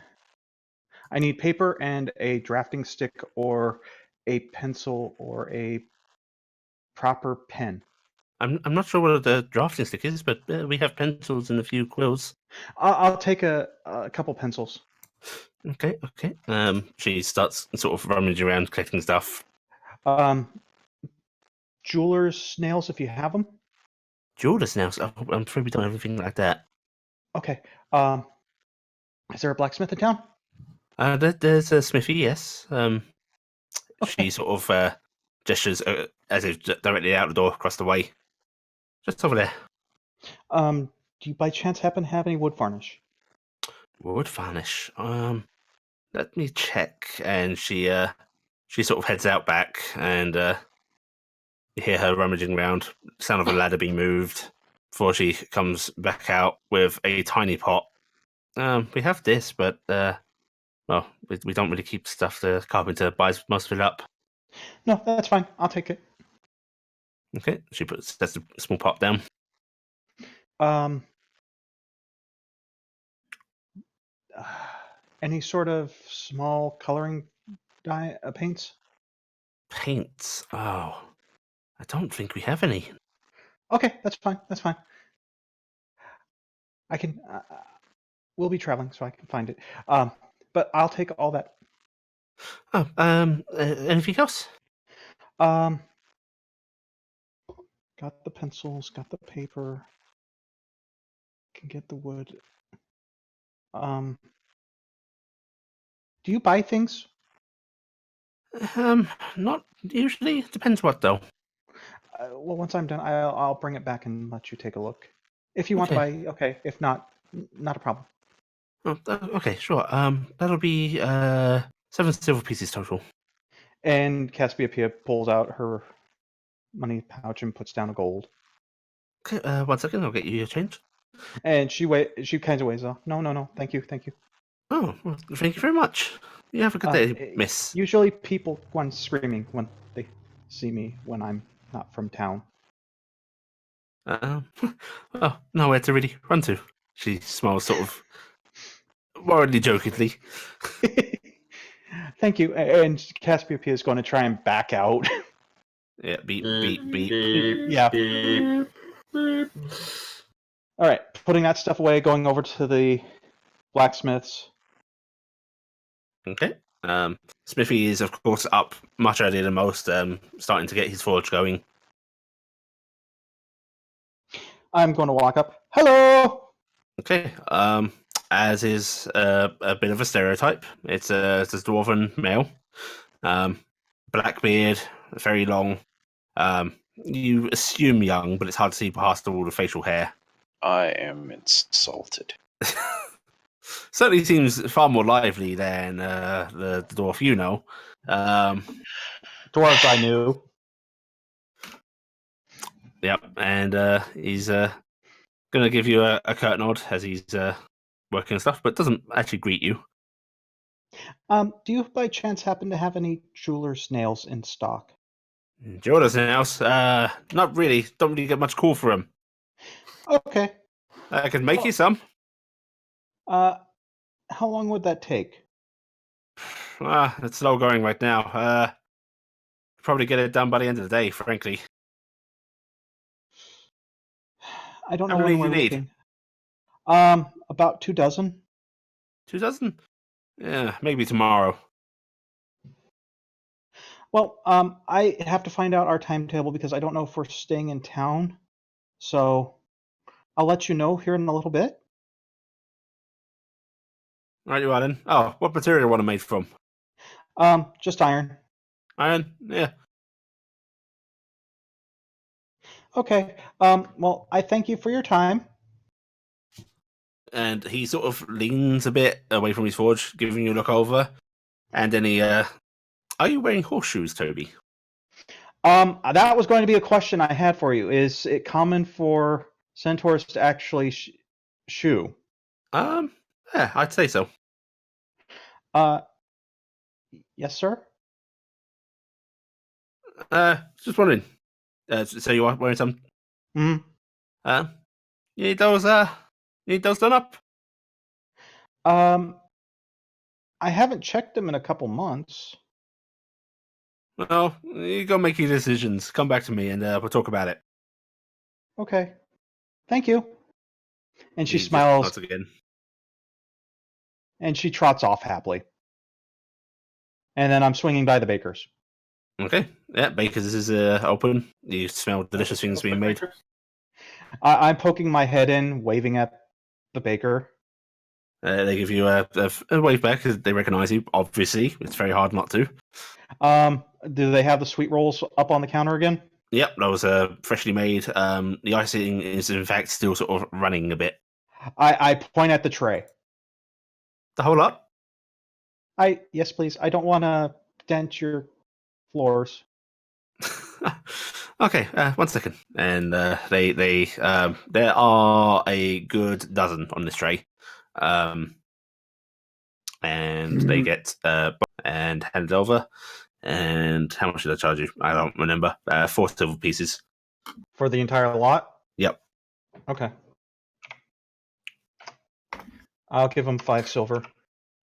I need paper and a drafting stick or a pencil or a proper pen. I'm not sure what the drafting stick is, but we have pencils and a few quills. I'll take a couple pencils. Okay. She starts sort of rummaging around collecting stuff. Jeweler's nails, if you have them. Jeweler's nails. Oh, I'm afraid we don't have anything like that. Okay. Is there a blacksmith in town? There's a smithy. Yes. Okay. She sort of gestures as if directly out the door across the way. Just over there. Do you by chance happen to have any wood varnish? Wood varnish. Let me check. And she sort of heads out back, and you hear her rummaging around. Sound of a ladder being moved before she comes back out with a tiny pot. We have this, but well, we don't really keep stuff. The carpenter buys most of it up. No, that's fine. I'll take it. Okay, she sets a small pot down. Any sort of small coloring paints? Paints. Oh, I don't think we have any. Okay, that's fine. That's fine. I can. We'll be traveling, so I can find it. But I'll take all that. Oh, anything else? Got the pencils. Got the paper. Can get the wood. Do you buy things? Not usually. Depends what though. Well, once I'm done, I'll bring it back and let you take a look. If you want to buy, okay. If not, not a problem. Oh, okay, sure. That'll be 7 silver pieces total. And Cassiopeia pulls out her money pouch and puts down a gold. Okay, 1 second, I'll get you your change. And she kind of waves off. No, thank you. Oh, well, thank you very much. You have a good day, miss. Usually people go on screaming when they see me when I'm not from town. Well, nowhere to really run to. She smiles sort of worriedly jokingly. Thank you. And Cassiopeia is going to try and back out. Yeah, beep, Beep, beep, beep. beep, Yeah. beep. All right, putting that stuff away, going over to the blacksmith's. Okay. Smithy is, of course, up much earlier than most, starting to get his forge going. I'm going to walk up. Hello. Okay. As is a bit of a stereotype, it's a dwarven male. Black beard, very long. You assume young, but it's hard to see past all the facial hair. I am insulted. Certainly seems far more lively than the dwarf you know. Dwarves I knew. Yep, and he's going to give you a curt nod as he's working and stuff, but doesn't actually greet you. Do you by chance happen to have any jeweler's nails in stock? Jordan's house, not really. Don't really get much call for him. Okay. I can make you some. How long would that take? It's slow going right now. Probably get it done by the end of the day, frankly. I don't know How many when do we're you need? looking. About 2 dozen. 2 dozen? Yeah, maybe tomorrow. Well, I have to find out our timetable because I don't know if we're staying in town. So I'll let you know here in a little bit. Right, you are then. Oh, what material want to made from? Just iron. Iron? Yeah. Okay. Well, I thank you for your time. And he sort of leans a bit away from his forge, giving you a look over. And then he, are you wearing horseshoes, Toby? That was going to be a question I had for you. Is it common for centaurs to actually shoe? Yeah, I'd say so. Uh, yes, sir. Just wondering. So you are wearing some? Hmm. You need those done up? I haven't checked them in a couple months. Well, you go make your decisions. Come back to me and we'll talk about it. Okay. Thank you. And she He just smiles nods again. and she trots off happily. And then I'm swinging by the baker's. Okay. Yeah, Baker's is open. You smell delicious things being made. I'm poking my head in, waving at the baker. They give you a wave back because they recognize you. Obviously, it's very hard not to. Do they have the sweet rolls up on the counter again? Yep, those are freshly made. The icing is in fact still sort of running a bit. I point at the tray. The whole lot? Yes, please. I don't want to dent your floors. Okay, 1 second. And there are a good dozen on this tray. And they get and handed over. And how much did I charge you? I don't remember. 4 silver pieces. For the entire lot? Yep. Okay. I'll give them 5 silver.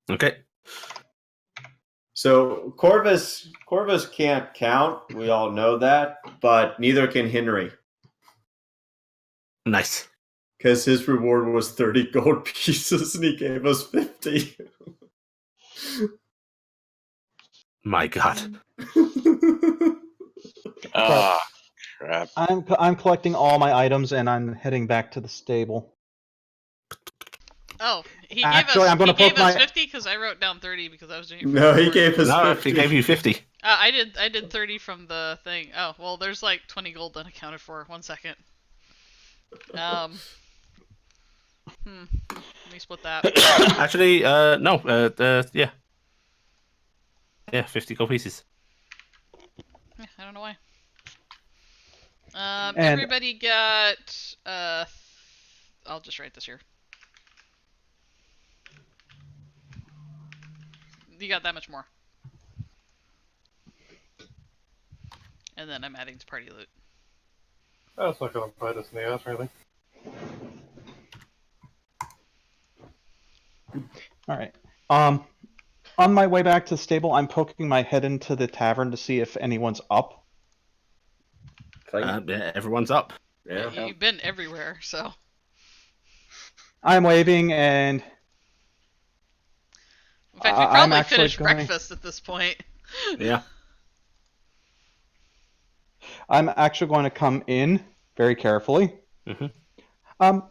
Okay. So Corvus can't count. We all know that, but neither can Henry, Nice. because his reward was 30 gold pieces, and he gave us 50. My God. Ah, crap. I'm collecting all my items and I'm heading back to the stable. Oh, he Actually, gave us, I'm gonna he gave poke us my- 50 because I wrote down 30 because I was doing it. No, he before. gave us No, 50. he gave you 50. I did 30 from the thing. Oh, well, there's like 20 gold unaccounted for. 1 second. Let me split that. Actually, no. Yeah. Yeah, 50 gold pieces. Yeah, I don't know why. And- Everybody got. I'll just write this here. You got that much more. And then I'm adding to party loot. That's not going to bite us in the ass or anything. All right. On my way back to the stable, I'm poking my head into the tavern to see if anyone's up. Yeah, everyone's up. Yeah. You've been everywhere, so. I'm waving, and In fact, we I'm probably actually finished going- breakfast at this point. Yeah. I'm actually going to come in very carefully. Mhm.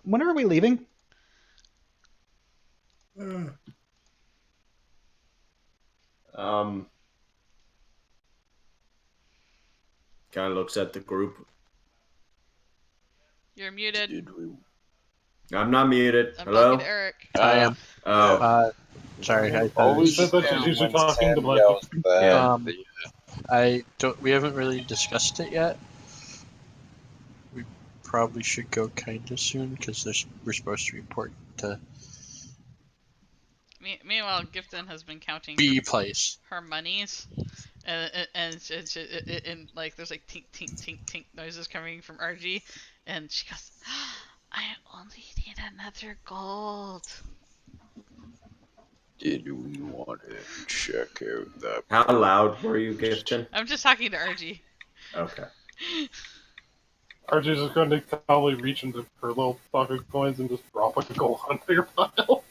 When are we leaving? Kind of looks at the group. You're muted. I'm not muted. I'm Hello? talking to Eric. I am. Oh. Sorry, I Always thought said that she's usually talking to Blackie. Yeah. I don't. We haven't really discussed it yet. We probably should go kind of soon because we're supposed to report to Meanwhile, Gifton has been counting B place. her monies, and like there's like tink tink tink tink noises coming from RG, and she goes, "I only need another gold." Did we want to check out that? How loud were you, Gifton? I'm just talking to RG. Okay. RJ's just going to probably reach into her little pocket coins and just drop a gold onto your pile.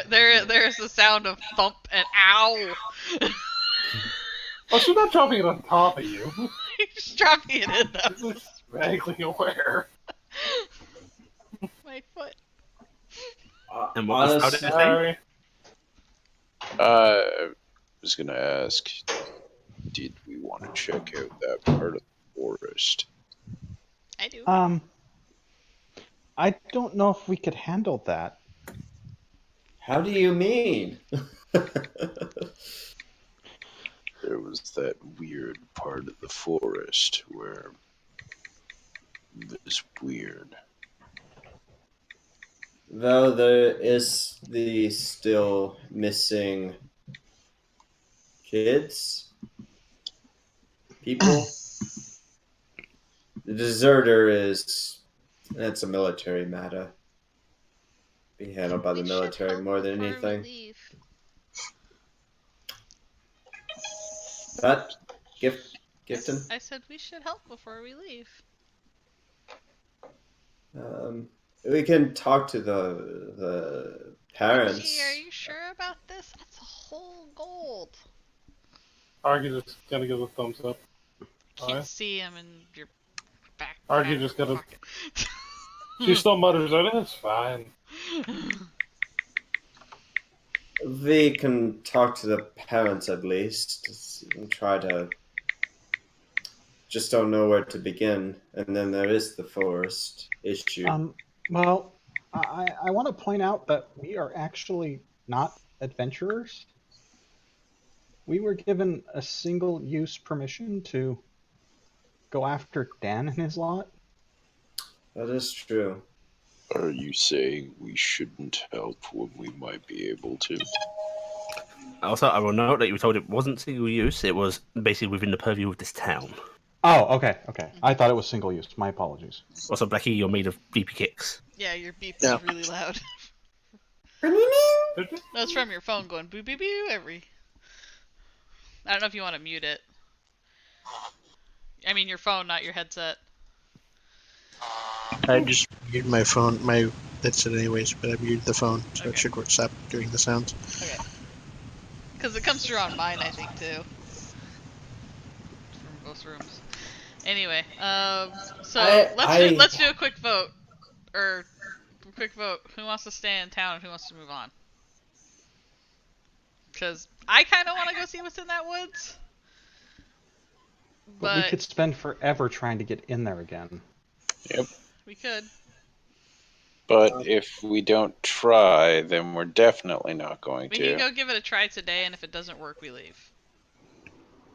There's the sound of thump and ow. Oh, she's not dropping it on top of you. Just dropping it in though. She's just vaguely aware. My foot. And what was how did it say? Sorry. I was gonna ask, did we want to check out that part of the forest? I do. I don't know if we could handle that. How do you mean? There was that weird part of the forest where it was weird. Though there is the still missing kids, people. The deserter that's a military matter. Be handled by the We should military help more than before we anything. leave. But Gifton, I said we should help before we leave. we can talk to the parents. Gee, are you sure about this? That's a whole gold. Argy just gonna give a thumbs up. Can't Alright. see him in your back. Argy back just gotta. pocket. She still mutters out, "It's fine." We can talk to the parents at least and try to. Just don't know where to begin, and then there is the forest issue. Well, I want to point out that we are actually not adventurers. We were given a single-use permission to go after Dan and his lot. That is true. Are you saying we shouldn't help when we might be able to? Also, I will note that you were told it wasn't single use. It was basically within the purview of this town. Oh, okay. I thought it was single-use. My apologies. Also, Blackie, you're made of beepy kicks. Yeah, your beep Yeah. is really loud. That's from your phone going boo boo boo every. I don't know if you want to mute it. I mean your phone, not your headset. I just muted my phone, my headset anyways, but I muted the phone, so Okay. it should stop doing the sounds. Okay. Because it comes through on mine, I think too. From both rooms. Anyway, so let's do a quick vote, or a quick vote. Who wants to stay in town and who wants to move on? Because I kind of want to go see what's in that woods. But we But could spend forever trying to get in there again. Yep. we could. But if we don't try, then we're definitely not going We to. can go give it a try today, and if it doesn't work, we leave.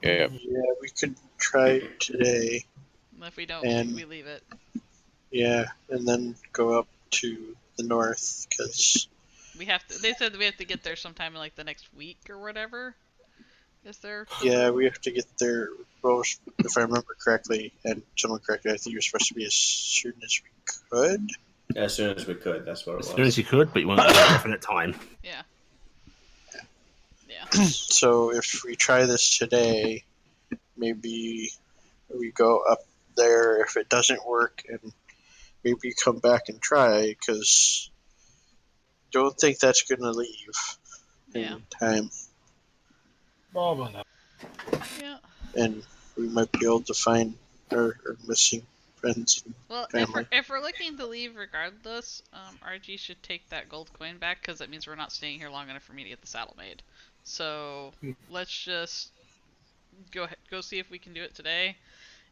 Yeah. Yeah, we could try today. If we don't, And we leave it. yeah, and then go up to the north because We have to. They said we have to get there sometime in like the next week or whatever. Is there? yeah, we have to get there. Well, if I remember correctly, and someone correctly, I think you're supposed to be as soon as we could. As soon as we could. That's what it As was. soon as you could, but you want to give a definite time. Yeah. Yeah. So if we try this today, maybe we go up there. If it doesn't work, and maybe come back and try, because don't think that's going to leave Yeah. in time. Probably not. Yeah. And we might be able to find our missing friends and Well, family. if we're looking to leave regardless, RG should take that gold coin back because that means we're not staying here long enough for me to get the saddle made. So let's just go see if we can do it today.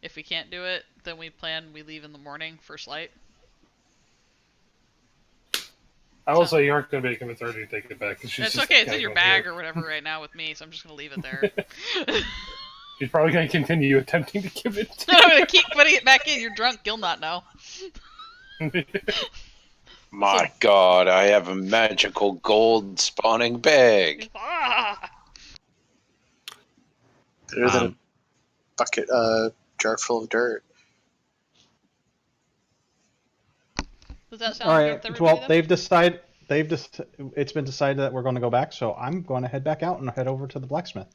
If we can't do it, then we leave in the morning, first light. I will say you aren't going to be convinced RG to take it back. Cause It's okay. It's in your bag or whatever right now with me, so I'm just gonna leave it there. She's probably going to continue attempting to give it to I'm gonna keep putting it back in. You're drunk. You'll not know. you. My God, I have a magical gold spawning bag. Ah! Better than a bucket, jar full of dirt. Does that sound All good right. with everybody? Well, Then? they've decided. It's been decided that we're going to go back. So I'm going to head back out and head over to the blacksmith.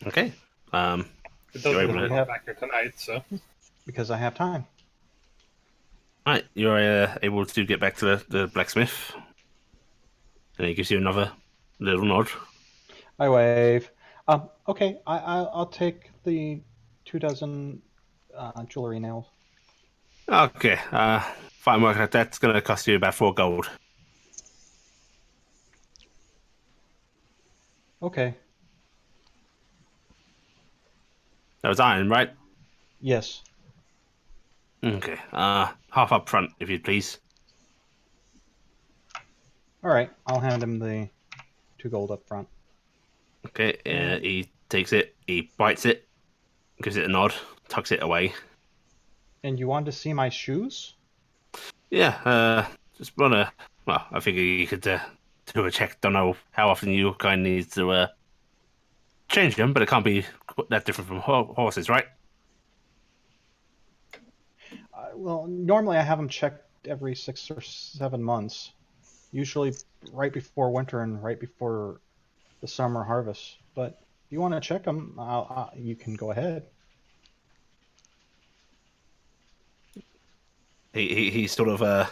Okay. It You're doesn't able have to- to back here tonight, so. Because I have time. Right, you're able to get back to the blacksmith, and he gives you another little nod. I wave. Okay. I'll take the 2 dozen jewelry nails. Okay, fine work like that's going to cost you about 4 gold. Okay. That was iron, right? Yes. Okay, half up front, if you'd please. All right. I'll hand him the 2 gold up front. Okay, he takes it, he bites it, gives it a nod, tucks it away. And you wanted to see my shoes? Yeah, just wanna. Well, I figure you could do a check. Don't know how often you kind of need to change them, but it can't be that different from horses, right? Well, normally I have them checked every 6 or 7 months. Usually right before winter and right before the summer harvest. But if you want to check them, you can go ahead. He sort of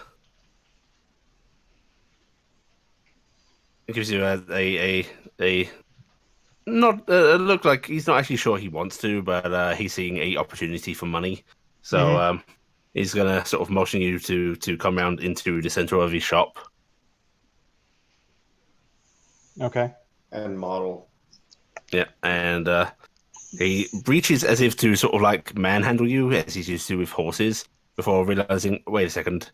gives you a not look like he's not actually sure he wants to, but he's seeing a opportunity for money. So he's gonna sort of motion you to come round into the center of his shop. Okay. And model. Yeah, and he reaches as if to sort of like manhandle you as he's used to with horses before realizing, wait a second,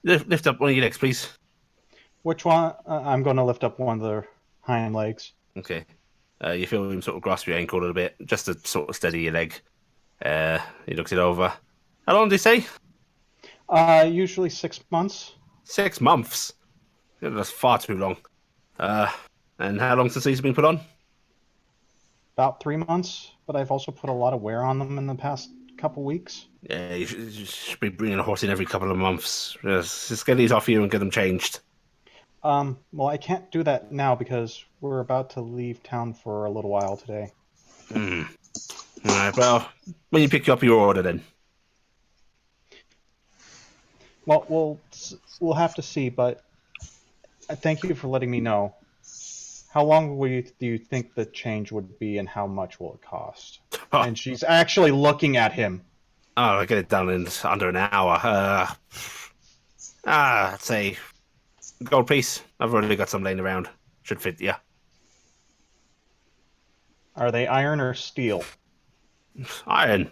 lift up one of your legs, please. Which one? I'm going to lift up one of the hind legs. Okay. You feel him sort of grasp your ankle a little bit, just to sort of steady your leg. He looks it over. How long did he say? Usually 6 months. 6 months. Yeah, that's far too long. And how long since these have been put on? About 3 months, but I've also put a lot of wear on them in the past couple weeks. Yeah, you should be bringing a horse in every couple of months. Just get these off you and get them changed. Well, I can't do that now because we're about to leave town for a little while today. All right, well, when you pick up your order then. Well, we'll have to see, but thank you for letting me know. How long do you think the change would be, and how much will it cost? Oh, And she's actually looking at him. I get it done in under an hour. I'd say gold piece. I've already got some laying around. Should fit, yeah. Are they iron or steel? Iron.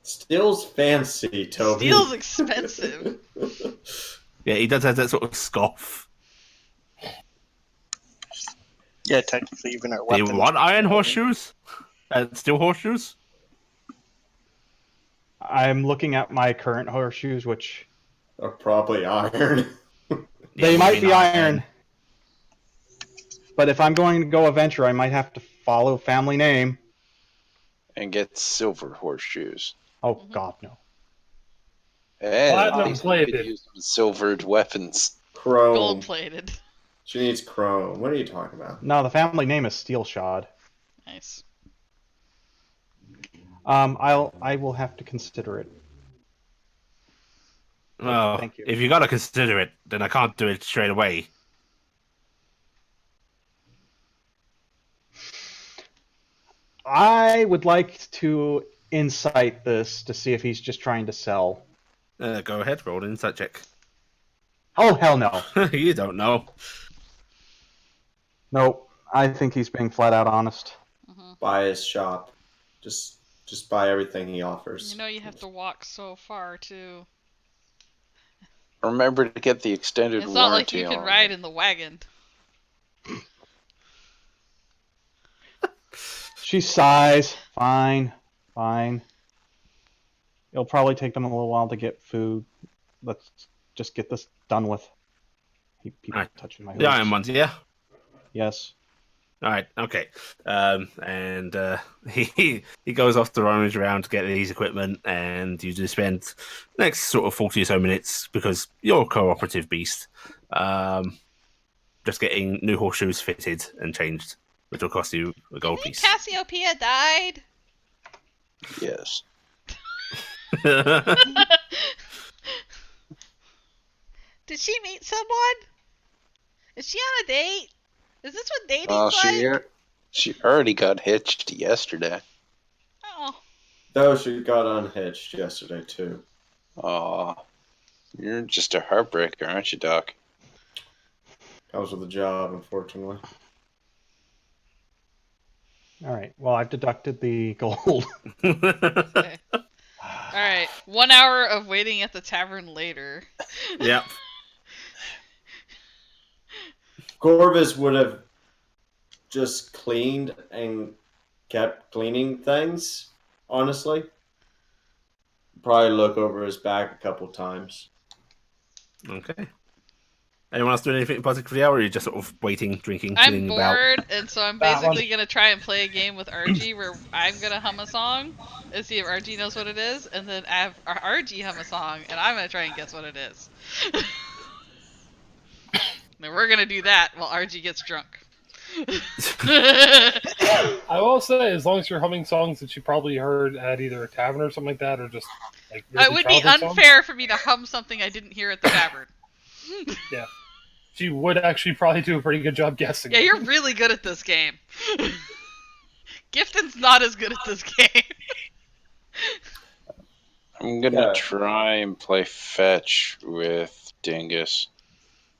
Steel's fancy, Toby. Steel's expensive. Yeah, he does have that sort of scoff. Yeah, technically, even our Do you weapons. want iron horseshoes? Steel horseshoes? I'm looking at my current horseshoes, which Are probably iron. Yeah, they would have might been be iron. But if I'm going to go adventure, I might have to follow family name. And get silver horseshoes. Oh Mhm. God, no. Hey, at Platinum least we could plated. use some silvered weapons. Chrome. Gold plated. She needs chrome. What are you talking about? No, the family name is Steel Shod. Nice. I will have to consider it. Well, Thank you. if you gotta consider it, then I can't do it straight away. I would like to insight this to see if he's just trying to sell. Go ahead, roll an insight check. Oh hell no. You don't know. Nope. I think he's being flat out honest. Mhm. Buy his shop. Just buy everything he offers. You know you have to walk so far too. Remember to get the extended It's not like warranty you can on ride them. in the wagon. She sighs. Fine. Fine. It'll probably take them a little while to get food. Let's just get this done with. People Alright. touching my The iron hooves. ones, yeah? Yes. All right, okay. And he goes off to rummage around to get these equipment, and you do spend the next sort of 40 or so minutes, because you're a cooperative beast, just getting new horseshoes fitted and changed, which will cost you a Do you gold think piece. Cassiopeia died? Yes. Did she meet someone? Is she on a date? Is this what dating's Well, like? she already got hitched yesterday. Oh. Though she got unhitched yesterday too. Aw, you're just a heartbreaker, aren't you, Doc? Comes with the job, unfortunately. All right. Well, I've deducted the gold. Okay. Alright. 1 hour of waiting at the tavern later. Yep. Corvus would have just cleaned and kept cleaning things, honestly. Probably look over his back a couple times. Okay. Anyone else doing anything in particular for the hour, or are you just sort of waiting, drinking, I'm milling about? bored, and so I'm That one. basically gonna try and play a game with RG where I'm gonna hum a song and see if RG knows what it is, and then have RG hum a song, and I'm gonna try and guess what it is. Then we're gonna do that while RG gets drunk. I will say, as long as you're humming songs that you probably heard at either a tavern or something like that, or just like It would be childhood songs, unfair for me to hum something I didn't hear at the tavern. she would actually probably do a pretty good job guessing. Yeah, you're really good at this game. Gifton's not as good at this game. I'm gonna Yeah. try and play fetch with Dingus.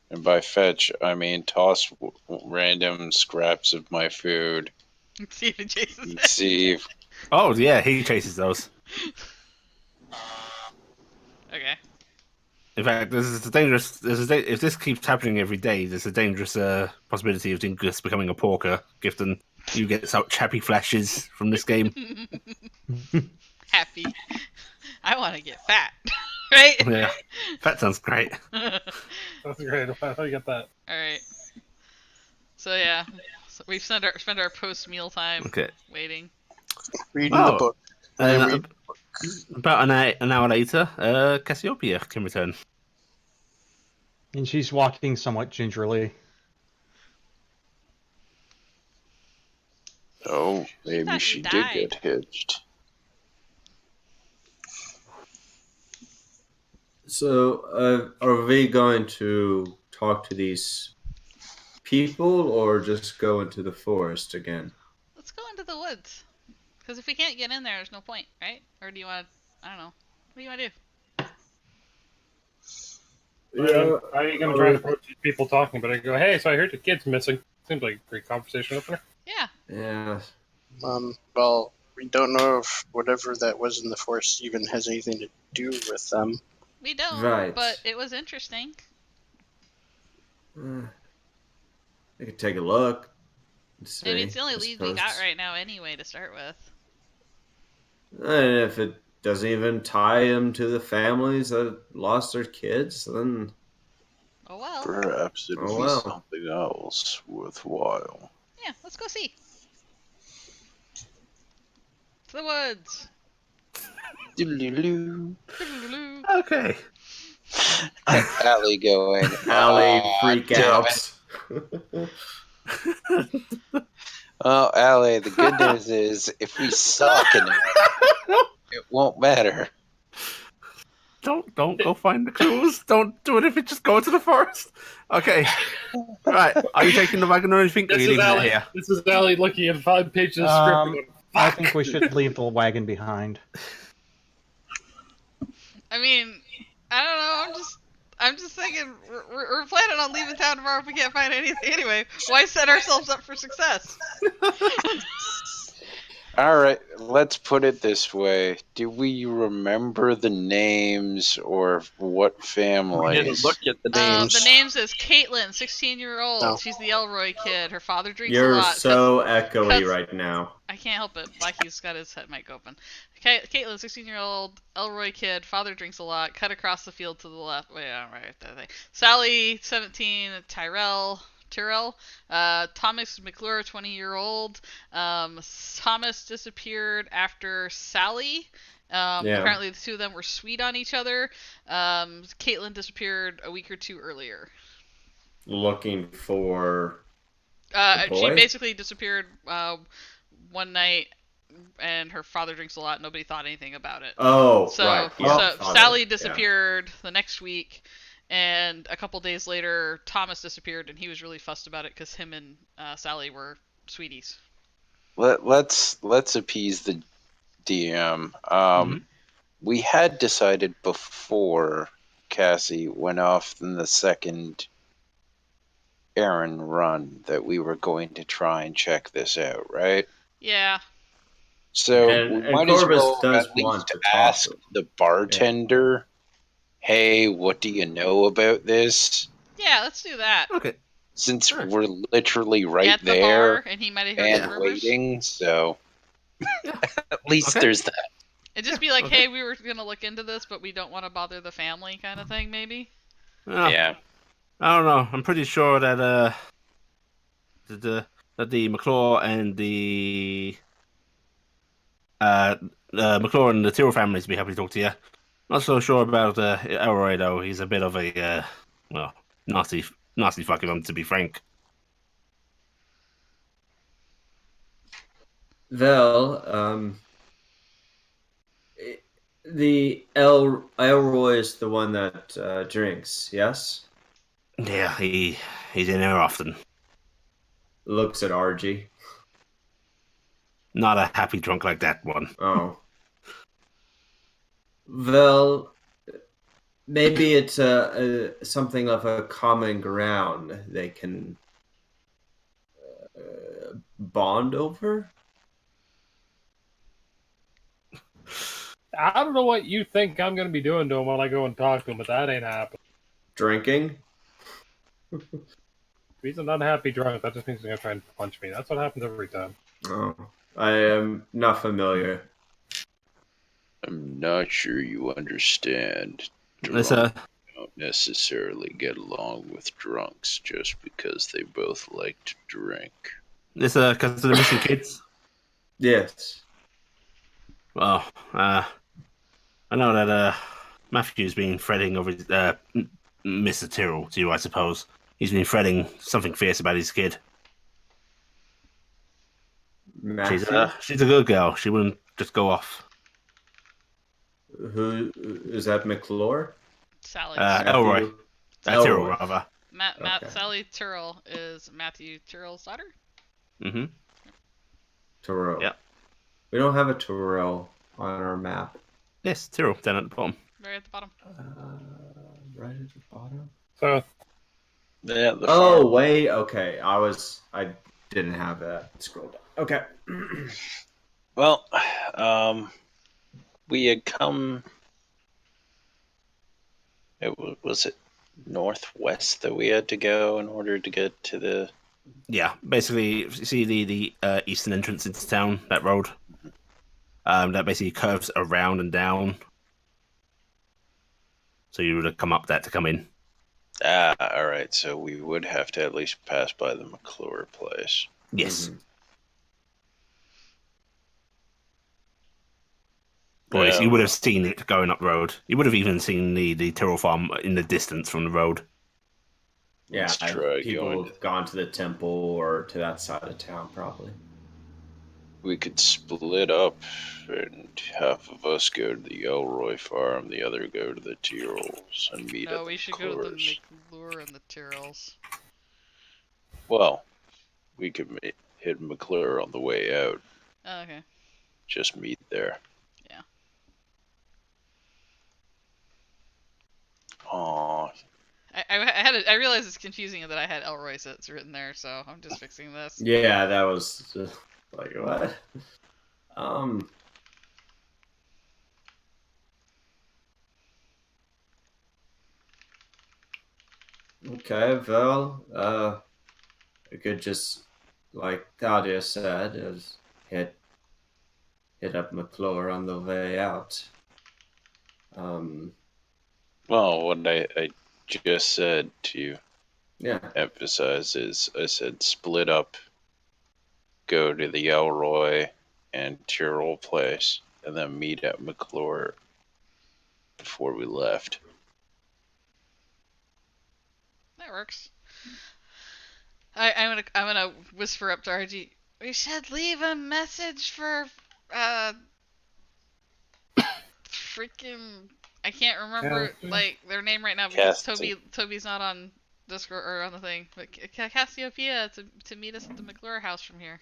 And by fetch, I mean toss random scraps of my food. See if it chases And it. see if Oh, yeah, he chases those. Okay. In fact, there's a dangerous. If this keeps happening every day, there's a dangerous possibility of Dingus becoming a porker. Given you get such happy flashes from this game. Happy. I want to get fat. Right? Yeah, that sounds great. That's great. How you get that? Alright. So yeah. So we've spent our post meal time Okay. waiting. Reading Oh. the book. And about an hour later, Cassiopeia can return. And she's walking somewhat gingerly. oh, maybe thought she you did died. get hitched. So, are we going to talk to these people or just go into the forest again? Let's go into the woods. Because if we can't get in there, there's no point, right? Or do you want to... I don't know. What do you want to do? How are you going to try to approach these people talking? But I go, hey, so I heard the kid's missing. Seems like a great conversation opener. Yeah. Yeah. Well, we don't know if whatever that was in the forest even has anything to do with them. We don't. Right. But it was interesting. I could take a look. Let's I mean, see, it's the only I lead we got suppose. right now anyway to start with. And if it doesn't even tie them to the families that lost their kids, then Oh well. Perhaps it'll oh be well. something else worthwhile. Yeah, let's go see. To the woods. Doodaloo. Doodaloo. Okay. Allie going, Allie freak damn out. it. Oh, Allie, the good news is if we suck in it won't matter. Don't go find the clues. Don't do it if you just go to the forest. Okay. Right. Are you taking the wagon or anything? Or are This you is leaving it Allie. here? This is Allie looking at 5 pages of script. And going, I "Fuck." think we should leave the wagon behind. I mean, I don't know. I'm just thinking we're planning on leaving town tomorrow if we can't find anything anyway. Why set ourselves up for success? All right, let's put it this way. Do we remember the names or what We families? didn't look at the names. The names is Caitlin, 16-year-old. No. She's the Elroy kid. Her father drinks a You're lot. so echoey cause- right now. I can't help it. Blackie's got his head mic open. Caitlin, 16-year-old, Elroy kid, father drinks a lot, cut across the field to the left. Wait, I'm right there. Sally, 17, Tyrell, Thomas McClure, 20-year-old. Thomas disappeared after Sally. Yeah. Apparently the two of them were sweet on each other. Caitlin disappeared a week or two earlier. Looking for She boy? basically disappeared one night, and her father drinks a lot. Nobody thought anything about it. Oh, So, right. Yeah, so father, Sally yeah. disappeared the next week, and a couple days later, Thomas disappeared, and he was really fussed about it because him and Sally were sweeties. Let's appease the DM. We had decided before Cassie went off in the second errand run that we were going to try and check this out, right? Yeah. So And we might as Corvus well does at want least to talk ask to him. the bartender, hey, what do you know about this? Yeah, let's do that. Okay. Since Sure. we're literally right At the there bar, and he might have heard and some rumors. waiting, so at least Okay. there's that. It'd just be like, Okay. hey, we were gonna look into this, but we don't want to bother the family, kind of thing, maybe. Yeah. I don't know. I'm pretty sure that the McClure and the McClure and the Tyrrell families be happy to talk to you. Not so sure about Elroy though. He's a bit of a well, nasty fucking him, to be frank. Well, the Elroy is the one that drinks, yes? Yeah, he's in here often. Looks at Argy. Not a happy drunk like that one. Oh. Well, maybe it's something of a common ground they can bond over? I don't know what you think I'm going to be doing to him when I go and talk to him, but that ain't happening. Drinking? If he's an unhappy drunk, that just means he's going to try and punch me. That's what happens every time. Oh. I am not familiar. I'm not sure you understand. It's Drunks don't necessarily get along with drunks just because they both like to drink. because of the missing kids. Yes. Well, I know that Matthew's been fretting over Mr. Tyrrell to you, I suppose. He's been fretting something fierce about his kid. Matthew? She's a good girl. She wouldn't just go off. Who is that? McClure? Sally. Elroy. Matthew? Tyrrell, Elroy. rather. Okay. Sally Tyrrell is Matthew Tyrrell's daughter. Mm-hmm. Tyrrell. Yeah. We don't have a Tyrrell on our map. Yes, Tyrrell, down at the bottom. Right at the bottom. Right at the bottom. So, Yeah, the Oh farm. wait, okay. I didn't have that scrolled down. Okay. Well, we had come. Was it northwest that we had to go in order to get to the Yeah, basically, you see the eastern entrance into town, that road. That basically curves around and down. So you would have come up that to come in. Ah, all right. So we would have to at least pass by the McClure place. Yes. Mhm. Or at least you Well, would have seen it going up the road. You would have even seen the Tyrrell farm in the distance from the road. Yeah, let's try people going. have gone to the temple or to that side of town, probably. We could split up, and half of us go to the Elroy farm, the other go to the Tyrrells, and meet No, at the we should go to the McClures. McClure and the Tyrrells. Well, we could hit McClure on the way out. Oh, okay. Just meet there. Yeah. Aw, I realized it's confusing that I had Elroy sets written there, so I'm just fixing this. Yeah, that was just like what? Um. Okay, well, we could just, like Claudia said, is hit up McClure on the way out. Um. well, what I just said to Yeah. emphasize is I said split up, go to the Elroy and Tyrrell place, and then meet at McClure before we left. That works. I'm gonna whisper up to RG. We should leave a message for freaking I can't remember Yeah. like their name right now because Cassie. Toby's not on Discord or on the thing. But Cassiopeia to meet us at the McClure house from here.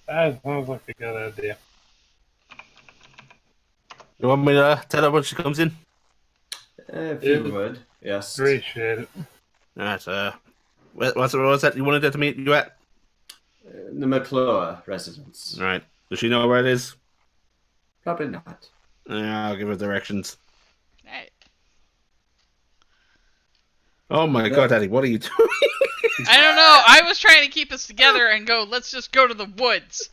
That sounds like a good idea. You want me to tell her when she comes in? If Yeah. you would, yes. Appreciate it. That's what's that you wanted her to meet you at? The McClure residence. All right. Does she know where it is? Probably not. Yeah, I'll give her directions. Alright. Oh my Yeah. god, Daddy, what are you doing? I don't know. I was trying to keep us together and go. Let's just go to the woods.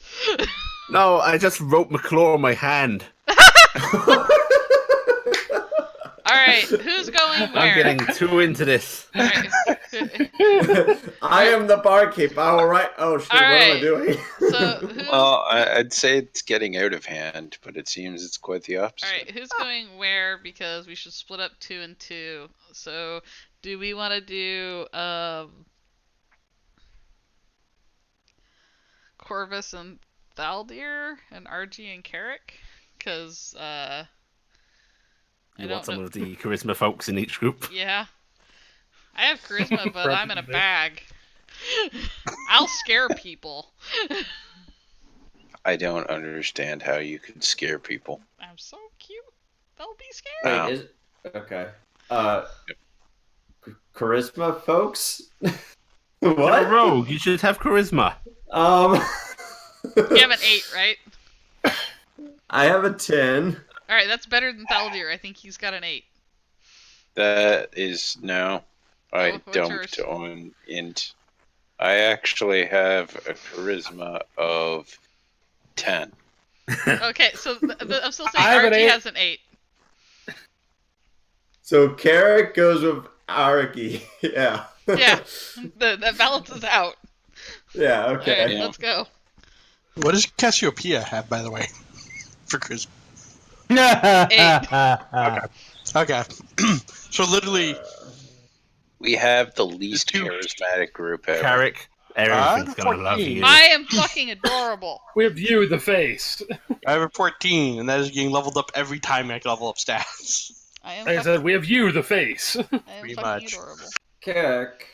No, I just wrote McClure on my hand. All right, who's going where? I'm getting too into this. All right. I am the barkeep. I will write. Oh shit! What am I Alright. doing? So who? Well, I'd say it's getting out of hand, but it seems it's quite the opposite. All right, who's going where? Because we should split up 2 and 2. So, do we want to do Corvus and Thaldir and RG and Carrick? Because I You don't want some know. of the charisma folks in each group? Yeah, I have charisma, but I'm in a Probably. bag. I'll scare people. I don't understand how you could scare people. I'm so cute. They'll be scared. Wait, Wow. is okay. Charisma, folks. You're a What? rogue. You should have charisma. Um. You have an 8, right? I have a 10. All right, that's better than Thaldir. I think he's got an 8. That is no. I Oh, what's don't yours? own int. I actually have a charisma of 10. Okay, so I'm still saying I have an RG 8. has an 8. So Carrick goes with Araki. Yeah. Yeah, that balances out. Yeah. All right, Okay. Yeah. let's go. What does Cassiopeia have, by the way, for Christmas? Okay. So literally, We have the least Two. charismatic group ever. Carrick, everything's gonna love 14. you. I am fucking adorable. We have you, the face. I have a 14, and that is getting leveled up every time I level up stats. I am. Like I Fucking, said, we have you, the face. I am pretty fucking much. adorable. Carrick,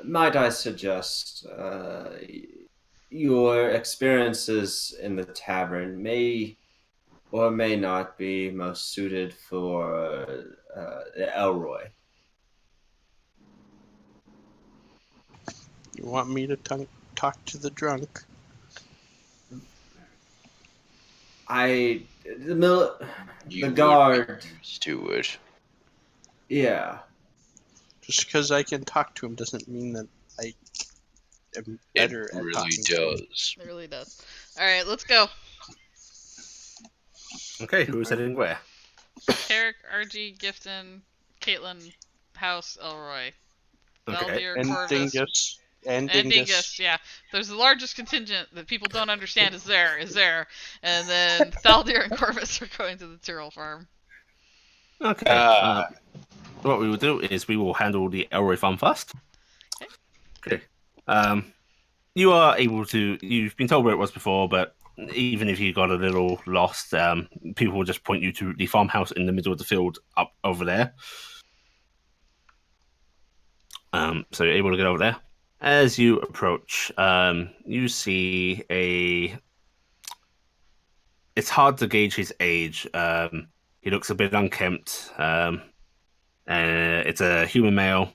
might I suggest your experiences in the tavern may or may not be most suited for Elroy. You want me to talk to the drunk? The You guard, would be used to it. yeah. Just because I can talk to him doesn't mean that I am It better at really talking to him. does. It really does. All right, let's go. Okay, who's heading where? Carrick, RG, Gifton, Caitlin, House, Elroy, Okay. Valdir, And Corvus, Dingus. And and Dingus. Dingus. Yeah, there's the largest contingent that people don't understand is there, and then Thaldir and Corvus are going to the Tyrrell farm. Okay. What we will do is we will handle the Elroy farm first. Okay. Okay. You are able to. You've been told where it was before, but even if you got a little lost, people will just point you to the farmhouse in the middle of the field up over there. So you're able to get over there. As you approach, you see a. It's hard to gauge his age. He looks a bit unkempt. It's a human male,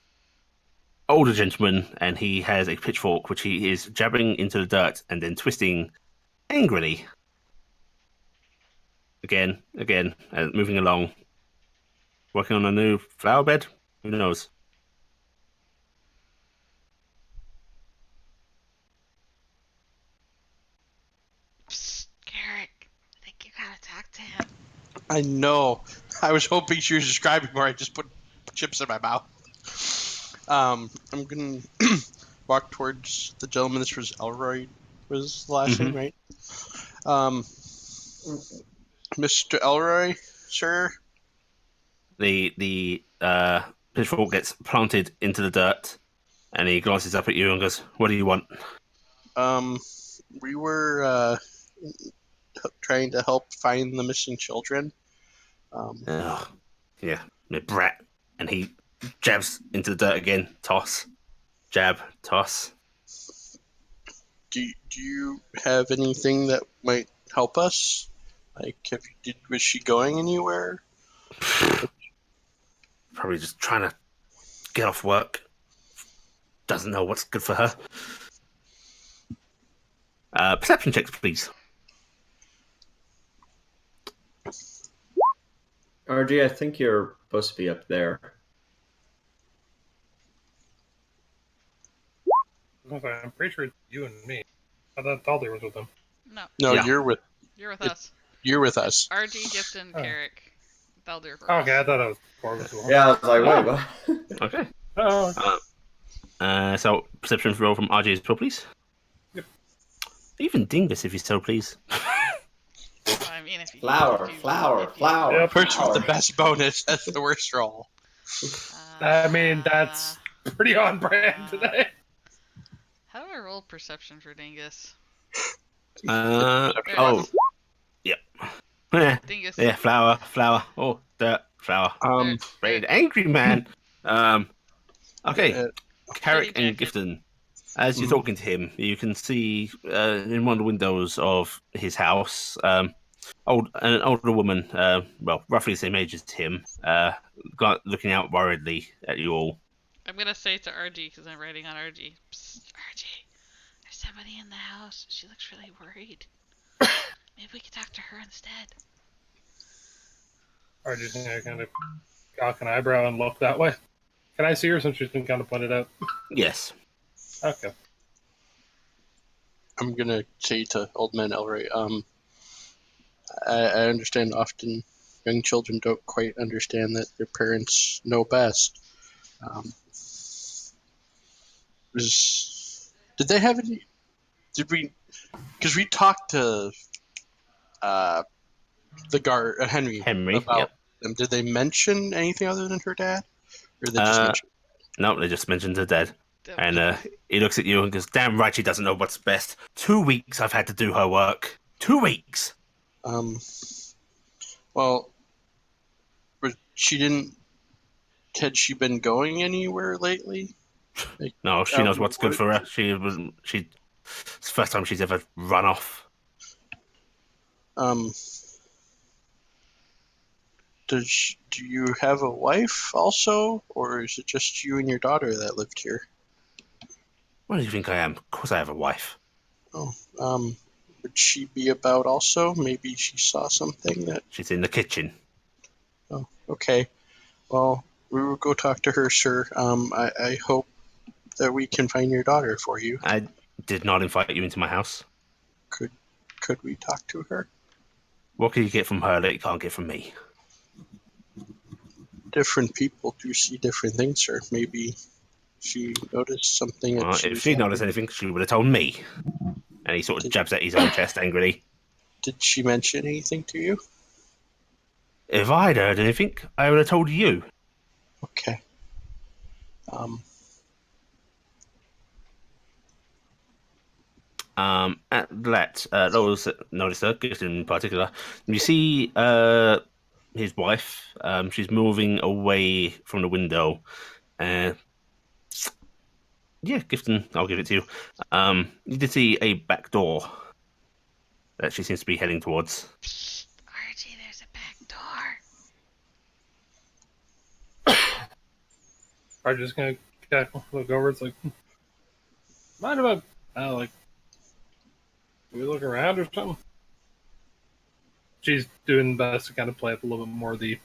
older gentleman, and he has a pitchfork which he is jabbing into the dirt and then twisting angrily. Again, moving along. Working on a new flower bed? Who knows? Psst, Carrick, I think you gotta talk to him. I know. I was hoping she was describing where I just put chips in my mouth. I'm gonna walk towards the gentleman. This was Elroy, was the last name, right? Mr. Elroy, sir. The pitchfork gets planted into the dirt, and he glances up at you and goes, "What do you want?" We were trying to help find the missing children. Ugh. Yeah, the brat. And he jabs into the dirt again. Toss, jab, toss. Do you have anything that might help us? Like, was she going anywhere? Probably just trying to get off work. Doesn't know what's good for her. Perception checks, please. RG, I think you're supposed to be up there. I'm pretty sure it's you and me. I thought Thaldir was with them. No, No, Yeah. you're with us. You're with us. RG, Gifton, Oh. Carrick, Thaldir, Corvus. Okay, I thought I was Corvus. Yeah, I was like, wait, what? Okay. Oh, So perception roll from RJ as well, please. Yep. Even Dingus, if you so please. I mean, if you Flower. Yeah, First with the best bonus, that's the worst roll. I mean, that's pretty on brand today. How do I roll perception for Dingus? Oh, yep. Dingus. Yeah, flower. Oh, dirt, flower. Very angry man. Okay, Carrick and jacket. Gifton. As you're talking to him, you can see in one of the windows of his house, an older woman, well, roughly the same age as him, looking out worriedly at you all. I'm gonna say to RG because I'm writing on RG. Psst, RG, there's somebody in the house. She looks really worried. Maybe we could talk to her instead. Or just kind of cock an eyebrow and look that way. Can I see her since she's been kind of pointed out? Yes. Okay. I'm gonna say to Old Man Elroy, I understand often young children don't quite understand that their parents know best. Did they have any? Did we? Because we talked to the guard Henry about Yep. them. Did they mention anything other than her dad, or they just mentioned? No, they just mentioned her dead. And he looks at you and goes, "Damn right she doesn't know what's best. 2 weeks I've had to do her work. 2 weeks." Well, but she didn't. Had she been going anywhere lately? Like, No, she knows what's good for her. It's the first time she's ever run off. Do you have a wife also, or is it just you and your daughter that lived here? What do you think I am? Of course I have a wife. Would she be about also? Maybe she saw something that... She's in the kitchen. Oh, okay. Well, We will go talk to her, sir. I hope that we can find your daughter for you. I did not invite you into my house. Could we talk to her? What can you get from her that you can't get from me? Different people do see different things, sir. Maybe she noticed something that Well, she if was she wondering. noticed anything, she would have told me. And he sort of Did- jabs at his own chest angrily. Did she mention anything to you? If I'd heard anything, I would have told you. Okay. At that, those that notice her, in particular, you see his wife. She's moving away from the window. Yeah, Gifton, I'll give it to you. You did see a back door that she seems to be heading towards. Archie, there's a back door. I'm just gonna kind of look over. It's like, mind about, like, do we look around or something? She's doing the best to kind of play up a little bit more of the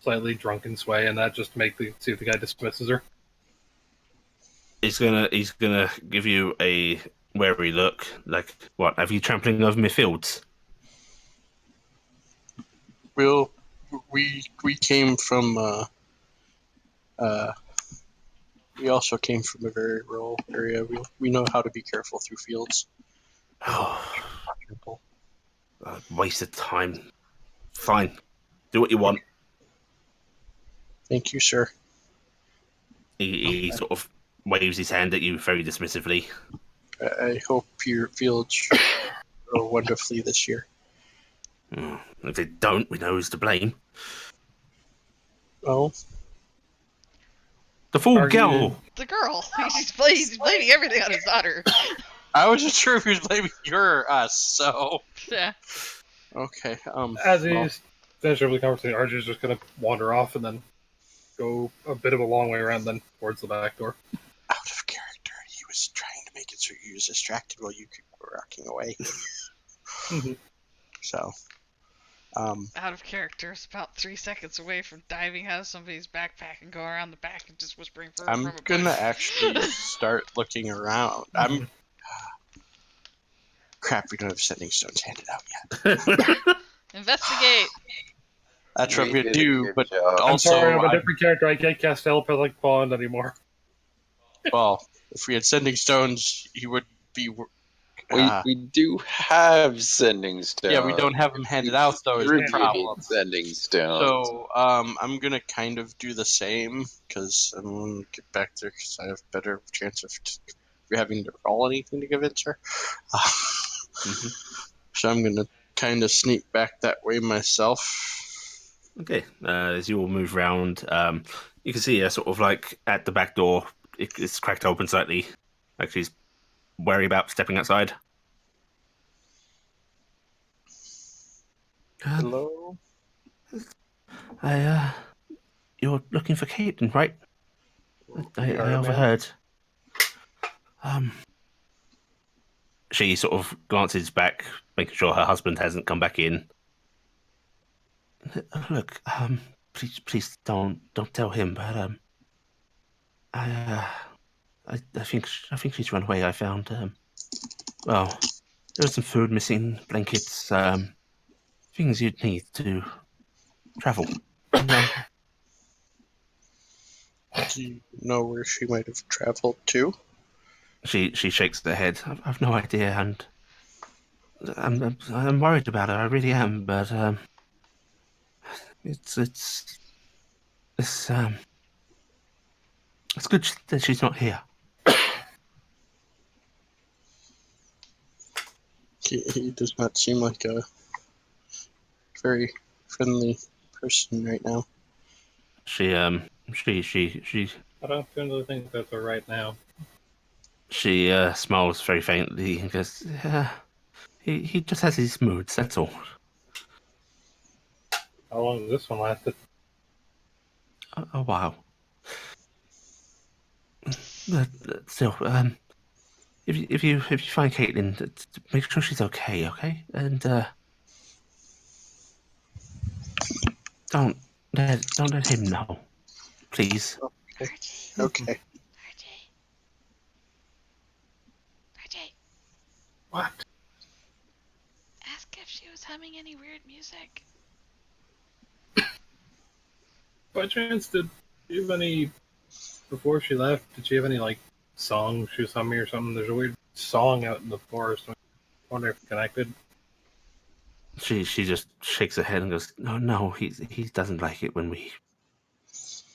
slightly drunken sway, and that just to see if the guy dismisses her. He's gonna give you a wary look. Like, what? Have you trampling over my fields? We came from we also came from a very rural area. We know how to be careful through fields. Oh, waste of time. Fine, do what you want. Thank you, sir. He sort of waves his hand at you very dismissively. I hope your fields grow wonderfully this year. If they don't, we know who's to blame. Well, The full Are girl. you- The girl. He's blaming everything on his daughter. I wasn't sure if he was blaming you or us, so Yeah. okay. As well, he's finished over the conversation, Archie's just gonna wander off and then go a bit of a long way around, then towards the back door. out of character, he was trying to make it so you was distracted while you were walking away. Mhm. So, Out of character is about 3 seconds away from diving out of somebody's backpack and going around the back and just whispering from I'm a gonna bush. actually start looking around. Crap, we don't have sending stones handed out yet. Investigate. That's what I'm We gonna did a do, good but job. I'm also, sorry, I'm a different character. I can't cast telepathic bond anymore. well, if we had sending stones, he would be. We do have sending stones. Yeah, we don't have them handed out, though, is the Distributed problem. sending stones. So, I'm gonna kind of do the same, because I'm gonna get back there, because I have better chance of having to roll anything to convince her. So I'm gonna kind of sneak back that way myself. Okay, as you all move around, you can see her sort of like at the back door. It's cracked open slightly, like she's wary about stepping outside. Hello? You're looking for Caitlin, right? I are, ma'am. overheard. She sort of glances back, making sure her husband hasn't come back in. Look, please don't tell him. But I think she's run away. I found well, there was some food missing, blankets, things you'd need to travel. You know? Do you know where she might have traveled to? She shakes her head. I've no idea, and I'm worried about her. I really am, but it's it's good that she's not here. He does not seem like a very friendly person right now. She I don't really think that's her right now. she smiles very faintly and goes, he just has his moods. That's all. How long has this one lasted? A while. But still, if you find Caitlin, make sure she's okay, okay? And don't let him know. please. Okay. RJ, What? ask if she was humming any weird music. By chance, did you have any before she left? Did she have any like song she was humming or something? There's a weird song out in the forest. I wonder if it connected. She just shakes her head and goes, no, he doesn't like it when we.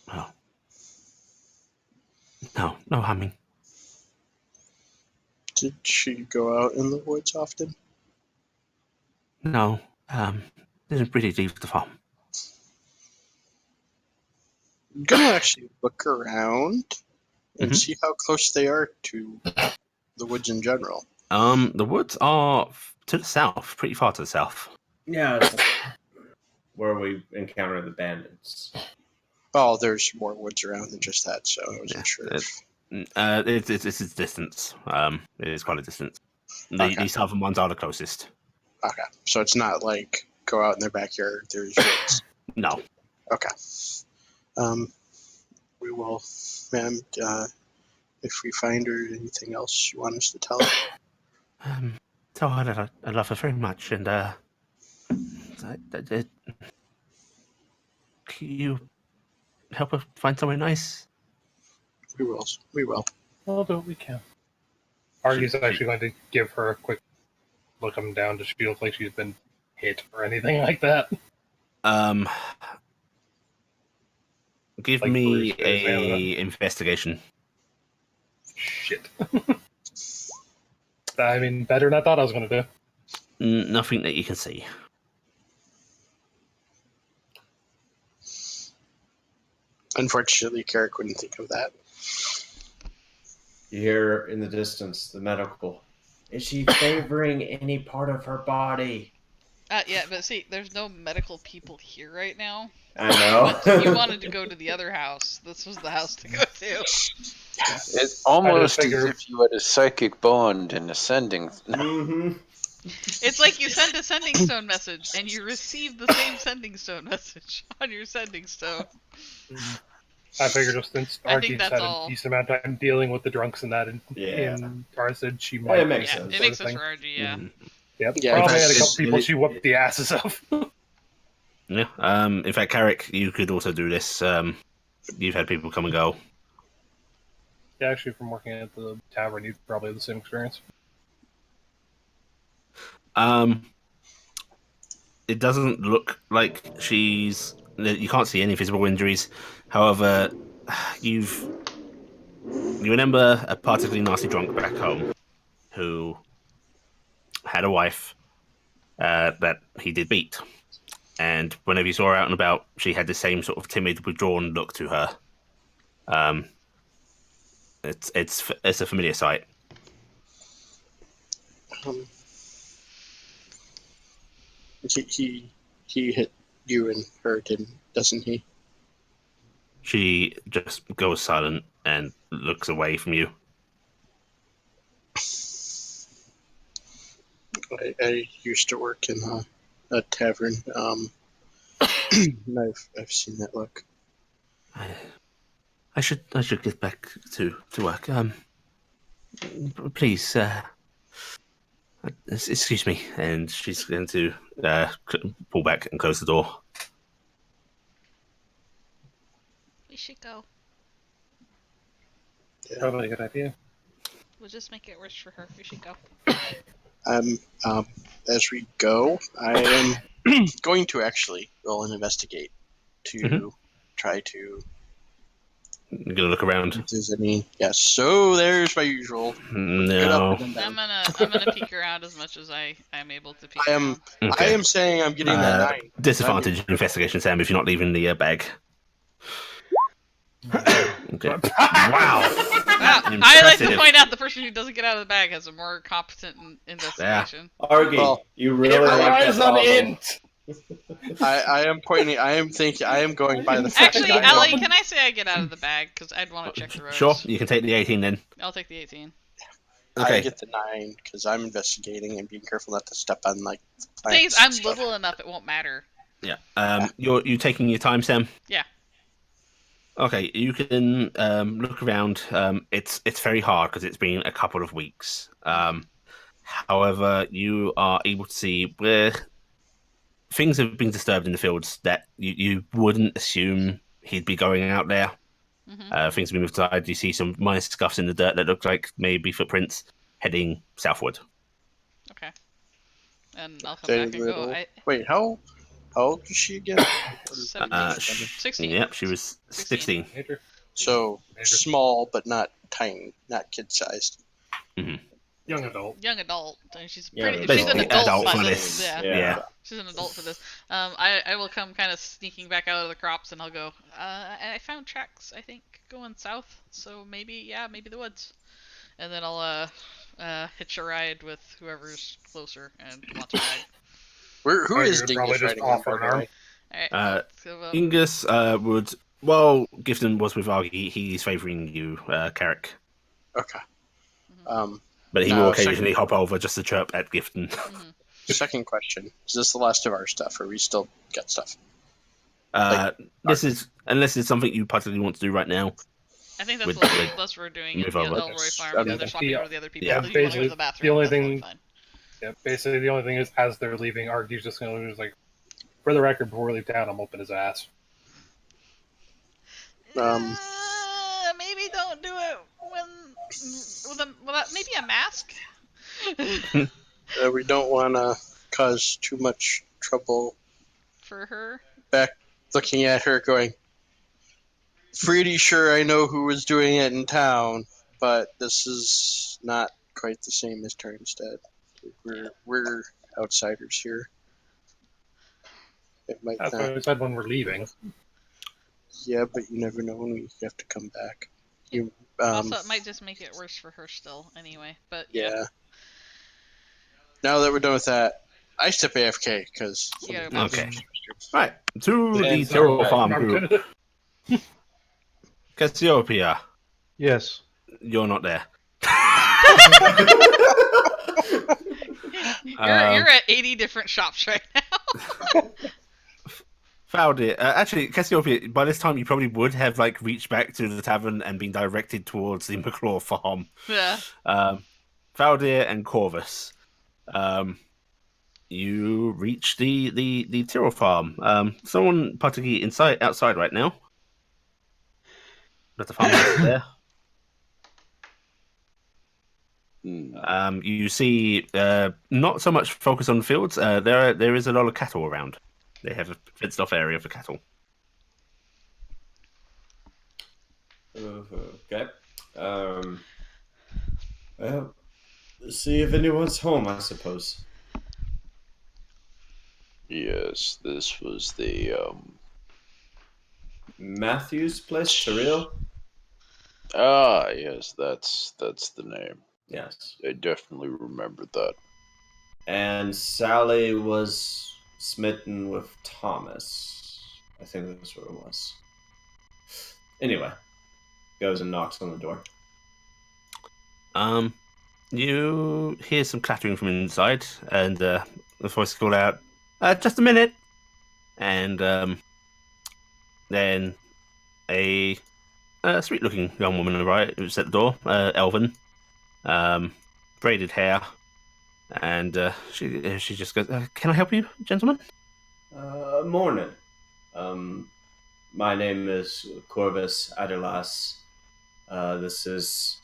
Well, no humming. Did she go out in the woods often? No, didn't really leave the farm. I'm gonna actually look around and Mhm. see how close they are to the woods in general. The woods are to the south, pretty far to the south. Yeah, it's where we encounter the bandits. Oh, there's more woods around than just that, so I wasn't sure. It's a distance. It is quite a distance. Okay. The southern ones are the closest. Okay, so it's not like go out in their backyard. There's woods. No. Okay. We will, ma'am. If we find her, anything else you want us to tell her? Tell her that I love her very much, and can you help her find somewhere nice? We will. We will. We'll do what we can. Argy's actually going to give her a quick look him down. Does she look like she's been hit or anything like that? Give Like me Bruce is, a investigation. Shit. I mean, better than I thought I was going to do. Nothing that you can see. Unfortunately, Carrick wouldn't think of that. You hear in the distance the medical. Is she favoring any part of her body? Yeah, but see, there's no medical people here right now. I know. You wanted to go to the other house. This was the house to go to. It's almost as figure- if you had a psychic bond in ascending. Mm-hmm. It's like you send a sending stone message, and you receive the same sending stone message on your sending stone. I figured just since I think Argy's that's had all. a decent amount of time dealing with the drunks and that in Tarnstead, she might. It makes Yeah, sense. it makes sense for RG, yeah. Yep. Yeah, Probably that's- had a couple people it- she whooped the asses of. Yeah. In fact, Carrick, you could also do this. You've had people come and go. Yeah, actually, from working at the tavern, you'd probably have the same experience. It doesn't look like she's. You can't see any visible injuries. However, you remember a particularly nasty drunk back home who had a wife that he did beat, and whenever you saw her out and about, she had the same sort of timid, withdrawn look to her. It's a familiar sight. He hit you and her, doesn't he? She just goes silent and looks away from you. I used to work in a tavern. And I've seen that look. I should get back to work. Please, excuse me. And she's going to pull back and close the door. We should go. Probably a good idea. We'll just make it worse for her. We should go. As we go, I am going to actually roll and investigate to try to. You're gonna look around. If there's any, yes. So there's my usual. Get No. up and then I'm down. gonna peek around as much as I am able to peek I am. around. I Okay. am saying I'm getting that 9. Disadvantage in investigation, Sam, if you're not leaving the bag. Okay. Wow. Wow, I like to Impressive. point out the person who doesn't get out of the bag has a more competent investigation. Argy, Well, you really It like that relies on bottle. int. I am pointing. I am thinking. I am going by the fact Actually, that I Allie, know. can I say I get out of the bag? Because I'd want to check the roads. Sure, you can take the 18 then. I'll take the 18. I Okay. get the 9 because I'm investigating and being careful not to step on like The thing plants. is, I'm and stuff. little enough; it won't matter. Yeah. You taking your time, Sam? Yeah. Okay, you can look around. It's very hard because it's been a couple of weeks. However, you are able to see where things have been disturbed in the fields that you wouldn't assume he'd be going out there. Mm-hmm. Things have been moved aside. You see some minor scuffs in the dirt that look like maybe footprints heading southward. Okay. And I'll come Very back and go. little. Wait, how old is she again? 16. Yep, she was 16. Major. So Major. small, but not tiny, not kid-sized. Young adult. Young adult. And she's Yeah, pretty. but She's an basically adult, adult by for this. this. Yeah. Yeah. She's an adult for this. I will come kind of sneaking back out of the crops, and I'll go. And I found tracks. I think going south. So maybe the woods. And then I'll hitch a ride with whoever's closer and wants a ride. Who I is would probably Dingus just riding on, offer by an the arm. way? All right. Ingus would. Well, Gifton was with Argy. He's favouring you, Carrick. Okay. But he No, will occasionally hop over just to chirp at Gifton. Second question: is this the last of our stuff, or we still got stuff? This is unless it's something you particularly want to do right now. I think that's what we're doing at move the over. Elroy farm. Okay. Yeah, they're swapping over to the other people. Yeah. If you want to go to the Basically, bathroom, the only that's totally thing- fine. Yeah, basically the only thing is, as they're leaving, Argy's just going to like, for the record, before we leave town, I'm whooping his ass. Maybe don't do it with maybe a mask. We don't want to cause too much trouble. For her. Back looking at her, going, pretty sure I know who was doing it in town, but this is not quite the same as Tarnstead. We're outsiders here. It might That's not. what I said when we're leaving. Yeah, but you never know when we have to come back. Also, it might just make it worse for her still, anyway. But yeah. Now that we're done with that, I step AFK because. You gotta Okay. Right. To the And Tyrrell so, Farm group. Cassiopeia, Yes. you're not there. You're at 80 different shops right now. Found it. Actually, Cassiopeia, by this time you probably would have like reached back to the tavern and been directed towards the McClaw farm. Yeah. Valdir and Corvus. You reach the Tyrrell farm. Someone particularly outside right now. But the farm is there. You see, not so much focus on fields. There is a lot of cattle around. They have a fenced-off area for cattle. Okay. Well, see if anyone's home, I suppose. Yes, this was the Matthew's place, surreal. Yes, that's the name. Yes. I definitely remember that. And Sally was smitten with Thomas. I think that's what it was. Anyway, goes and knocks on the door. You hear some clattering from inside, and the voice called out, "Just a minute!" And then a sweet-looking young woman arrived. Was at the door, elven, braided hair, and she just goes, "Can I help you, gentlemen?" Morning. My name is Corvus Aderlas. This is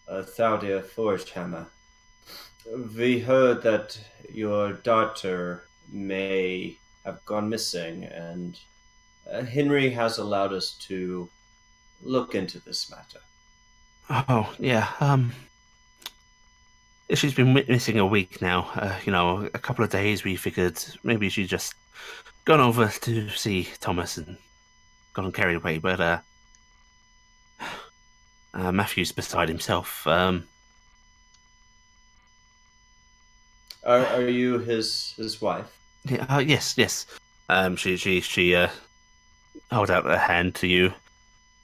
Thaudia Forgehammer. We heard that your daughter may have gone missing, and Henry has allowed us to look into this matter. Oh, yeah. She's been missing a week now. A couple of days. We figured maybe she'd just gone over to see Thomas and gone carried away. But Matthew's beside himself. Are you his wife? Yeah, yes. She held out her hand to you.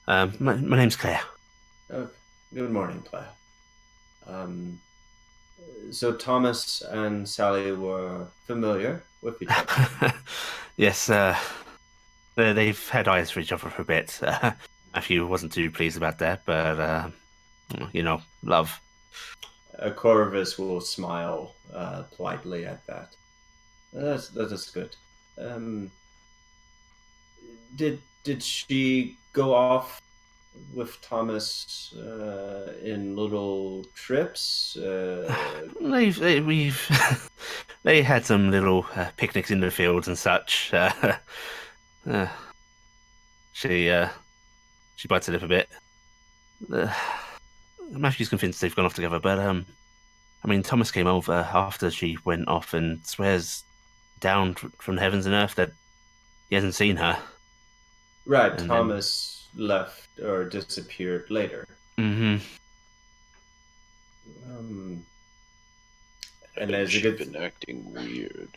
My name's Claire. Good morning, Claire. So Thomas and Sally were familiar with each other. Yes. they've had eyes for each other for a bit. Matthew wasn't too pleased about that, but love. Corvus will smile politely at that. That is good. Did she go off with Thomas in little trips? We've they had some little picnics in the fields and such. Uh, she bites her lip a bit. Uh, Matthew's convinced they've gone off together, but I mean, Thomas came over after she went off and swears down from the heavens and earth that he hasn't seen her. Right, And Thomas left or disappeared later. Then, And I there's a she's good. been acting weird.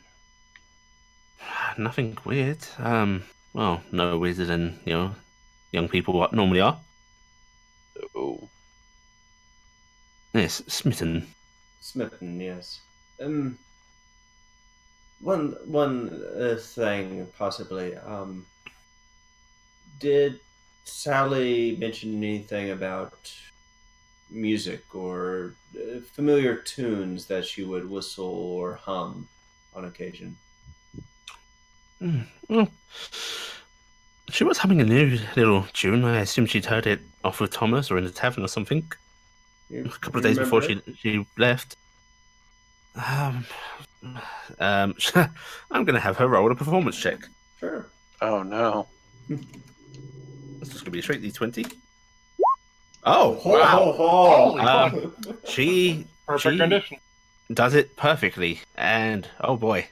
nothing weird. Well, no weirder than young people normally are. Oh, Yes, smitten. Smitten, yes. One thing possibly. Did Sally mention anything about music or familiar tunes that she would whistle or hum on occasion? Well, she was humming a new little tune. I assume she'd heard it off with Thomas or in the tavern or something a couple of You days before remember it? she left. Um, I'm going to have her roll a performance check. Sure. oh no! This is going to be a straight D20. Oh, Ho, wow. ho, ho. Holy She Perfect she rendition. does it perfectly. And, oh boy,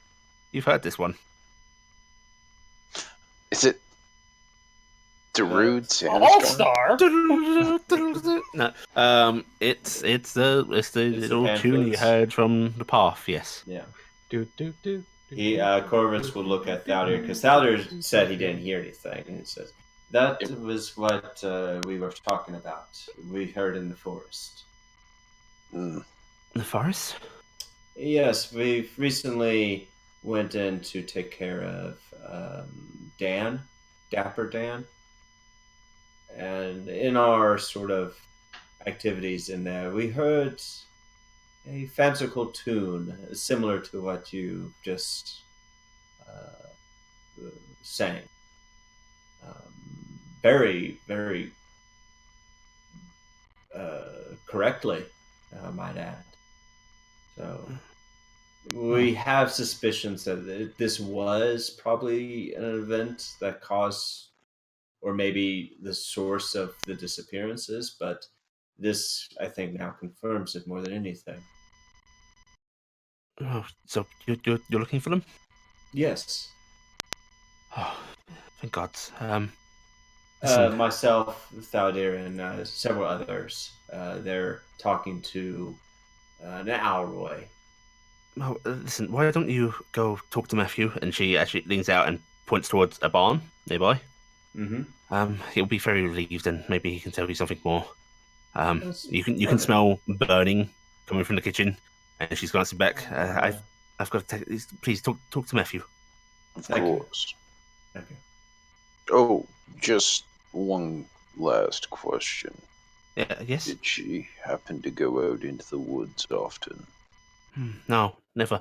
you've heard this one. Is it Darude All Sandstorm? star. No, it's the little tune you pamphlets. heard from the path. Yes. Yeah. Do do do. Corvus will look at Thaldir because Thaldir said he didn't hear anything, and he says that was what we were talking about. We heard in the forest. Mm. The forest. Yes, we recently went in to take care of Dan, Dapper Dan, and in our sort of activities in there, we heard a fanciful tune similar to what you just sang. Very, very correctly, I might add. So we have suspicions that this was probably an event that caused, or maybe the source of the disappearances, but this, I think, now confirms it more than anything. Oh, so you're looking for them? Yes. Oh, thank God. Listen, Myself, Thaldir, and several others. They're talking to an Alroy. listen. Why don't you go talk to Matthew? And she actually leans out and points towards a barn nearby. Mm-hmm. He'll be very relieved, and maybe he can tell you something more. That's You can wonderful. smell burning coming from the kitchen, and she's glancing back. I've got to take. Please talk to Matthew. Of Thank you. course. Okay. Oh, just one last question. Yeah. Yes. Did she happen to go out into the woods often? No, never.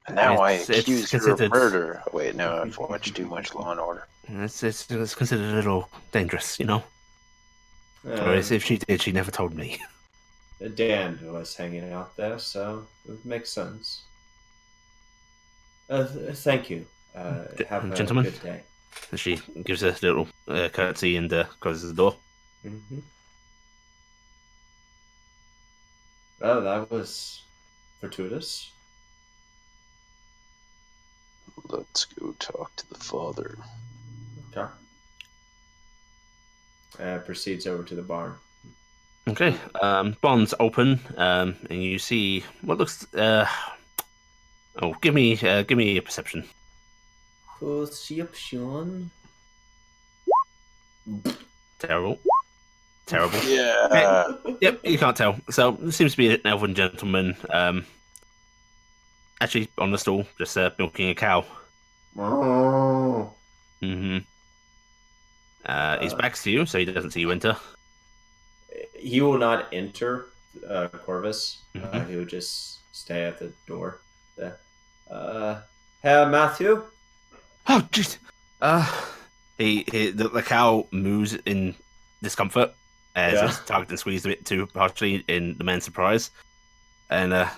And now I It's accuse her of considered- murder. Oh, wait, no, I've watched too much Law and Order. It's considered a little dangerous, Whereas if she did, she never told me. Dan was hanging out there, so it makes sense. Thank you. Have a Gentlemen. good day. And she gives a little curtsy and closes the door. Mm-hmm. Well, that was fortuitous. Let's go talk to the father. Okay. Proceeds over to the barn. Okay. Barn's open, and you see what looks. Give me a perception. Perception. Terrible. Yeah. Yep, you can't tell. So there seems to be an elven gentleman, actually on the stool, just milking a cow. Oh. Mm-hmm. His back's to you, so he doesn't see you enter. He will not enter Corvus. Mhm. He would just stay at the door. Herr Matthew? Oh, jeez. The cow moves in discomfort as Yeah. it's tugged and squeezed a bit too partially in the man's surprise, and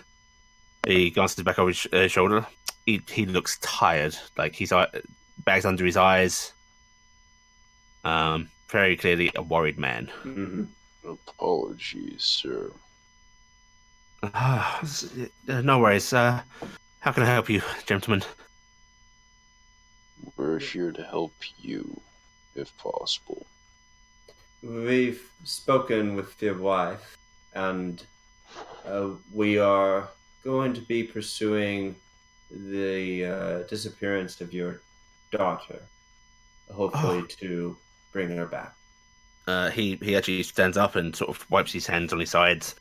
he glances back over his shoulder. He looks tired, like he's bags under his eyes. Very clearly a worried man. Mm-hmm. Apologies, sir. No worries. How can I help you, gentlemen? We're here to help you, if possible. We've spoken with your wife, and we are going to be pursuing the disappearance of your daughter, hopefully Oh, to bring her back. he actually stands up and sort of wipes his hands on his sides,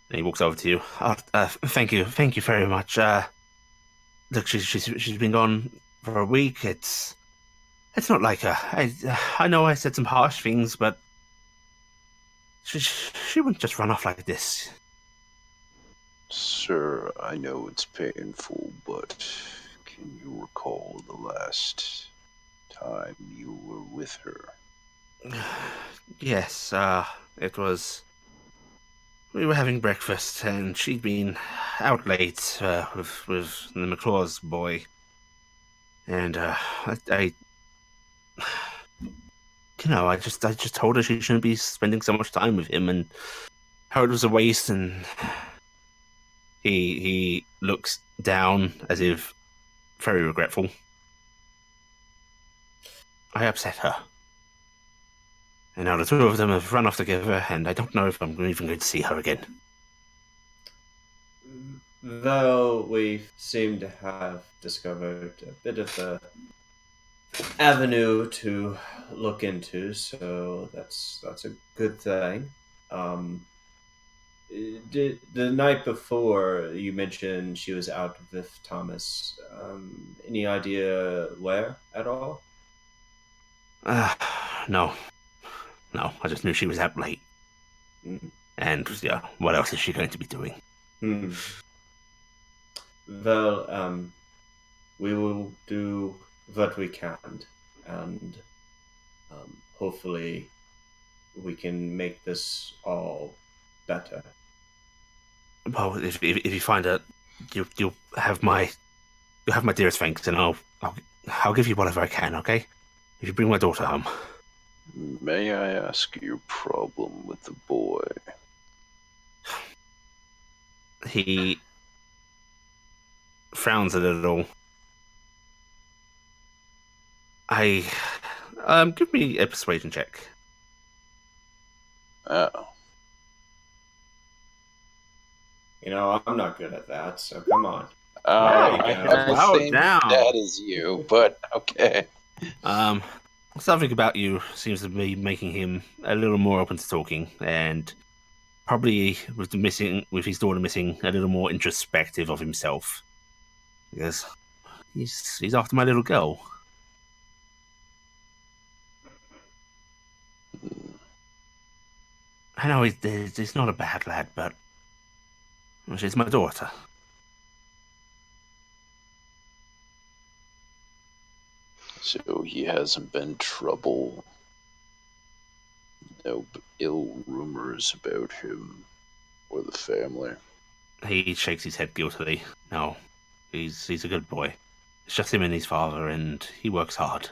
and he walks over to you. Oh, thank you very much. Look, she's been gone for a week. It's not like her. I know I said some harsh things, but she wouldn't just run off like this. Sir, I know it's painful, but can you recall the last time you were with her? Yes, it was. We were having breakfast, and she'd been out late with the McClaw's boy, and I I just told her she shouldn't be spending so much time with him, and how it was a waste. And he looks down as if very regretful. I upset her, and now the two of them have run off together, and I don't know if I'm even going to see her again. Though we seem to have discovered a bit of a avenue to look into, so that's a good thing. Um, did the night before you mentioned she was out with Thomas? Any idea where at all? Uh, no, no, I just knew she was out late, Mm. and yeah, what else is she going to be doing? Hmm. Well, we will do what we can, and hopefully we can make this all better. Well, if you find her, you'll have my dearest thanks, and I'll give you whatever I can. Okay, if you bring my daughter home. May I ask your problem with the boy? He frowns a little. I give me a persuasion check. Oh, You know, I'm not good at that, so come on. oh, There you I go. have the Wow, same down. stat as you, but okay. Um, Something about you seems to be making him a little more open to talking, and probably with his daughter missing, a little more introspective of himself. Because he's after my little girl. I know he's not a bad lad, but she's my daughter. So he hasn't been trouble. No ill rumors about him or the family. He shakes his head guiltily. No, he's a good boy. It's just him and his father, and he works hard.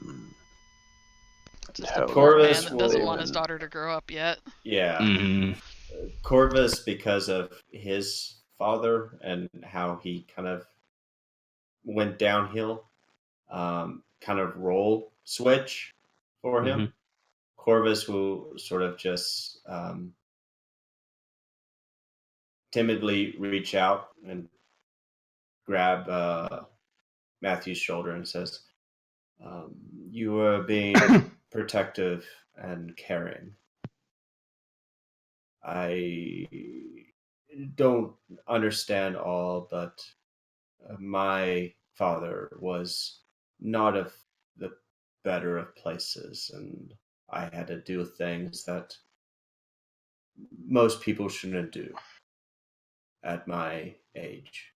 Hmm. Just a How poor long man Corvus that have doesn't they will, want his been? daughter to grow up yet. yeah. Mm-hmm. Corvus, because of his father and how he kind of went downhill, kind of role switch for him. Mm-hmm. Corvus will sort of just timidly reach out and grab Matthew's shoulder and says, "You are being protective and caring. I don't understand all, but my father was not of the better of places, and I had to do things that most people shouldn't do at my age.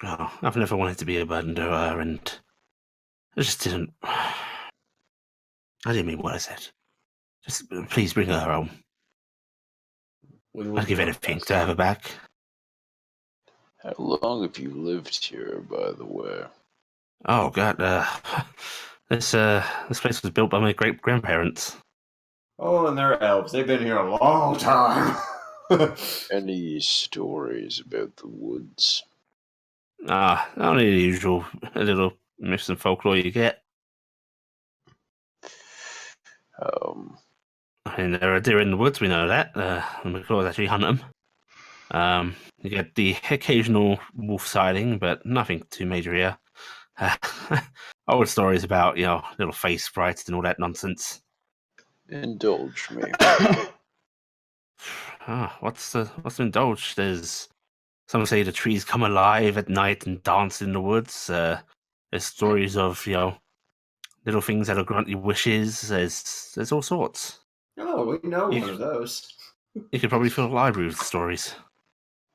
Oh, I've never wanted to be a burden to her, and I just didn't. I didn't mean what I said. Just please bring her home. We will I'd do give our anything best. to have her back. How long have you lived here, by the way? Oh God, this place was built by my great grandparents. Oh, and they're elves. They've been here a long time. Any stories about the woods? Only the usual, a little myths and folklore you get. Um, I mean, there are deer in the woods, we know that. The McClaws actually hunt them. You get the occasional wolf sighting, but nothing too major here. Old stories about, little face sprites and all that nonsense. indulge me. What's indulged? Some say the trees come alive at night and dance in the woods. There's stories of, little things that'll grant you wishes. There's all sorts. Oh, we know You, one of those. you could probably fill a library with stories.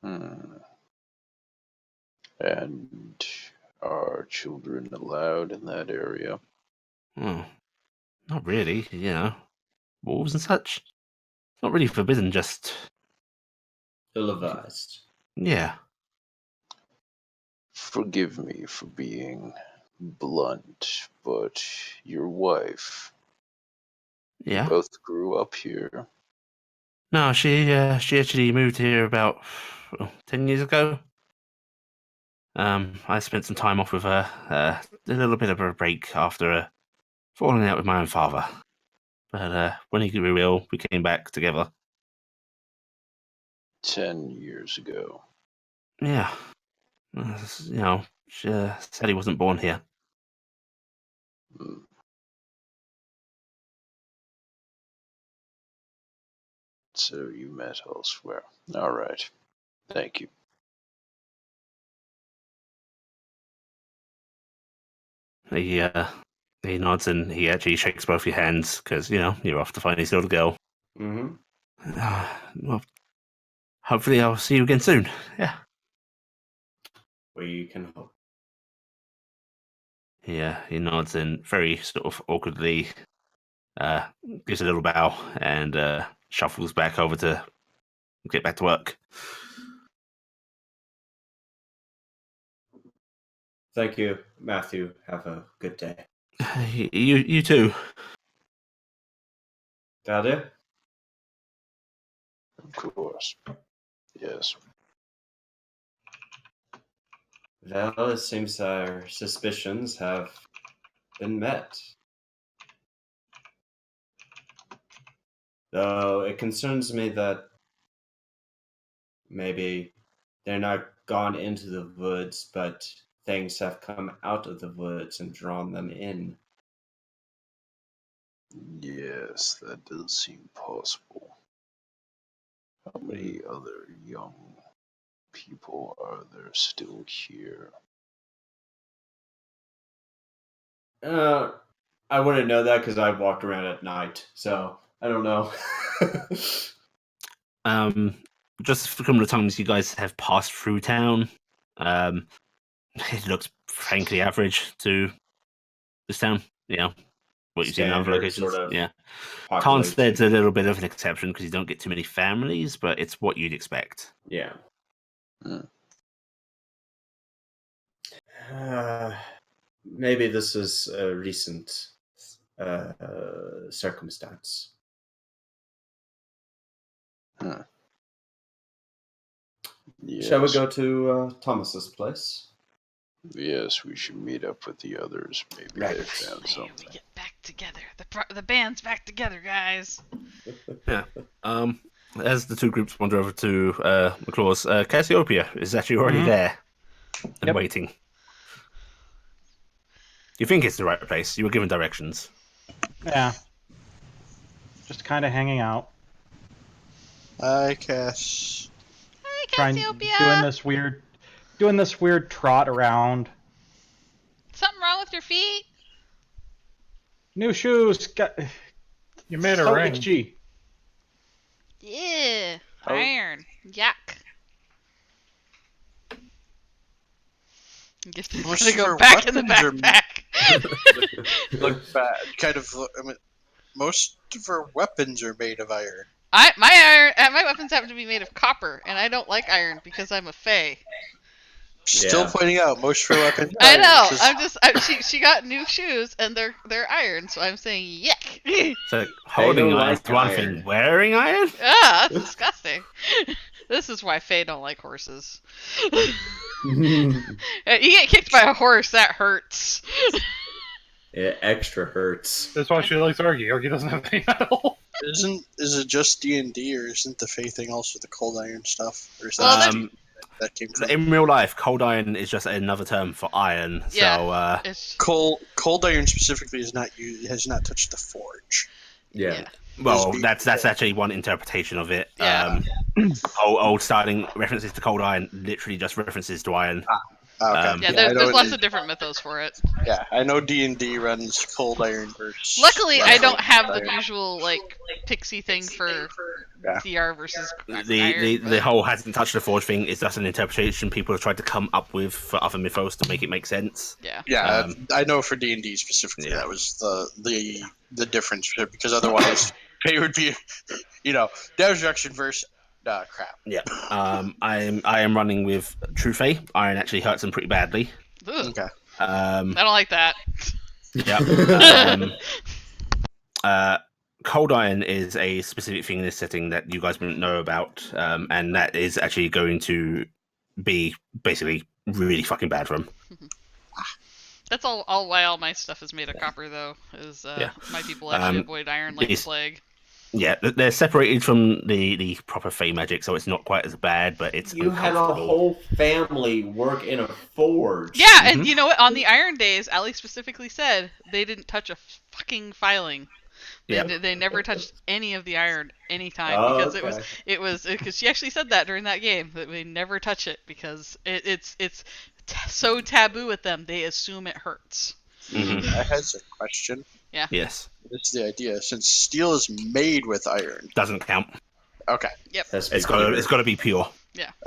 Hmm. And are children allowed in that area? Oh, not really, wolves and such. It's not really forbidden, just, Ill-advised. yeah. Forgive me for being blunt, but your wife, you Yeah. both grew up here. No, she actually moved here about 10 years ago. I spent some time off with her, a little bit of a break after falling out with my own father. But when he grew ill, we came back together. 10 years ago. Yeah. She said he wasn't born here. Hmm. So you met elsewhere. All right. Thank you. He nods and he actually shakes both your hands because, you're off to find his little girl. Mm-hmm. Well, hopefully I'll see you again soon. Yeah. We can hope. Yeah, he nods and very sort of awkwardly gives a little bow and shuffles back over to get back to work. Thank you, Matthew. Have a good day. You too. Got it? Of course. Yes. Well, it seems our suspicions have been met. Though it concerns me that maybe they're not gone into the woods, but things have come out of the woods and drawn them in. Yes, that does seem possible. How many other young people are there still here? I wouldn't know that because I walked around at night, so I don't know. Just for a couple of times you guys have passed through town. It looks frankly average to this town. What you've seen in other Standard locations. sort of Yeah. population. Tarnstead's a little bit of an exception because you don't get too many families, but it's what you'd expect. Yeah. Hmm. Maybe this is a recent circumstance. Yes. Shall we go to Thomas's place? Yes, we should meet up with the others. Maybe Right. they found There, we something. get back together. The band's back together, guys. Yeah. As the two groups wander over to McClaw's, Cassiopeia is actually already Mhm. there and Yep. waiting. You think it's the right place. You were given directions. Yeah. Just kind of hanging out. Hi, Cass. Hi, Cassiopeia! doing this weird trot around. Something wrong with your feet? New shoes. You made a So ring. itchy. Yeah. Oh. Iron. Yuck. Gift is Most gonna of go her back in the weapons backpack. Look bad. Kind of. I mean, most of her weapons are made of iron. My weapons happen to be made of copper, and I don't like iron because I'm a fae. Still Yeah. pointing out most of her weapons. Are I iron, know. 'cause She got new shoes, and they're iron, so I'm saying yuck. So holding don't iron like is one iron. thing. Wearing iron? Ah, that's disgusting. This is why fae don't like horses. You get kicked by a horse, that hurts. It extra hurts. That's why she likes Argy. Argy doesn't have any metal. is it just D&D, or isn't the Fae thing also the cold iron stuff? Or is Well, that Um, that came from? in real life, cold iron is just another term for iron. Yeah. So, It's Cold iron specifically is not used, has not touched the forge. Yeah. well, Those that's actually one interpretation of it. Yeah. Old starting references to cold iron literally just references to iron. Okay. Um, yeah. I There's know lots of different mythos for it. Yeah, I know D&D runs cold iron versus. Luckily, I don't have the iron. usual like pixie thing for Yeah. DR versus the iron. the whole hasn't touched the forge thing is just an interpretation people have tried to come up with for other mythos to make it make sense. Yeah. Yeah, I know for D&D specifically Yeah. that was the difference, because otherwise it would be, damage reduction versus crap. Yeah. I am running with True Fae. Iron actually hurts them pretty badly. Ugh, Okay. I don't like that. Yeah. Cold iron is a specific thing in this setting that you guys wouldn't know about, and that is actually going to be basically really fucking bad for them. That's all why all my stuff is made of copper, though. Is Yeah. my people actually avoid iron like the these- plague. Yeah, they're separated from the proper Fey magic, so it's not quite as bad, but it's You had a uncomfortable. whole family work in a forge. Yeah, and Mhm. you know what? On the Iron Days, Ali specifically said they didn't touch a fucking filing. They never touched any of the iron anytime Oh, because okay. it was because she actually said that during that game that we never touch it because it's so taboo with them. They assume it hurts. Mhm. I has a question. Yes, This is the idea. Since steel is made with iron. doesn't count. Okay. That's It's got to be pure.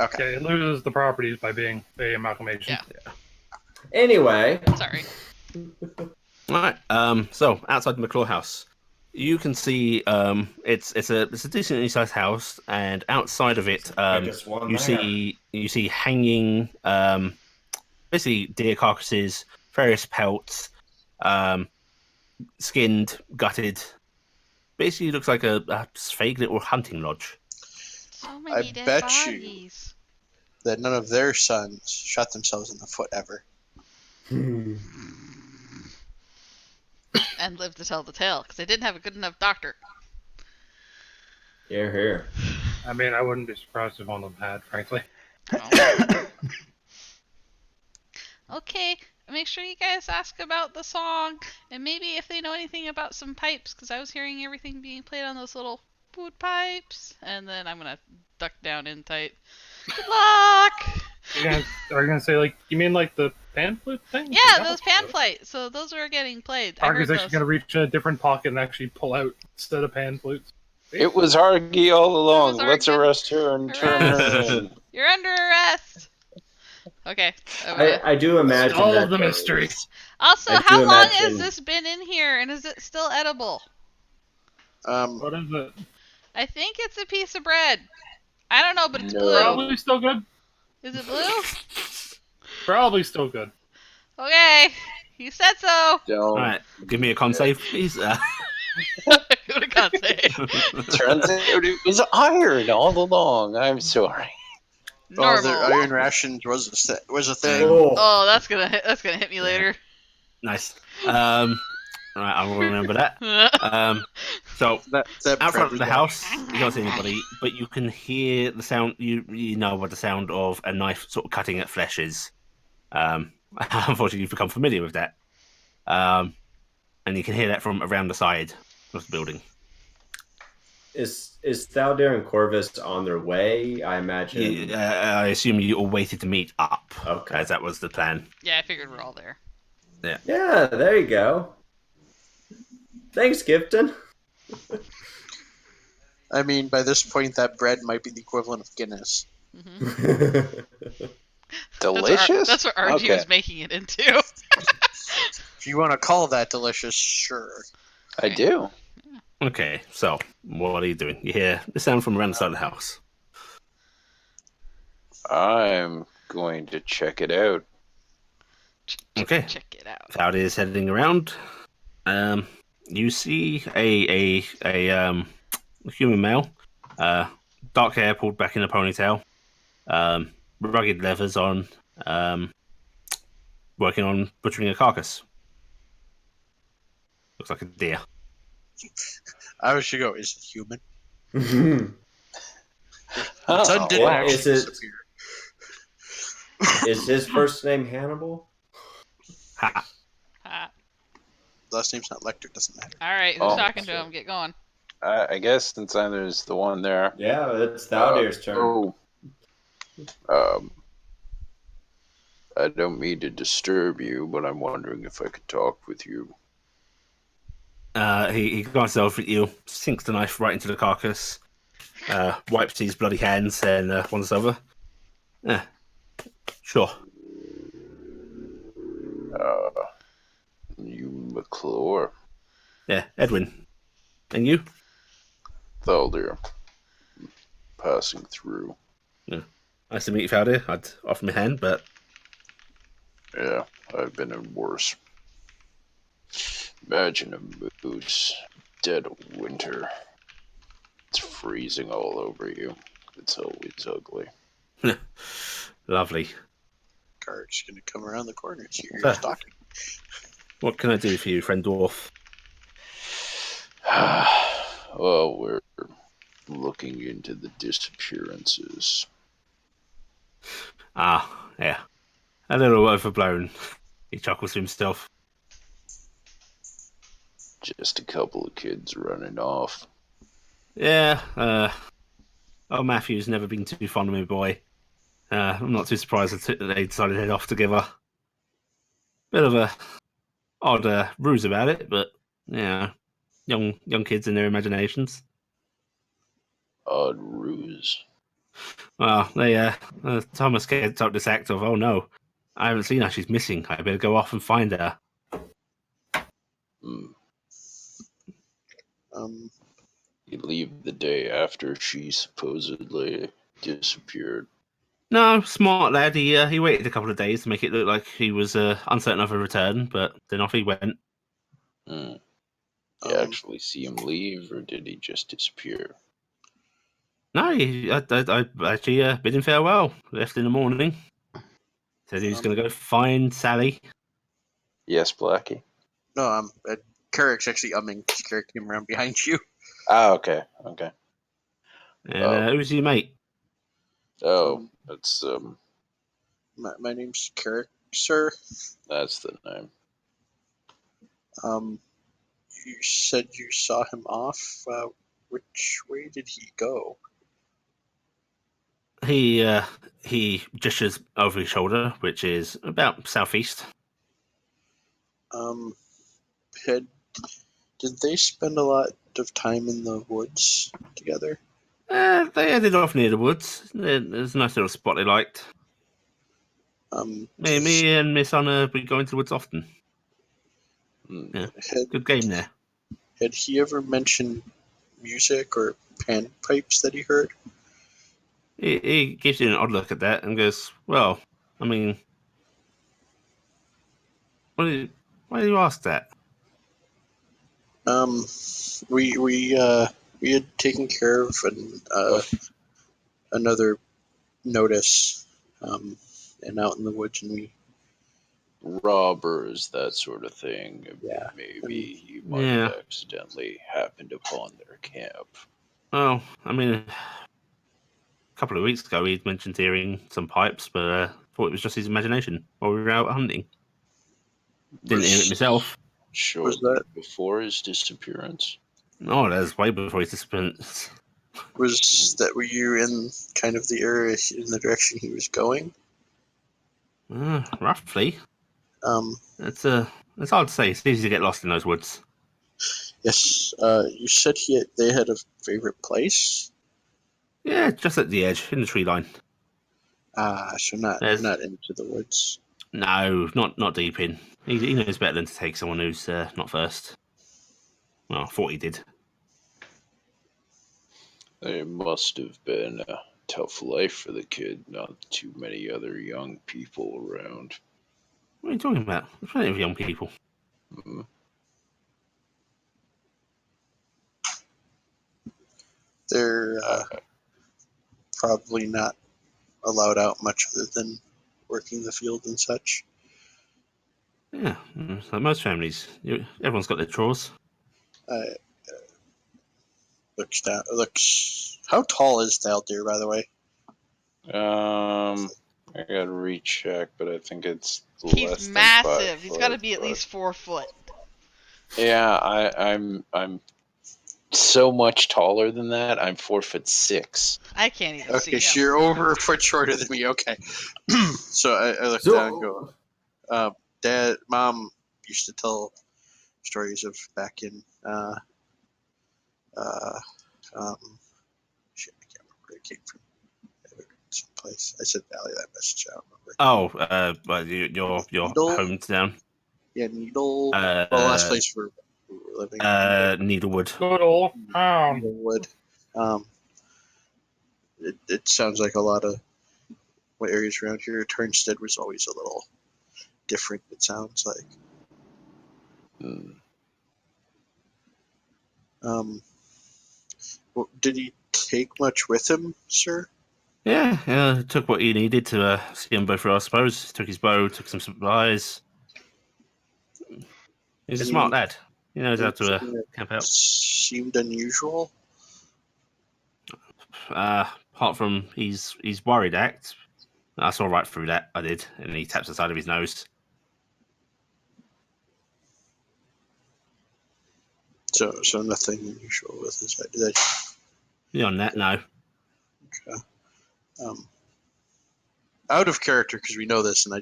Okay. Yeah, it loses the properties by being a amalgamation. Yeah. Anyway, Sorry. All right. So outside the McClaw house, you can see it's a decently sized house, and outside of it, just one you there. see hanging basically deer carcasses, various pelts, skinned, gutted. Basically, looks like a fake little hunting lodge. So many I dead bet bodies. That none of their sons shot themselves in the foot ever. And lived to tell the tale because they didn't have a good enough doctor. Here. I mean, I wouldn't be surprised if one of them had, frankly. Okay, make sure you guys ask about the song and maybe if they know anything about some pipes because I was hearing everything being played on those little food pipes. And then I'm gonna duck down in tight. Good luck. Are you gonna say like you mean like the pan flute thing? Yeah, those pan flutes. So those are getting played. I heard Argy's actually those. gonna reach in a different pocket and actually pull out instead of pan flutes. It was Argy all along. It was Let's Argy. arrest her and turn her in. You're under arrest. Okay. I do imagine All that the mystery. Also, I do how long imagine- has this been in here, and is it still edible? What is it? I think it's a piece of bread. I don't know, but it's No. blue. Probably still good. Is it blue? Probably still good. Okay, you said so. All Don't. right, give me a con save, please. Who can't say? Turns out it was iron all along. I'm sorry. Normal. The iron rations was a thing. Oh, that's gonna hit me later. Nice. All right, I will remember that. So That out front bread of the was house, you can't see anybody, but you can hear the sound. You know what the sound of a knife sort of cutting at flesh is. Unfortunately, you've become familiar with that, and you can hear that from around the side of the building. Is Thaldir and Corvus on their way? I imagine. I assume you all waited to meet up, Okay. as that was the plan. Yeah, I figured we're all there. Yeah, there you go. Thanks, Gifton. I mean, by this point, that bread might be the equivalent of Guinness. Delicious? That's what RG Okay. was making it into. If you want to call that delicious, sure. I do. Okay, so what are you doing? You hear the sound from around the side of the house. I'm going to check it out. Okay. Check it out. Cloud is heading around. You see a human male, dark hair pulled back in a ponytail, rugged leathers on, working on butchering a carcass. Looks like a deer. I should go. Is it human? Oh, Son didn't wow. actually Is it- disappear. Is his first name Hannibal? Ha! Last name's not Lecter. Doesn't matter. All right, who's Oh, talking to shit. him? Get going. I guess since there's the one there. Yeah, it's Thaldir's turn. Oh, I don't mean to disturb you, but I'm wondering if I could talk with you. He glances over at you, sinks the knife right into the carcass, wipes his bloody hands, and wanders over. Sure. You McClure, Yeah, Edwin. And you? Thaldir, passing through. Nice to meet you, Fowler. I'd offer my hand, but Yeah, I've been in worse. Imagine a moose, dead of winter. It's freezing all over you. It's always ugly. lovely. Cart's gonna come around the corner. So you're Huh. stalking. What can I do for you, friend dwarf? Well, we're looking into the disappearances. Ah, yeah. A little overblown. He chuckles to himself. Just a couple of kids running off. Yeah, Matthew's never been too fond of me, boy. I'm not too surprised that they decided to head off together. Bit of a odd ruse about it, but yeah, young kids and their imaginations. Odd ruse. Well, Thomas gets up this act of, oh no, I haven't seen her, she's missing. I better go off and find her. Hmm. You leave the day after she supposedly disappeared. No, smart lad. He waited a couple of days to make it look like he was uncertain of a return, but then off he went. Hmm. You actually see him leave, or did he just disappear? No, I actually bid him farewell. Left in the morning. Said he was going to go find Sally. Yes, Blackie? No, Carrick's actually umming because Carrick came around behind you. Ah, okay. Okay. And who's your mate? Oh, that's My name's Carrick, sir. that's the name. You said you saw him off. Which way did he go? He gestures over his shoulder, which is about southeast. Did they spend a lot of time in the woods together? They headed off near the woods. There's a nice little spot they liked. Me and Miss Honor, we go into the woods often. Yeah, good game there. Had he ever mentioned music or panpipes that he heard? He gives you an odd look at that and goes, well, I mean, why do you ask that? We had taken care of another notice, and out in the woods, and we Robbers, that sort of thing. Yeah. Maybe you might have accidentally happened upon their camp. Well, I mean, a couple of weeks ago he'd mentioned hearing some pipes, but thought it was just his imagination while we were out hunting. Didn't hear it myself. Shortly Was that- before his disappearance. Oh, that was way before his disappearance. Were you in kind of the area in the direction he was going? Roughly. Um, It's hard to say. It's easy to get lost in those woods. yes. You said they had a favorite place. Yeah, just at the edge, in the tree line. So There's not into the woods. no, not deep in. He knows better than to take someone who's not first. Well, I thought he did. It must have been a tough life for the kid. Not too many other young people around. What are you talking about? There's plenty of young people. Hmm. They're probably not allowed out much other than working the field and such. Yeah, it's like most families. Everyone's got their chores. Looks down. Looks. How tall is Thaldir, by the way? I gotta recheck, but I think it's He's less than massive. 5 He's got to foot. be at least 4 foot. Yeah, I'm so much taller than that. I'm 4'6". I can't even see Okay, him. so you're over a foot shorter than me. Okay. So I look down and go, Dad, Mom used to tell stories of back in, shit, I can't remember where it came from. Someplace. I said Valley, that message, I don't remember. Oh, well, your Needle? hometown. Yeah, Needle. Uh, Well, the last place we were living. Needlewood. Good old town. Needlewood. It sounds like a lot of what areas around here. Tarnstead was always a little different, it sounds like. Hmm. Did he take much with him, sir? Yeah, took what he needed to see them both through, I suppose. Took his bow, took some supplies. He's a smart lad. He knows how to Anything that camp out. seemed unusual? Apart from he's worried act. I saw right through that. I did, and he taps the side of his nose. So nothing unusual with his head. Beyond that, no. Out of character because we know this, and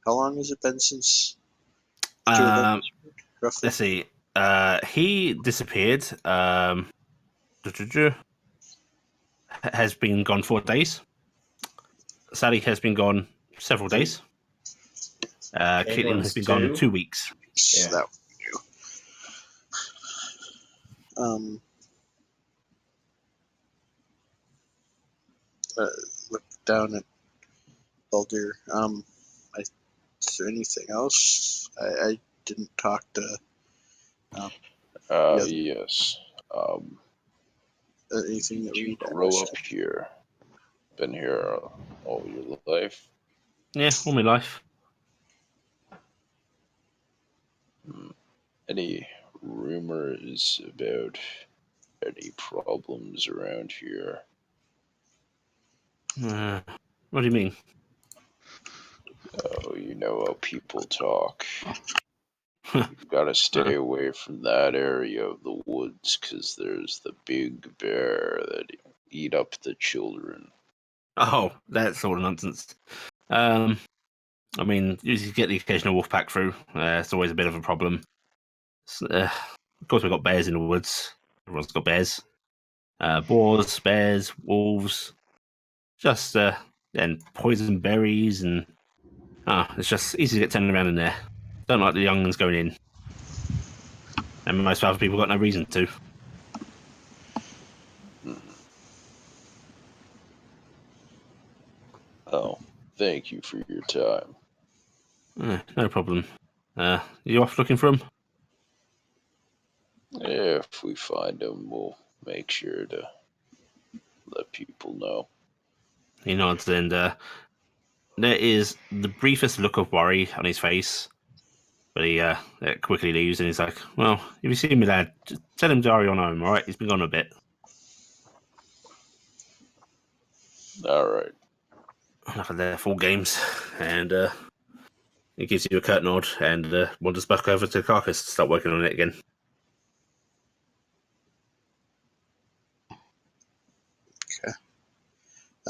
how long has it been since the two of them roughly? Let's see. He disappeared. Has been gone 4 days. Sally has been gone several days. Caitlin has been gone 2 weeks. Yeah. That we knew. Look down at Baldur. Is there anything else? I didn't talk to. Yes. Anything that Did we you need to grow ask? up here? Been here all your life? Yeah, all my life. Any rumors about any problems around here? What do you mean? Oh, you know how people talk. You've got to stay away from that area of the woods because there's the big bear that eat up the children. Oh, that sort of nonsense. I mean, you get the occasional wolf pack through. It's always a bit of a problem. Of course, we've got bears in the woods. Everyone's got bears. Boars, bears, wolves. Just and poison berries and it's just easy to get turned around in there. Don't like the young ones going in, and most other people got no reason to. Oh, thank you for your time. No problem. You off looking for them? If we find them, we'll make sure to let people know. He nods, and there is the briefest look of worry on his face, but he quickly leaves, and he's like, "Well, if you see me, lad, just tell him to hurry on home. All right, he's been gone a bit." All right. Enough of their full games, and he gives you a curt nod and wanders back over to the carcass to start working on it again.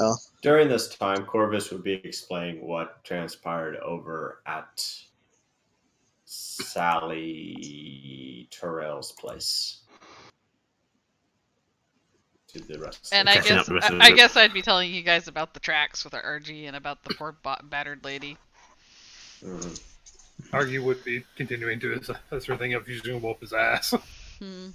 Oh. During this time, Corvus would be explaining what transpired over at Sally Terrell's place to the rest And of I Catching them. up guess the rest of the I group. guess I'd be telling you guys about the tracks with RG and about the poor battered lady. Mhm. Argy would be continuing to his sort of thing of using to whoop his ass. Hmm.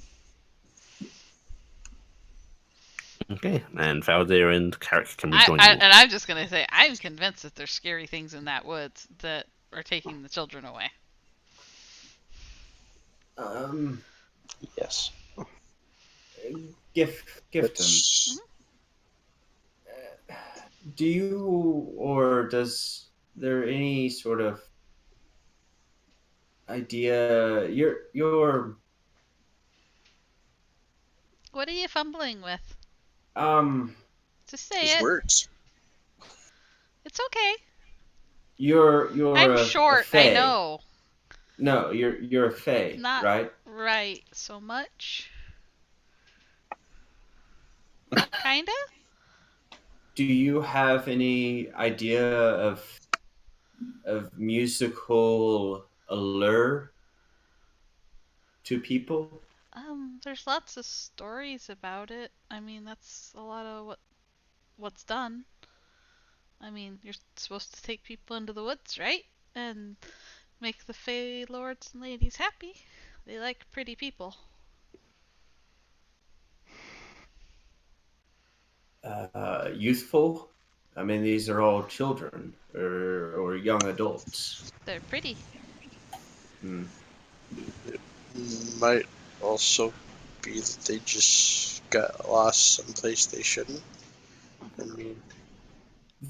Okay, and Valdir and Carrick can rejoin you. And I'm just gonna say I'm convinced that there's scary things in that woods that are taking the children away. Yes. Gifton, It's do you or does there any sort of idea your What are you fumbling with? um Just say his it. words. It's okay. you're I'm a short. I fae. know. No, you're a fae, Not right? right so much. Kinda. Do you have any idea of musical allure to people? There's lots of stories about it. I mean, that's a lot of what's done. I mean, you're supposed to take people into the woods, right? And make the Fey lords and ladies happy. They like pretty people. Youthful? I mean, these are all children or young adults. They're pretty. Hmm. Might also be that they just got lost someplace they shouldn't. I mean,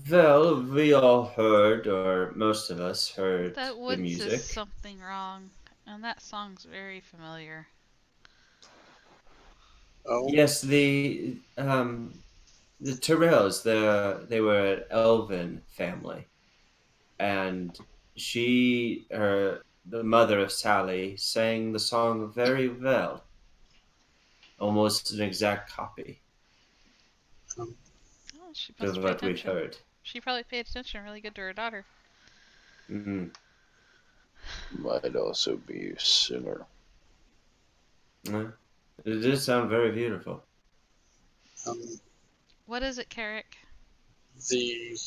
Well, we all heard, or most of us heard, That the woods is music. something wrong, and that song's very familiar. oh, Yes, the Tyrells, they were an elven family, and the mother of Sally, sang the song very well, almost an exact copy um, Oh, she must of pay what we attention. heard. She probably paid attention really good to her daughter. Mm. Might also be sooner. Yeah. It did sound very beautiful. um, What is it, Carrick? the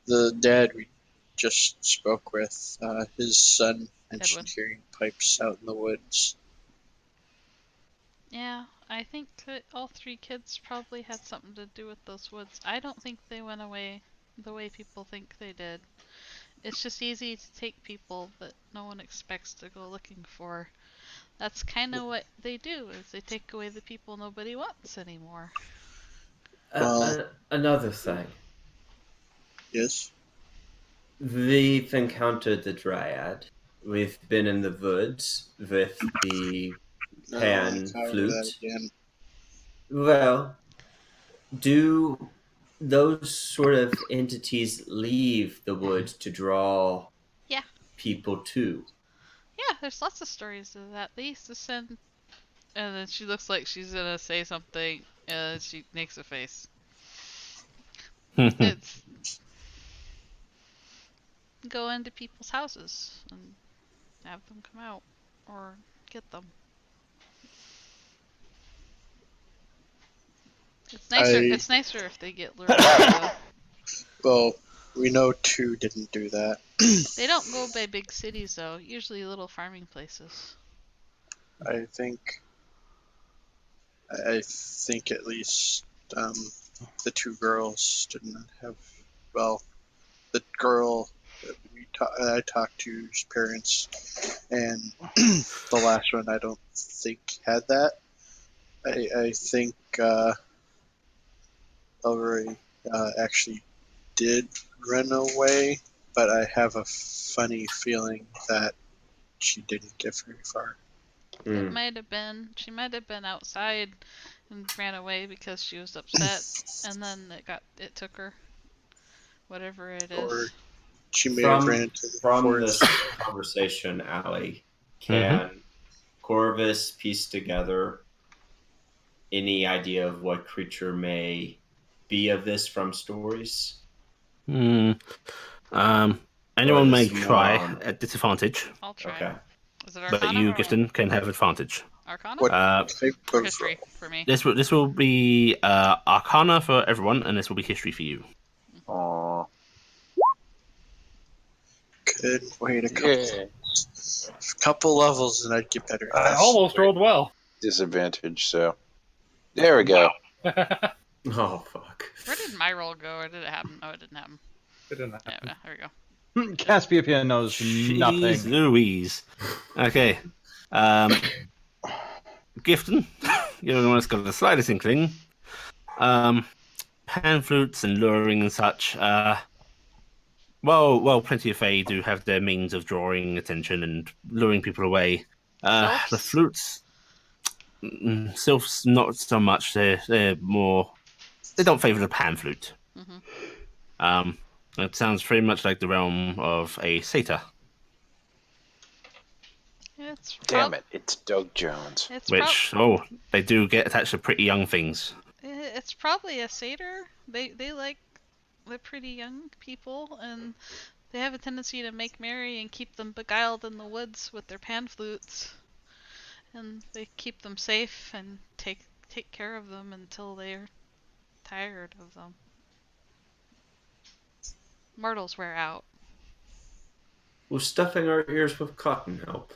the dad we just spoke with, his son Edwin. mentioned hearing pipes out in the woods. Yeah, I think that all three kids probably had something to do with those woods. I don't think they went away the way people think they did. It's just easy to take people that no one expects to go looking for. That's kind of what they do, is they take away the people nobody wants anymore. Well, Another thing, yes, we've encountered the Dryad. We've been in the woods with the I don't want to pan encounter that flute. again. Well, do those sort of entities leave the woods to draw Yeah. people to? Yeah, there's lots of stories of that. They used to send. And then she looks like she's gonna say something, and she makes a face. It's go into people's houses and have them come out or get them. It's nicer. I It's nicer if they get lured away though. well, we know two didn't do that. They don't go by big cities though. Usually little farming places. I think I think at least the two girls didn't have. Well, the girl that I talked to's parents, and the last one I don't think had that. I think Ellery actually did run away, but I have a funny feeling that she didn't get very far. It Mm. might have been. She might have been outside and ran away because she was upset, and then it took her. Whatever it Or is. she may have ran From into the from forest. this conversation, Allie, Mhm. can Corvus piece together any idea of what creature may be of this from stories? Hmm. Or Anyone this may is more try on. at disadvantage, I'll try. Okay. Is it but Arcana you, or what? Gifton, can have advantage. Arcana What Uh, type or of history for me? this will be Arcana for everyone, and this will be history for you. Aw. Could wait a Yeah. couple levels and I'd get better. I almost rolled well. Disadvantage, so. There we go. Oh fuck. Where did my roll go? Or did it happen? Oh, it didn't happen. It didn't Yeah, happen. there we go. Caspiopia knows Jeez nothing. Louise. Okay. Gifton, you're the one that's got the slightest inkling. Pan flutes and luring and such. Well, plenty of Fae do have their means of drawing attention and luring people away. Sylphs? The flutes, sylphs, not so much. They're more. They don't favour the pan flute. Mhm. It sounds very much like the realm of a satyr, It's Damn it, it's Doug Jones. It's which they do get attached to pretty young things. it's probably a satyr. They like the pretty young people, and they have a tendency to make merry and keep them beguiled in the woods with their pan flutes. And they keep them safe and take care of them until they're tired of them. Mortals wear out. Will stuffing our ears with cotton help?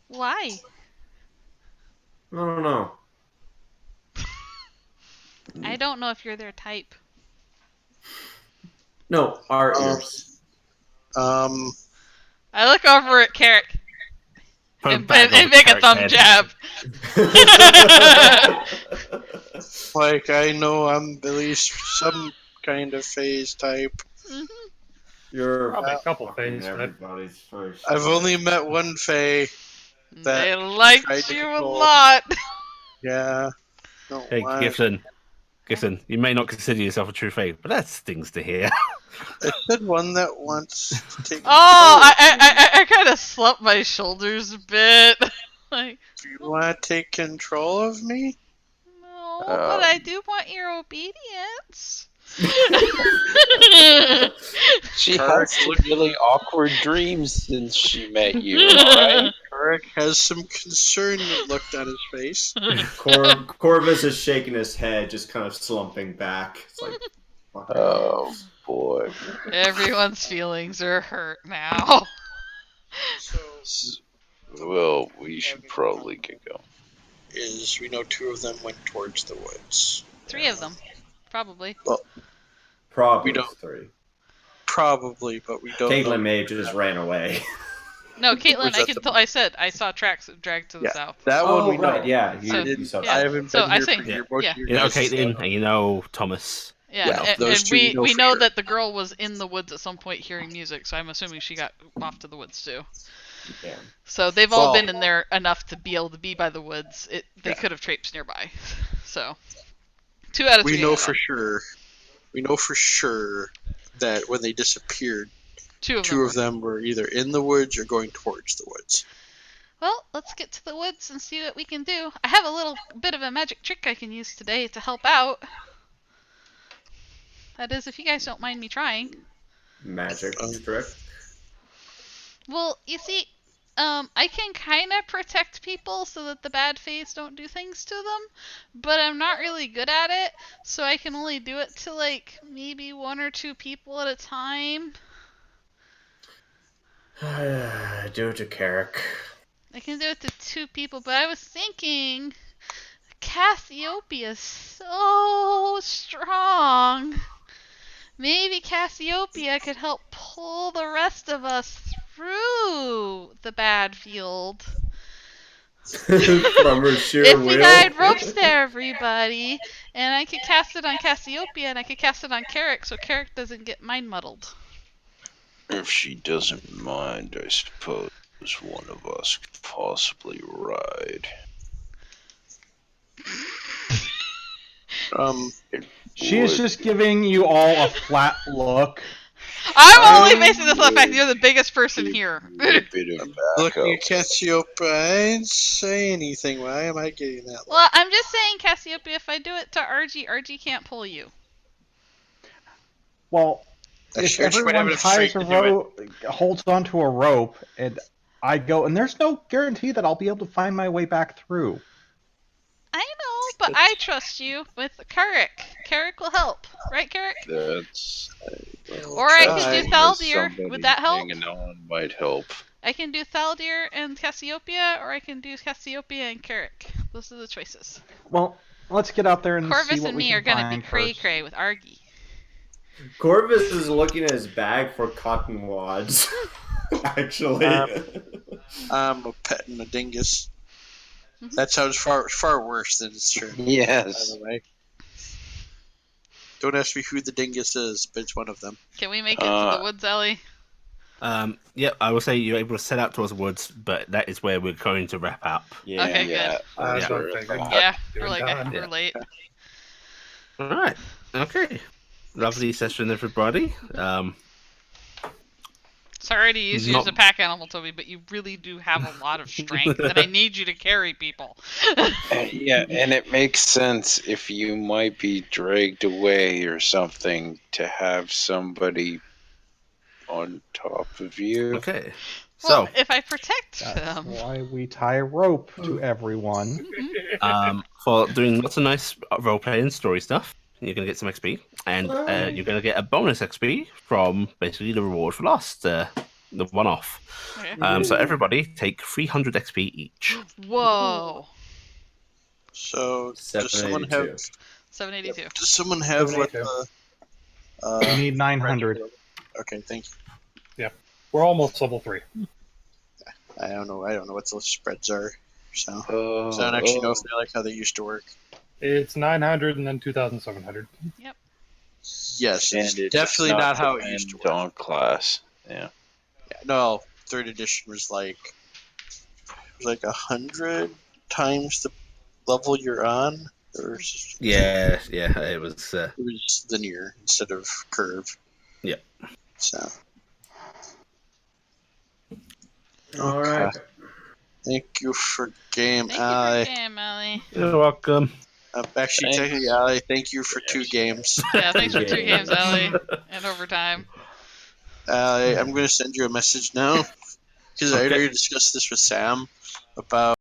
Why? I don't know. I don't know if you're their type. No, our ears. Um, I look over at Carrick Put a and bag over make a Carrick's thumb head. jab. like I know I'm at least some kind of phase type. Mhm. You're Probably a couple fucking phase, but everybody's first. I've only met one Fae. That They liked tried to you a control. lot. Yeah. Don't Hey, want. Gifton, you may not consider yourself a true Fae, but that stings to hear. I said one that wants to take. Oh, I kind of slumped my shoulders a bit. Like, Do you want to take control of me? no, but I do want your obedience. She Correct. has some really awkward dreams since she met you, right? Eric has some concern looked on his face. Corvus is shaking his head, just kind of slumping back. It's like, fuck. Oh, boy. Everyone's feelings are hurt now. So Well, we should probably get going. is we know two of them went towards the woods. 3 of them, probably. Probably We don't- three. Probably, but we don't know. Caitlin may have just ran away. No, Caitlin, Was I that can. I said I saw tracks dragged to the Yeah. south. That one we right, know. yeah. So- You saw yeah. I that. haven't So been I here think- for your, yeah. both Yeah. your You know guys' Caitlin, stuff. and you know Thomas. Yeah, Yeah, and, those and two we know we for know sure. that the girl was in the woods at some point hearing music, so I'm assuming she got off to the woods too. Yeah. So they've all Well- been in there enough to be able to be by the woods. They Yeah. could have traipsed nearby. So 2 out of 3. We know for sure. We know for sure that when they disappeared, 2 two of of them. them were either in the woods or going towards the woods. Well, let's get to the woods and see what we can do. I have a little bit of a magic trick I can use today to help out. That is, if you guys don't mind me trying. Magic trick. Well, you see, I can kind of protect people so that the bad fays don't do things to them, but I'm not really good at it, so I can only do it to, like, maybe 1 or 2 people at a time. Do it to Carrick. I can do it to 2 people, but I was thinking Cassiopeia's so strong. Maybe Cassiopeia could help pull the rest of us through the bad field. From her sheer If will. we tied ropes there, everybody, and I could cast it on Cassiopeia, and I could cast it on Carrick, so Carrick doesn't get mind muddled. If she doesn't mind, I suppose one of us could possibly ride. Um, She is just giving you all a flat look. I'm only basing this on the fact that you're the biggest person here. A bit of Looking backup. at Cassiopeia, I didn't say anything. Why am I getting that? Well, I'm just saying, Cassiopeia, if I do it to RG can't pull you. Well, if Actually, Archie might have everyone enough ties strength a to do it. rope, holds onto a rope, and I go, and there's no guarantee that I'll be able to find my way back through. I know, but I trust you with Carrick. Carrick will help, right, Carrick? That's. Or I could do try. Thaldir. Would that help? Hanging on might help. I can do Thaldir and Cassiopeia, or I can do Cassiopeia and Carrick. Those are the choices. Well, let's get out there and see Corvus what and we me can are gonna be find cray first. cray with Argy. Corvus is looking at his bag for cotton wads. Actually. I'm a pet and a dingus. Mhm. That sounds far worse than it's true. By Yes. the way, don't ask me who the dingus is, but it's one of them. Can we make it to the woods, Ellie? Yep, I will say you're able to set out towards the woods, but that is where we're going to wrap up. Yeah. Okay, Yeah. That's Yeah. what I figured. Yeah, Doing we're like done. we're late. All right. Okay. Lovely session, everybody. Sorry to use you as Not- a pack animal, Toby, but you really do have a lot of strength, and I need you to carry people. Yeah, and it makes sense if you might be dragged away or something to have somebody on top of you. Okay. Well, So, if I protect That's them. why we tie a rope to everyone. for doing lots of nice roleplay and story stuff, you're going to get some XP, and you're going to get a bonus XP from basically the reward for lost, the one-off. Okay. So everybody take 300 XP each. Whoa. So does someone have? 782. Does someone have what 782. the? We need 900. Okay, thank you. We're almost level 3. I don't know what those spreads are. So I Oh, don't actually know if they're like how they used to work. It's 900 and then 2,700. Yes, and it's it definitely does not how it used to depend work. on class. Yeah. Yeah, no, third edition was like 100 times the level you're on, or Yeah, it was. it was linear instead of curve. Yeah. So All right. thank you for game, Thank you Ali. for game, Ellie. You're welcome. Actually, Thanks. technically, Ali, thank you for 2 games. Yeah, thanks for 2 Yeah. games, Ellie. And overtime. I'm going to send you a message now because I Okay. already discussed this with Sam about